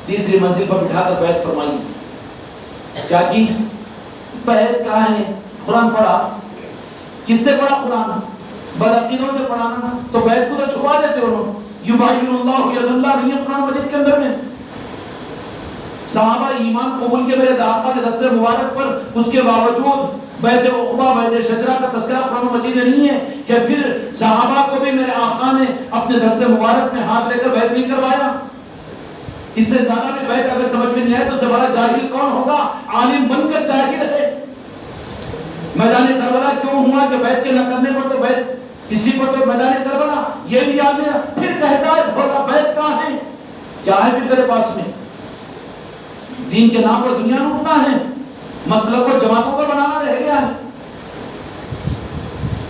تیسری منزل پر بٹھا کر بیعت فرمائی۔ کیا کی؟ بیعت کہا ہے؟ قرآن پڑھا۔ کس سے پڑھا قرآن؟ بدعقیدوں سے پڑھانا، تو بیعت کو تو چھپا دیتے انہوں، یباین اللہ ید اللہ نہیں ہے قرآن مجید کے اندر میں۔ صحابہ ایمان قبول کے میرے آقا کے دست مبارک پر، اس کے باوجود بیعت عقبہ بیعت شجرہ کا تذکرہ قرآن مجید میں نہیں ہے کہ پھر صحابہ کو بھی میرے آقا نے اپنے دست مبارک میں ہاتھ لے کر بیعت نہیں کروایا؟ اس سے زیادہ بھی بیعت اگر سمجھ میں نہیں آئے تو اس سے بڑا جاہل کون ہوگا؟ عالم بن کر جاہل ہے۔ میدان کربلا کیوں ہوا کہ بیعت کے نہ کرنے پر تو بیعت کسی کو تو میدان کربلا یہ بھی یاد نہیں، پھر کہتا ہے بھولا بیعت کہاں ہے؟ کیا ہے پھر تیرے پاس میں؟ دین کے نام پر دنیا لوٹنا ہے، مسلک کو جماعتوں کا بنانا رہ گیا ہے۔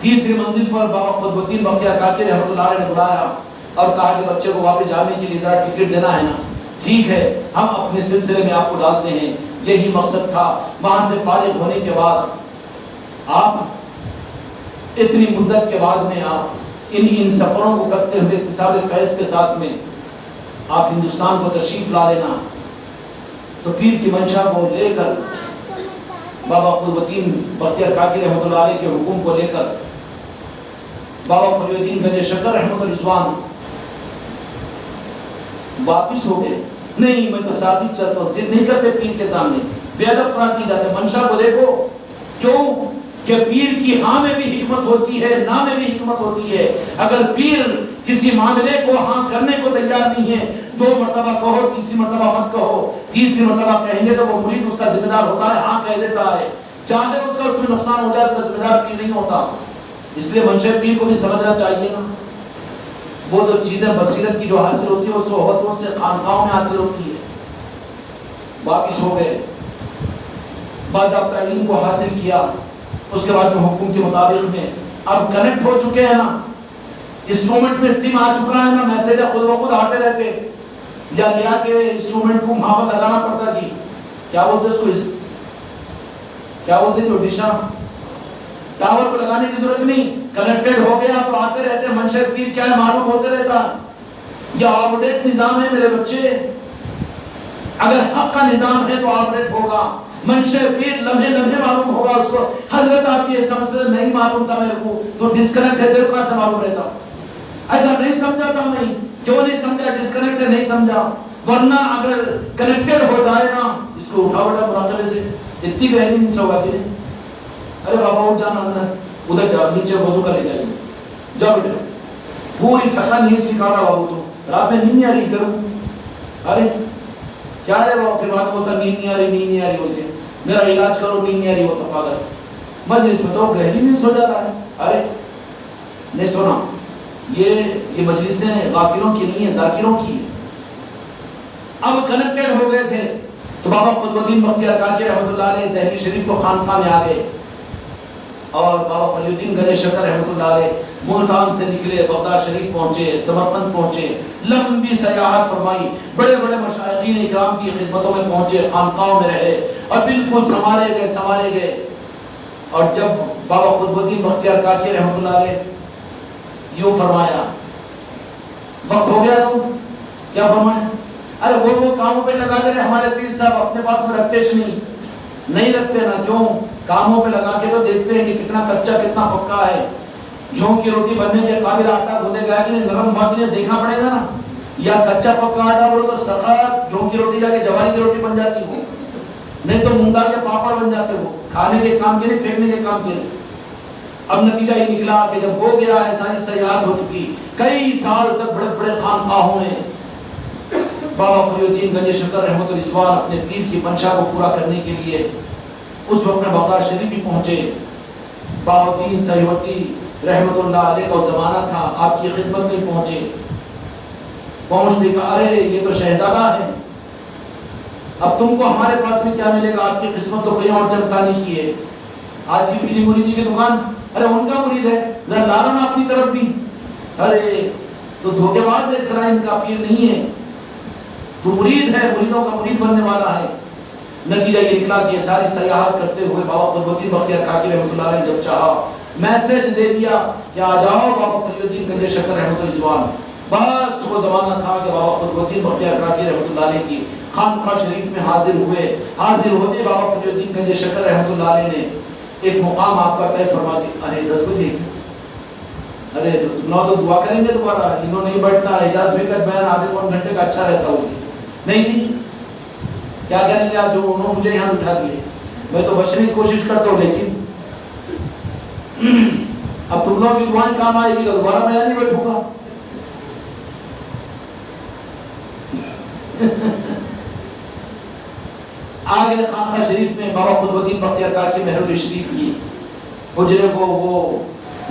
تیسری منزل پر بابا قطب الدین بختیار کاکی رحمۃ اللہ علیہ نے بلایا اور کہا کہ بچے کو واپس جانے کے لیے ذرا ٹکٹ دینا ہے نا، ٹھیک ہے ہم اپنے سلسلے میں آپ کو ڈالتے ہیں۔ یہی مقصد تھا۔ وہاں سے فارغ ہونے کے بعد آپ اتنی مدت کے بعد میں آپ ان سفروں کو کرتے ہوئے اکتساب فیض کے ساتھ میں آپ ہندوستان کو تشریف لا لینا، تو پیر کی منشا کو لے کر بابا قطب الدین بختیار کاکی رحمۃ اللہ علیہ کے حکم کو لے کر بابا فری الدین گنج شکر رحمۃ الرضوان واپس ہو گئے۔ نہیں میں تو ساتھ ہی چلتا ہوں، ضد نہیں کرتے پیر کے سامنے، بے ادب قرار نہیں جاتے۔ منشا کو دیکھو، کیوں کہ پیر کی ہاں میں بھی حکمت ہوتی ہے، نا میں بھی حکمت ہوتی ہے۔ اگر پیر کسی معاملے کو ہاں کرنے کو تیار نہیں ہے، 2 مرتبہ کہو، تیسری مرتبہ مت کہو۔ تیسری مرتبہ کہیں گے تو وہ مرید اس کا ذمہ دار ہوتا ہے، ہاں کہہ دیتا ہے، چاہے اس کا اس میں نقصان ہو جائے اس کا ذمہ دار پیر نہیں ہوتا۔ اس لیے منشا پیر کو بھی سمجھنا چاہیے نا، وہ جو چیزیں بصیرت کی جو حاصل ہوتی ہے وہ صحبتوں سے خانقاہوں میں حاصل ہوتی ہے۔ واپس ہو گئے، باضابطہ علم کو حاصل کیا، اس کے بعد میں حکم کے مطابق میں اب کنیکٹ ہو چکے ہیں نا، انسٹرومنٹ میں سم آ چکا ہے نا، میسیج خود بخود آتے رہتے، یا لیا کہ انسٹرومنٹ کو وہاں پر لگانا پڑتا کہ کیا بولتے اس کو، کیا بولتے جو ڈشا ٹاور کو لگانے کی ضرورت نہیں، کنیکٹڈ ہو گیا تو آتے رہتے۔ منشا پیر کیا ہے معلوم ہوتے رہتا۔ یہ آپڈیٹ نظام ہے میرے بچے، اگر حق کا نظام ہے تو آپڈیٹ ہوگا۔ منشا پیر لمحے لمحے معلوم ہوگا اس کو۔ حضرت آپ یہ سمجھتے نہیں معلوم تھا میرے کو، تو ڈسکنیکٹ ہے، تیرے کو سے معلوم رہتا؟ ایسا نہیں سمجھا تھا میں، کیوں نہیں سمجھا؟ ڈسکنیکٹ ہے نہیں سمجھا، ورنہ اگر کنیکٹڈ ہو جائے نا، اس کو اٹھا بیٹا مراقبے سے، اتنی گہری نہیں سوگا کہ نہیں، ارے بابا اٹھ جانا اندر، ادھر جا نیچے وضو کر لے جائیے، جا بیٹا، پوری تھکا نیند سے کھانا بابو، تو رات میں نیند نہیں آ رہی ادھر ہوں، ارے کیا رہے بابا، پھر بعد بولتا نیند نہیں آ رہی، نیند نہیں آ رہی بولتے، میرا علاج کرو، نیند نہیں آ رہی ہوتا پاگل، مجلس میں تو گہری نیند سو جاتا ہے۔ ارے نہیں سونا، یہ مجلسیں غافلوں کی نہیں ہے، ذاکروں کی ہے۔ اب کنیکٹڈ ہو گئے تھے تو بابا قطب الدین بختیار کاکی رحمۃ اللہ علیہ دہلی شریف کو خانقاہ میں آ گئے، اور بابا فری الدین گنج شکر رحمۃ اللہ علیہ ملتان سے نکلے، بغداد شریف پہنچے، سمرقند پہنچے، لمبی سیاحت فرمائی، بڑے بڑے مشائخین اکرام کی خدمتوں میں پہنچے، خانقاہوں میں رہے اور بالکل سنوارے گئے۔ اور جب بابا قطب الدین بختیار کاکی رحمۃ اللہ علیہ یوں فرمایا، وقت ہو گیا تو کیا فرمایا؟ ارے وہ کاموں پہ لگا دے رہے ہمارے پیر صاحب، اپنے پاس میں رکھتے نہیں رکھتے نا، کیوں؟ کاموں پہ لگا کے تو دیکھتے ہیں کہ کتنا کچا کتنا پکا ہے، جھونک کی روٹی بننے کے قابل آٹا گوندے گیا کہ نہیں، نرم بات نہیں، دیکھنا پڑے گا نا، یا کچا پکا آٹا بولو تو سخت جھونک کی روٹی جا کے جواری کی روٹی بن جاتی ہو، نہیں تو مونگ دال کے پاپڑ بن جاتے ہو، کھانے کے کام کے نہیں، پھینکنے کے کام کے نہیں۔ اب نتیجہ یہ نکلا کہ جب ہو گیا ہے، ساری سیاحت ہو چکی، کئی سال تک بڑے بڑے خانقاہوں میں بابا فری الدین گنج شکر رحمۃ الرضوان اپنے پیر کی منشا کو پورا کرنے کے لیے اس وقت میں بغداد شریف بھی پہنچے۔ بابا الدین سہیوردی رحمۃ اللہ علیہ کا زمانہ تھا، آپ کی خدمت میں پہنچتے کہا ارے یہ تو شہزادہ ہے، اب تم کو ہمارے پاس میں کیا ملے گا، آپ کی قسمت تو کہیں اور چمکانے کی ہے۔ آج کی پیلی مریدی کی دکان، ارے ان کا مرید ہے، ذرا لانا نا اپنی طرف بھی، ارے تو دھوکے باز ہے، اسرائیل ان کا پیر نہیں ہے، تو مرید ہے، مریدوں کا مرید بننے والا ہے۔ نتیجہ یہ نکلا کہ یہ ساری سیاحت کرتے ہوئے بابا قطب الدین بختیار کاکی رحمۃ اللہ علیہ جب چاہا، میسج دے دیا کہ آ جاؤ بابا فری الدین گنج شکر رحمۃ الرضوان۔ بس وہ زمانہ تھا کہ بابا قطب الدین بختیار کاکی رحمۃ اللہ علیہ کی خانقاہ شریف میں حاضر ہوئے۔ حاضر ہوتے بابا فری الدین گنج شکر رحمۃ اللہ علیہ نے ایک مقام آپ کا طے فرما دیا، ارے 10 بجے، ارے 9 تو دعا کریں گے دوبارہ، انہوں نہیں بیٹھنا، اعجاز بھی کر بیان آدھے پون گھنٹے کا اچھا رہتا ہوگی، نہیں جی کیا کہیں گے آج جو انہوں مجھے یہاں بٹھا دیے، میں تو بچنے کی کوشش کرتا ہوں لیکن اب تم لوگوں کی دعائیں کام آئے گی تو دوبارہ میں یہاں نہیں بیٹھوں گا۔ آگے خانقاہ شریف میں بابا قطب الدین بختیار کاکی مہر علی شریف کی حجرے کو وہ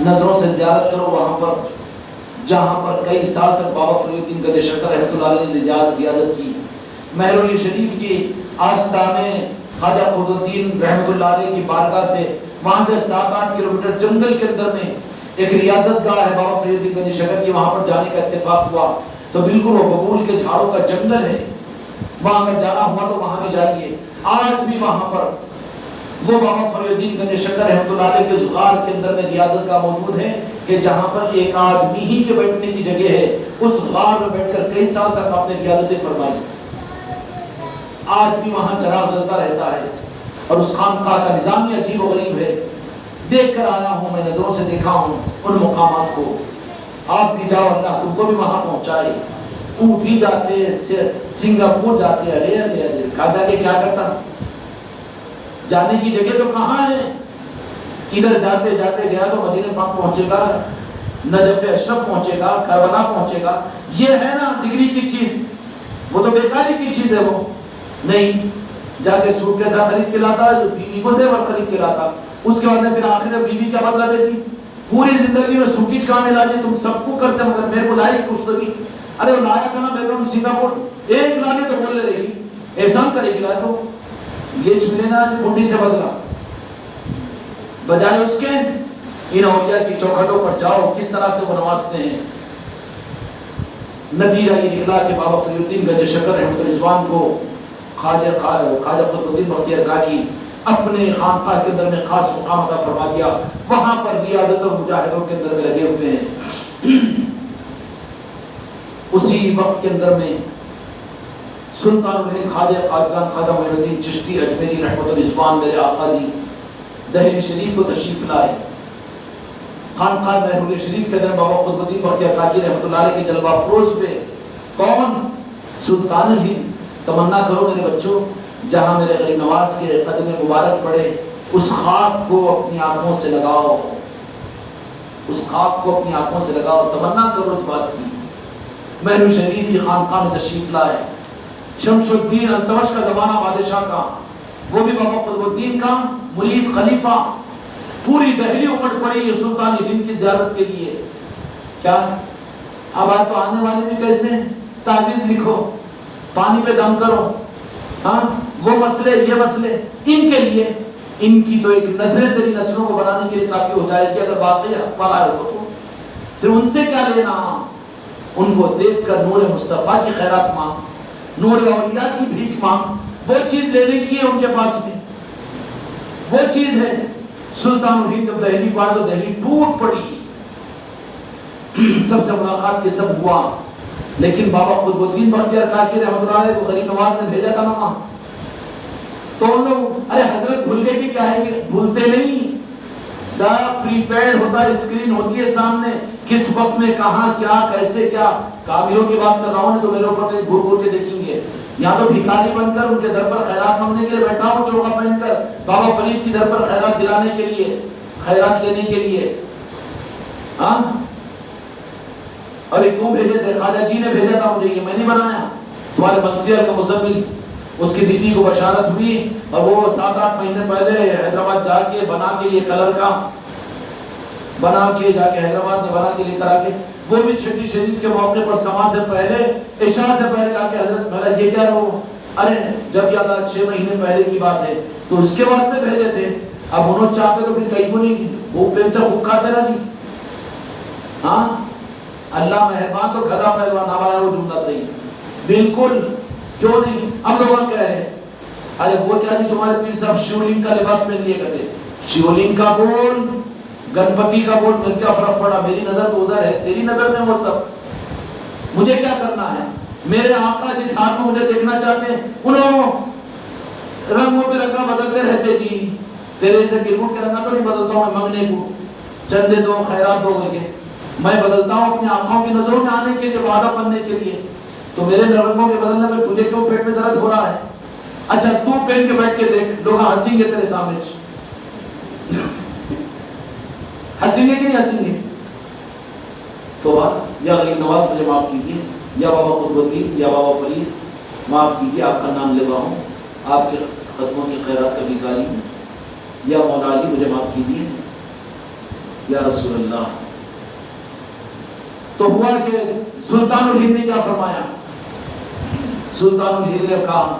نظروں سے زیارت کرو، وہاں پر جہاں پر کئی سال تک بابا فرید الدین گنج شکر رحمۃ اللہ علیہ نے ریاضت کی۔ مہر علی شریف کی آستانے خواجہ قطب الدین رحمۃ اللہ علیہ کی بارگاہ سے وہاں سے 7-8 کلومیٹر جنگل کے اندر میں ایک ریاضت گاہ ہے بابا فرید الدین گنج شکر کی، وہاں پر جانے کا اتفاق ہوا تو بالکل وہ ببول کے جھاڑوں کا جنگل ہے، وہاں اگر جانا ہوا تو وہاں بھی جائیے۔ آج بھی وہاں پر وہ بابا فرید الدین گنج شکر رحمۃ اللہ علیہ کے غار کے اندر میں ریاضت گاہ موجود ہے کہ جہاں پر ایک آدمی ہی کے بیٹھنے کی جگہ ہے، اس غار میں بیٹھ کر کئی سال تک آپ نے ریاضتیں فرمائی۔ آج بھی وہاں چراغ جلتا رہتا ہے اور اس خانقاہ کا نظام ہی عجیب و غریب ہے۔ دیکھ کر آیا ہوں میں، نظروں سے دیکھا ہوں ان مقامات کو۔ آپ بھی جاؤ، اللہ تم کو بھی وہاں پہنچائے۔ وہ بھی جاتے سنگاپور جاتے، ارے کہاں جا کے کیا کرتا، جانے کی جگہ تو کہاں ہے؟ ادھر جاتے جاتے گیا تو مدینہ پاک پہنچے گا، نجف اشرف پہنچے گا، کربلا پہنچے گا۔ یہ ہے نا ڈگری کی چیز، وہ تو بیکاری کی چیز ہے۔ وہ نہیں جا کے سوٹ کے ساتھ خرید کے لاتا، بیوی کو زیور خرید کے لاتا، اس کے بعد میں پھر آخر میں بیوی کیا بدلا دیتی؟ پوری زندگی میں سوکیچ کام میں لاجی، تم سب کو کرتے مگر میرے کو لائی کچھ تو بھی۔ ارے وہ لایا تھا نا بیگم سنگاپور، ایک لانے تو بول رہے گی احسان کرے گی، لائے تو یہ چھلے نا جو بنڈی سے بدلا، بجائے اس کے ان اولیاء کی چوکھٹوں پر جاؤ کس طرح سے وہ نوازتے ہیں۔ نتیجہ یہ نکلا کہ بابا فرید الدین گنج شکر رحمۃ رضوان کو خواجہ قطب الدین بختیار کاکی اپنے خانقاہ کے اندر میں خاص مقام عطا فرما دیا، وہاں پر ریاضت اور مجاہدوں کے اندر میں لگے ہوئے ہیں۔ اسی وقت کے اندر میں سلطان الہند خواجہ قادقان خواجہ معین الدین چشتی اجمیری رحمۃ رضوان میرے آقا جی دہلی شریف کو تشریف لائے۔ خانقاہ مہر علی شریف کے اندر بابا قطب الدین بختیار کاکی رحمۃ اللہ علیہ کے جلوہ افروز پہ کون؟ سلطان الہند۔ تمنا کرو میرے بچوں، جہاں میرے غریب نواز کے قدم مبارک پڑے اس خاک کو اپنی آنکھوں سے لگاؤ، اس خاک کو اپنی آنکھوں سے لگاؤ، تمنا کرو اس بات کی۔ مہر علی شریف کی خانقاہ میں تشریف لائے، شمس الدین التمش کا زمانہ بادشاہ کا، وہ بھی بابا قطب الدین کا مرید خلیفہ، پوری دہلی امٹ پڑی یہ سلطان ہند کی زیارت کے لیے۔ کیا اب آج تو آنے والے بھی کیسے ہیں؟ تعویذ لکھو، پانی پہ دم کرو، ہاں وہ مسئلے یہ مسئلے، ان کے لیے ان کی تو ایک نظریں تیری نسلوں کو بنانے کے لیے کافی ہو جائے گی اگر واقعی حق والا ہے تو پھر ان سے کیا لینا؟ ان کو دیکھ کر نور مصطفیٰ کی خیرات مانگ، نور اولیاء کی بھیک مانگ، وہ چیز لینے کی ہے ان کے پاس میں، وہ چیز ہے۔ سلطان الہند جب دہلی کو آیا تو دہلی ٹوٹ پڑی، سب سے ملاقات کے سب ہوا، لیکن بابا قطب الدین بختیار کاکی رحمۃ اللہ علیہ کو غریب نواز نے بھیجا تھا نا وہاں، تو ان لوگ ارے حضرت بھول گئے کہ کیا ہے کہ بھولتے نہیں، سب پری پیڈ ہوتا ہے، اسکرین ہوتی ہے سامنے، کس وقت میں کہاں کیا کیسے کیا۔ کاملوں کی بات کر رہا ہوں تو میرے اوپر گھور گھور کے دیکھیں گے، یا تو بھکاری بن کر ان کے در پر خیرات مانگنے کے لیے بیٹھا ہوں چوکا پہن کر، بابا فرید کی در پر خیرات دلانے کے لیے، خیرات لینے کے لیے۔ ہاں ارے کیوں بھیجے تھے؟ خواجہ جی نے بھیجا تھا مجھے، یہ میں نے بنایا۔ تمہارے منصیر کا مزمل اس کی بیٹی کو بشارت ہوئی اور وہ 7-8 مہینے پہلے حیدرآباد جا کے بنا کے یہ کلر کا بنا کے جا کے حیدرآباد میں بنا کے لے کر آ کے وہ بھی چھٹی شریف کے موقع پر سما سے پہلے عشاء سے پہلے لا کے حضرت بھلا یہ کیا وہ ارے جب یاد آ 6 مہینے پہلے کی بات ہے تو اس کے واسطے بھیجے تھے۔ اب انہوں چاہتے تو پھر کہیں کو نہیں، وہ پہنتے خوب کھاتے نا جی۔ ہاں اللہ مہربان تو گھدا پہلوان آوایا وہ جملہ صحیح بالکل، کیوں نہیں؟ اب لوگ کہہ رہے ہیں ارے وہ کیا جی تمہارے پیر صاحب شیولنگ کا لباس پہن لیے کرتے، شیولنگ کا بول گنپتی کا بول، میرے کیا فرق پڑا؟ میری نظر تو ادھر ہے، تیری نظر میں وہ سب، مجھے کیا کرنا ہے؟ میرے آقا جس ہاتھ میں مجھے دیکھنا چاہتے ہیں انہوں رنگوں پہ رنگا بدلتے رہتے جی، تیرے سے گرگٹ کے رنگا تو نہیں بدلتا ہوں میں منگنے کو، چندے دو خیرات دو کے میں بدلتا ہوں اپنی آنکھوں کی نظروں میں آنے کے لیے، وعدہ بننے کے لیے۔ تو میرے رنگوں کے بدلنے میں تجھے کیوں پیٹ میں درد ہو رہا ہے؟ اچھا تو پہن کے بیٹھ کے دیکھ، لوگ ہنسیں گے تیرے سامنے، ہنسیں گے کہ نہیں ہنسیں گے؟ تو یا غریب نواز مجھے معاف کیجیے، یا بابا قطب، یا بابا فرید معاف کیجیے، آپ کا نام لے رہا ہوں، آپ کے قدموں کی خیرات کا بھکاری ہوں، یا مولا علی مجھے معاف کیجیے، یا رسول اللہ۔ تو ہوا کہ سلطان الہند نے کیا فرمایا؟ سلطان الہند نے کہا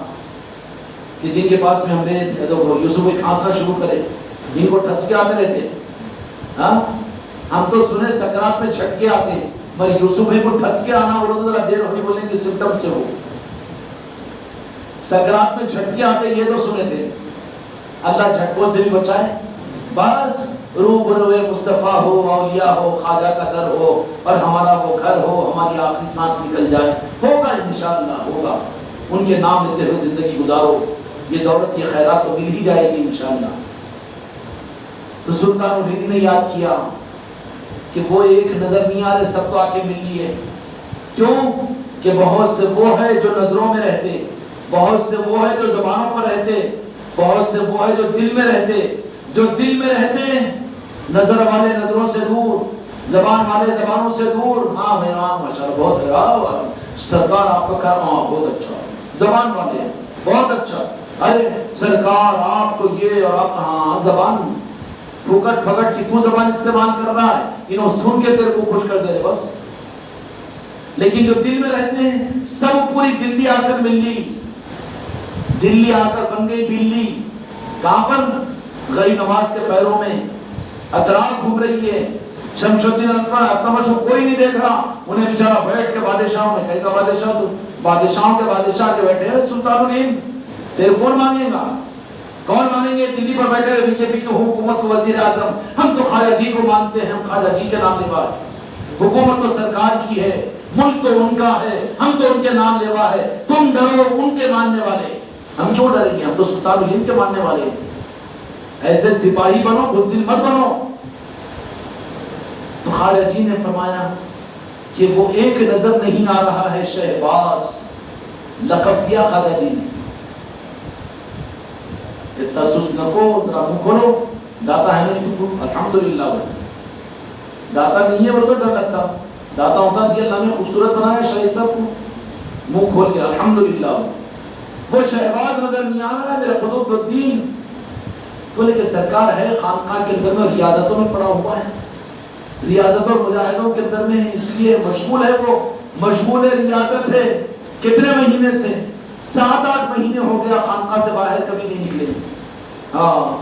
کہ جن کے پاس میں ہم رہے تھے تو یوسف کو کھانسنا شروع کرے، ان کو ٹھسکے آتے رہتے، ہاں ہم تو سنے سکرات میں جھٹکے آتے ہیں، مگر یوسف کو ٹھسکے آنا بولو تو ذرا دیر ہونی، بولیں کہ سمٹم سے ہو، سکرات میں جھٹکے آتے یہ تو سنے تھے۔ اللہ جھٹکوں سے بھی بچائے، بس روبرو مصطفیٰ ہو، اولیاء ہو، خواجہ کا در ہو، اور ہمارا وہ گھر ہو، ہماری آخری سانس نکل جائے، ہوگا انشاءاللہ ہوگا، ان کے نام لیتے ہوئے زندگی گزارو، یہ دولت یہ خیرات تو مل ہی جائے گی انشاءاللہ۔ تو سلطان الہند نے یاد کیا کہ وہ ایک نظر نہیں آ رہے، سب تو آ کے مل لیے، کیوں کہ بہت سے وہ ہے جو نظروں میں رہتے، بہت سے وہ ہے جو زبانوں پر رہتے، بہت سے وہ ہے جو دل میں رہتے، جو دل میں رہتے نظر والے نظروں سے دور، زبان والے زبانوں سے دور۔ ہاں میں ماشاءاللہ بہت ہے سرکار آپ کا کہا، ہاں بہت اچھا، زبان والے بہت اچھا، ارے سرکار آپ تو یہ، اور آپ ہاں زبان پھکٹ پھکٹ کی تو زبان استعمال کر رہا ہے، انہوں سن کے تیرے کو خوش کر دے رہے بس۔ لیکن جو دل میں رہتے ہیں سب پوری دلی آ کر مل لی، دلی آ کر بن گئی بلی، کہاں پر؟ غریب نواز کے پیروں میں، اطراف گھوم رہی ہے، شمس الدین التمش کو کوئی نہیں دیکھ رہا، انہیں بیچارہ بیٹھ کے بادشاہوں میں، کہیں کا بادشاہ تو بادشاہوں کے بادشاہ کے بیٹھے ہیں سلطان الہند، تیرے کون مانگے گا؟ کون مانیں گے؟ دلی پر بیٹھے ہوئے بی جے پی کی حکومت کو وزیر اعظم، ہم تو خواجہ جی کو مانتے ہیں، ہم خواجہ جی کے نام لیوا ہے، حکومت تو سرکار کی ہے، ملک تو ان کا ہے، ہم تو ان کے نام لیوا ہے، تم ڈرو ان کے ماننے والے، ہم کیوں ڈریں گے؟ ہم تو سلطان الہند کے ماننے والے ہیں۔ ایسے سپاہی بنو، بزدل مت بنو۔ تو خواجہ جی نے فرمایا کہ وہ ایک نظر نہیں آ رہا ہے شہباز، لقب دیا خواجہ جی نے، تسس نکو، ذرا منہ کھولو، داتا ہے نہیں تم کو؟ الحمدللہ داتا نہیں ہے بولو ڈر لگتا، داتا ہوتا دیا اللہ نے خوبصورت بنایا شاہی صاحب کو، منہ کھول کے الحمدللہ۔ وہ شہباز نظر نہیں آ رہا ہے میرے قطب الدین، بولے کہ سرکار ہے خانقاہ کے اندر میں، ریاضتوں میں پڑا ہوا ہے، ریاضت اور مجاہدوں کے اندر میں، اس لیے مشغول ہے، وہ مشغول ریاضت ہے۔ کتنے مہینے سے؟ 7-8 مہینے ہو گیا خانقاہ سے باہر کبھی نہیں نکلے۔ ہاں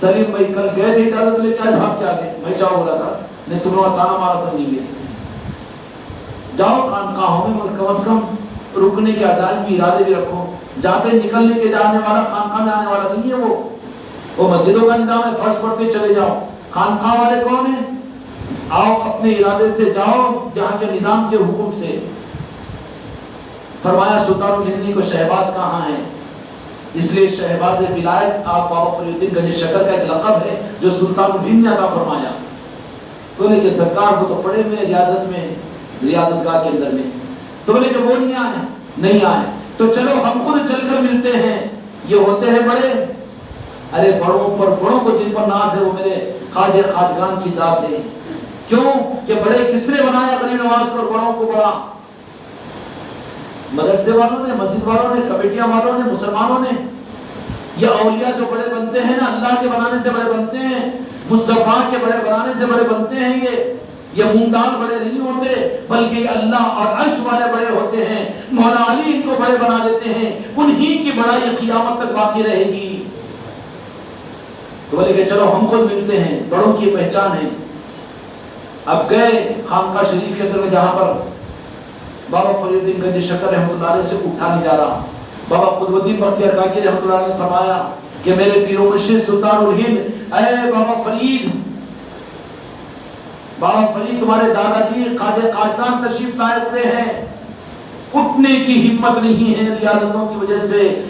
سلیم بھائی کل گئے تھے اجازت لے کے، آج بھاگ کے آگے، میں چاہو بولا تھا نہیں تم لوگ تانا مارا سب نہیں گئے، جاؤ خانقاہوں میں کم از کم رکنے کے عزائم کی ارادے بھی رکھو، جہاں پہ نکلنے کے جانے والا خانقاہ میں آنے والا نہیں ہے، وہ مسجدوں کا نظام ہے، فرض پڑھتے چلے جاؤ۔ خانقاہ والے کون ہیں؟ آؤ اپنے ارادے سے جاؤ، یہاں کے نظام کے حکم سے۔ فرمایا سلطان الہند کو شہباز کہاں ہے؟ اس لیے شہباز ولایت آپ بابا فریدالدین گنج شکر کا ایک لقب ہے جو سلطان الہند نے عطا فرمایا۔ بولے کہ سرکار وہ تو پڑے ہوئے ریاضت میں، ریاضت گاہ کے اندر میں، تو بولے کہ وہ نہیں آئے، نہیں آئے تو چلو ہم خود چل کر ملتے ہیں، یہ ہوتے ہیں بڑے، ارے بڑوں پر، بڑوں کو جن پر ناز ہے وہ میرے خواجہ خواجگان کی ذات ہے، کیوں کہ بڑے کس نے بنایا غریب نواز کو، بڑوں کو بڑا مدرسے والوں نے، مسجد والوں نے، کمیٹیاں والوں نے، مسلمانوں نے۔ یہ اولیاء جو بڑے بنتے ہیں نا، اللہ کے بنانے سے بڑے بنتے ہیں، مصطفیٰ کے بڑے بنانے سے بڑے بنتے ہیں، یہ مونڈال بڑے نہیں ہوتے، بلکہ یہ اللہ اور عرش والے بڑے ہوتے ہیں۔ مولا علی ان کو بڑے بنا دیتے ہیں، انہی کی بڑائی قیامت تک باقی رہے گی۔ تو بولے کہ چلو ہم خود ملتے ہیں، بڑوں کی پہچان ہے۔ اب گئے خانقاہ شریف کے اندر میں، جہاں پر بابا فریدالدین گنج شکر رحمۃ اللہ علیہ سے اٹھا نہیں جا رہا۔ بابا قطب الدین بختیار کاکی رحمۃ اللہ علیہ نے فرمایا کہ میرے پیر و مرشد سلطان الہند، اے بابا فرید، بابا فرید تمہارے دادا جی خواجہ خواجگان تشریف لائے ہوئے ہیں، اٹھنے کی ہمت نہیں ہے ریاضتوں کی وجہ سے،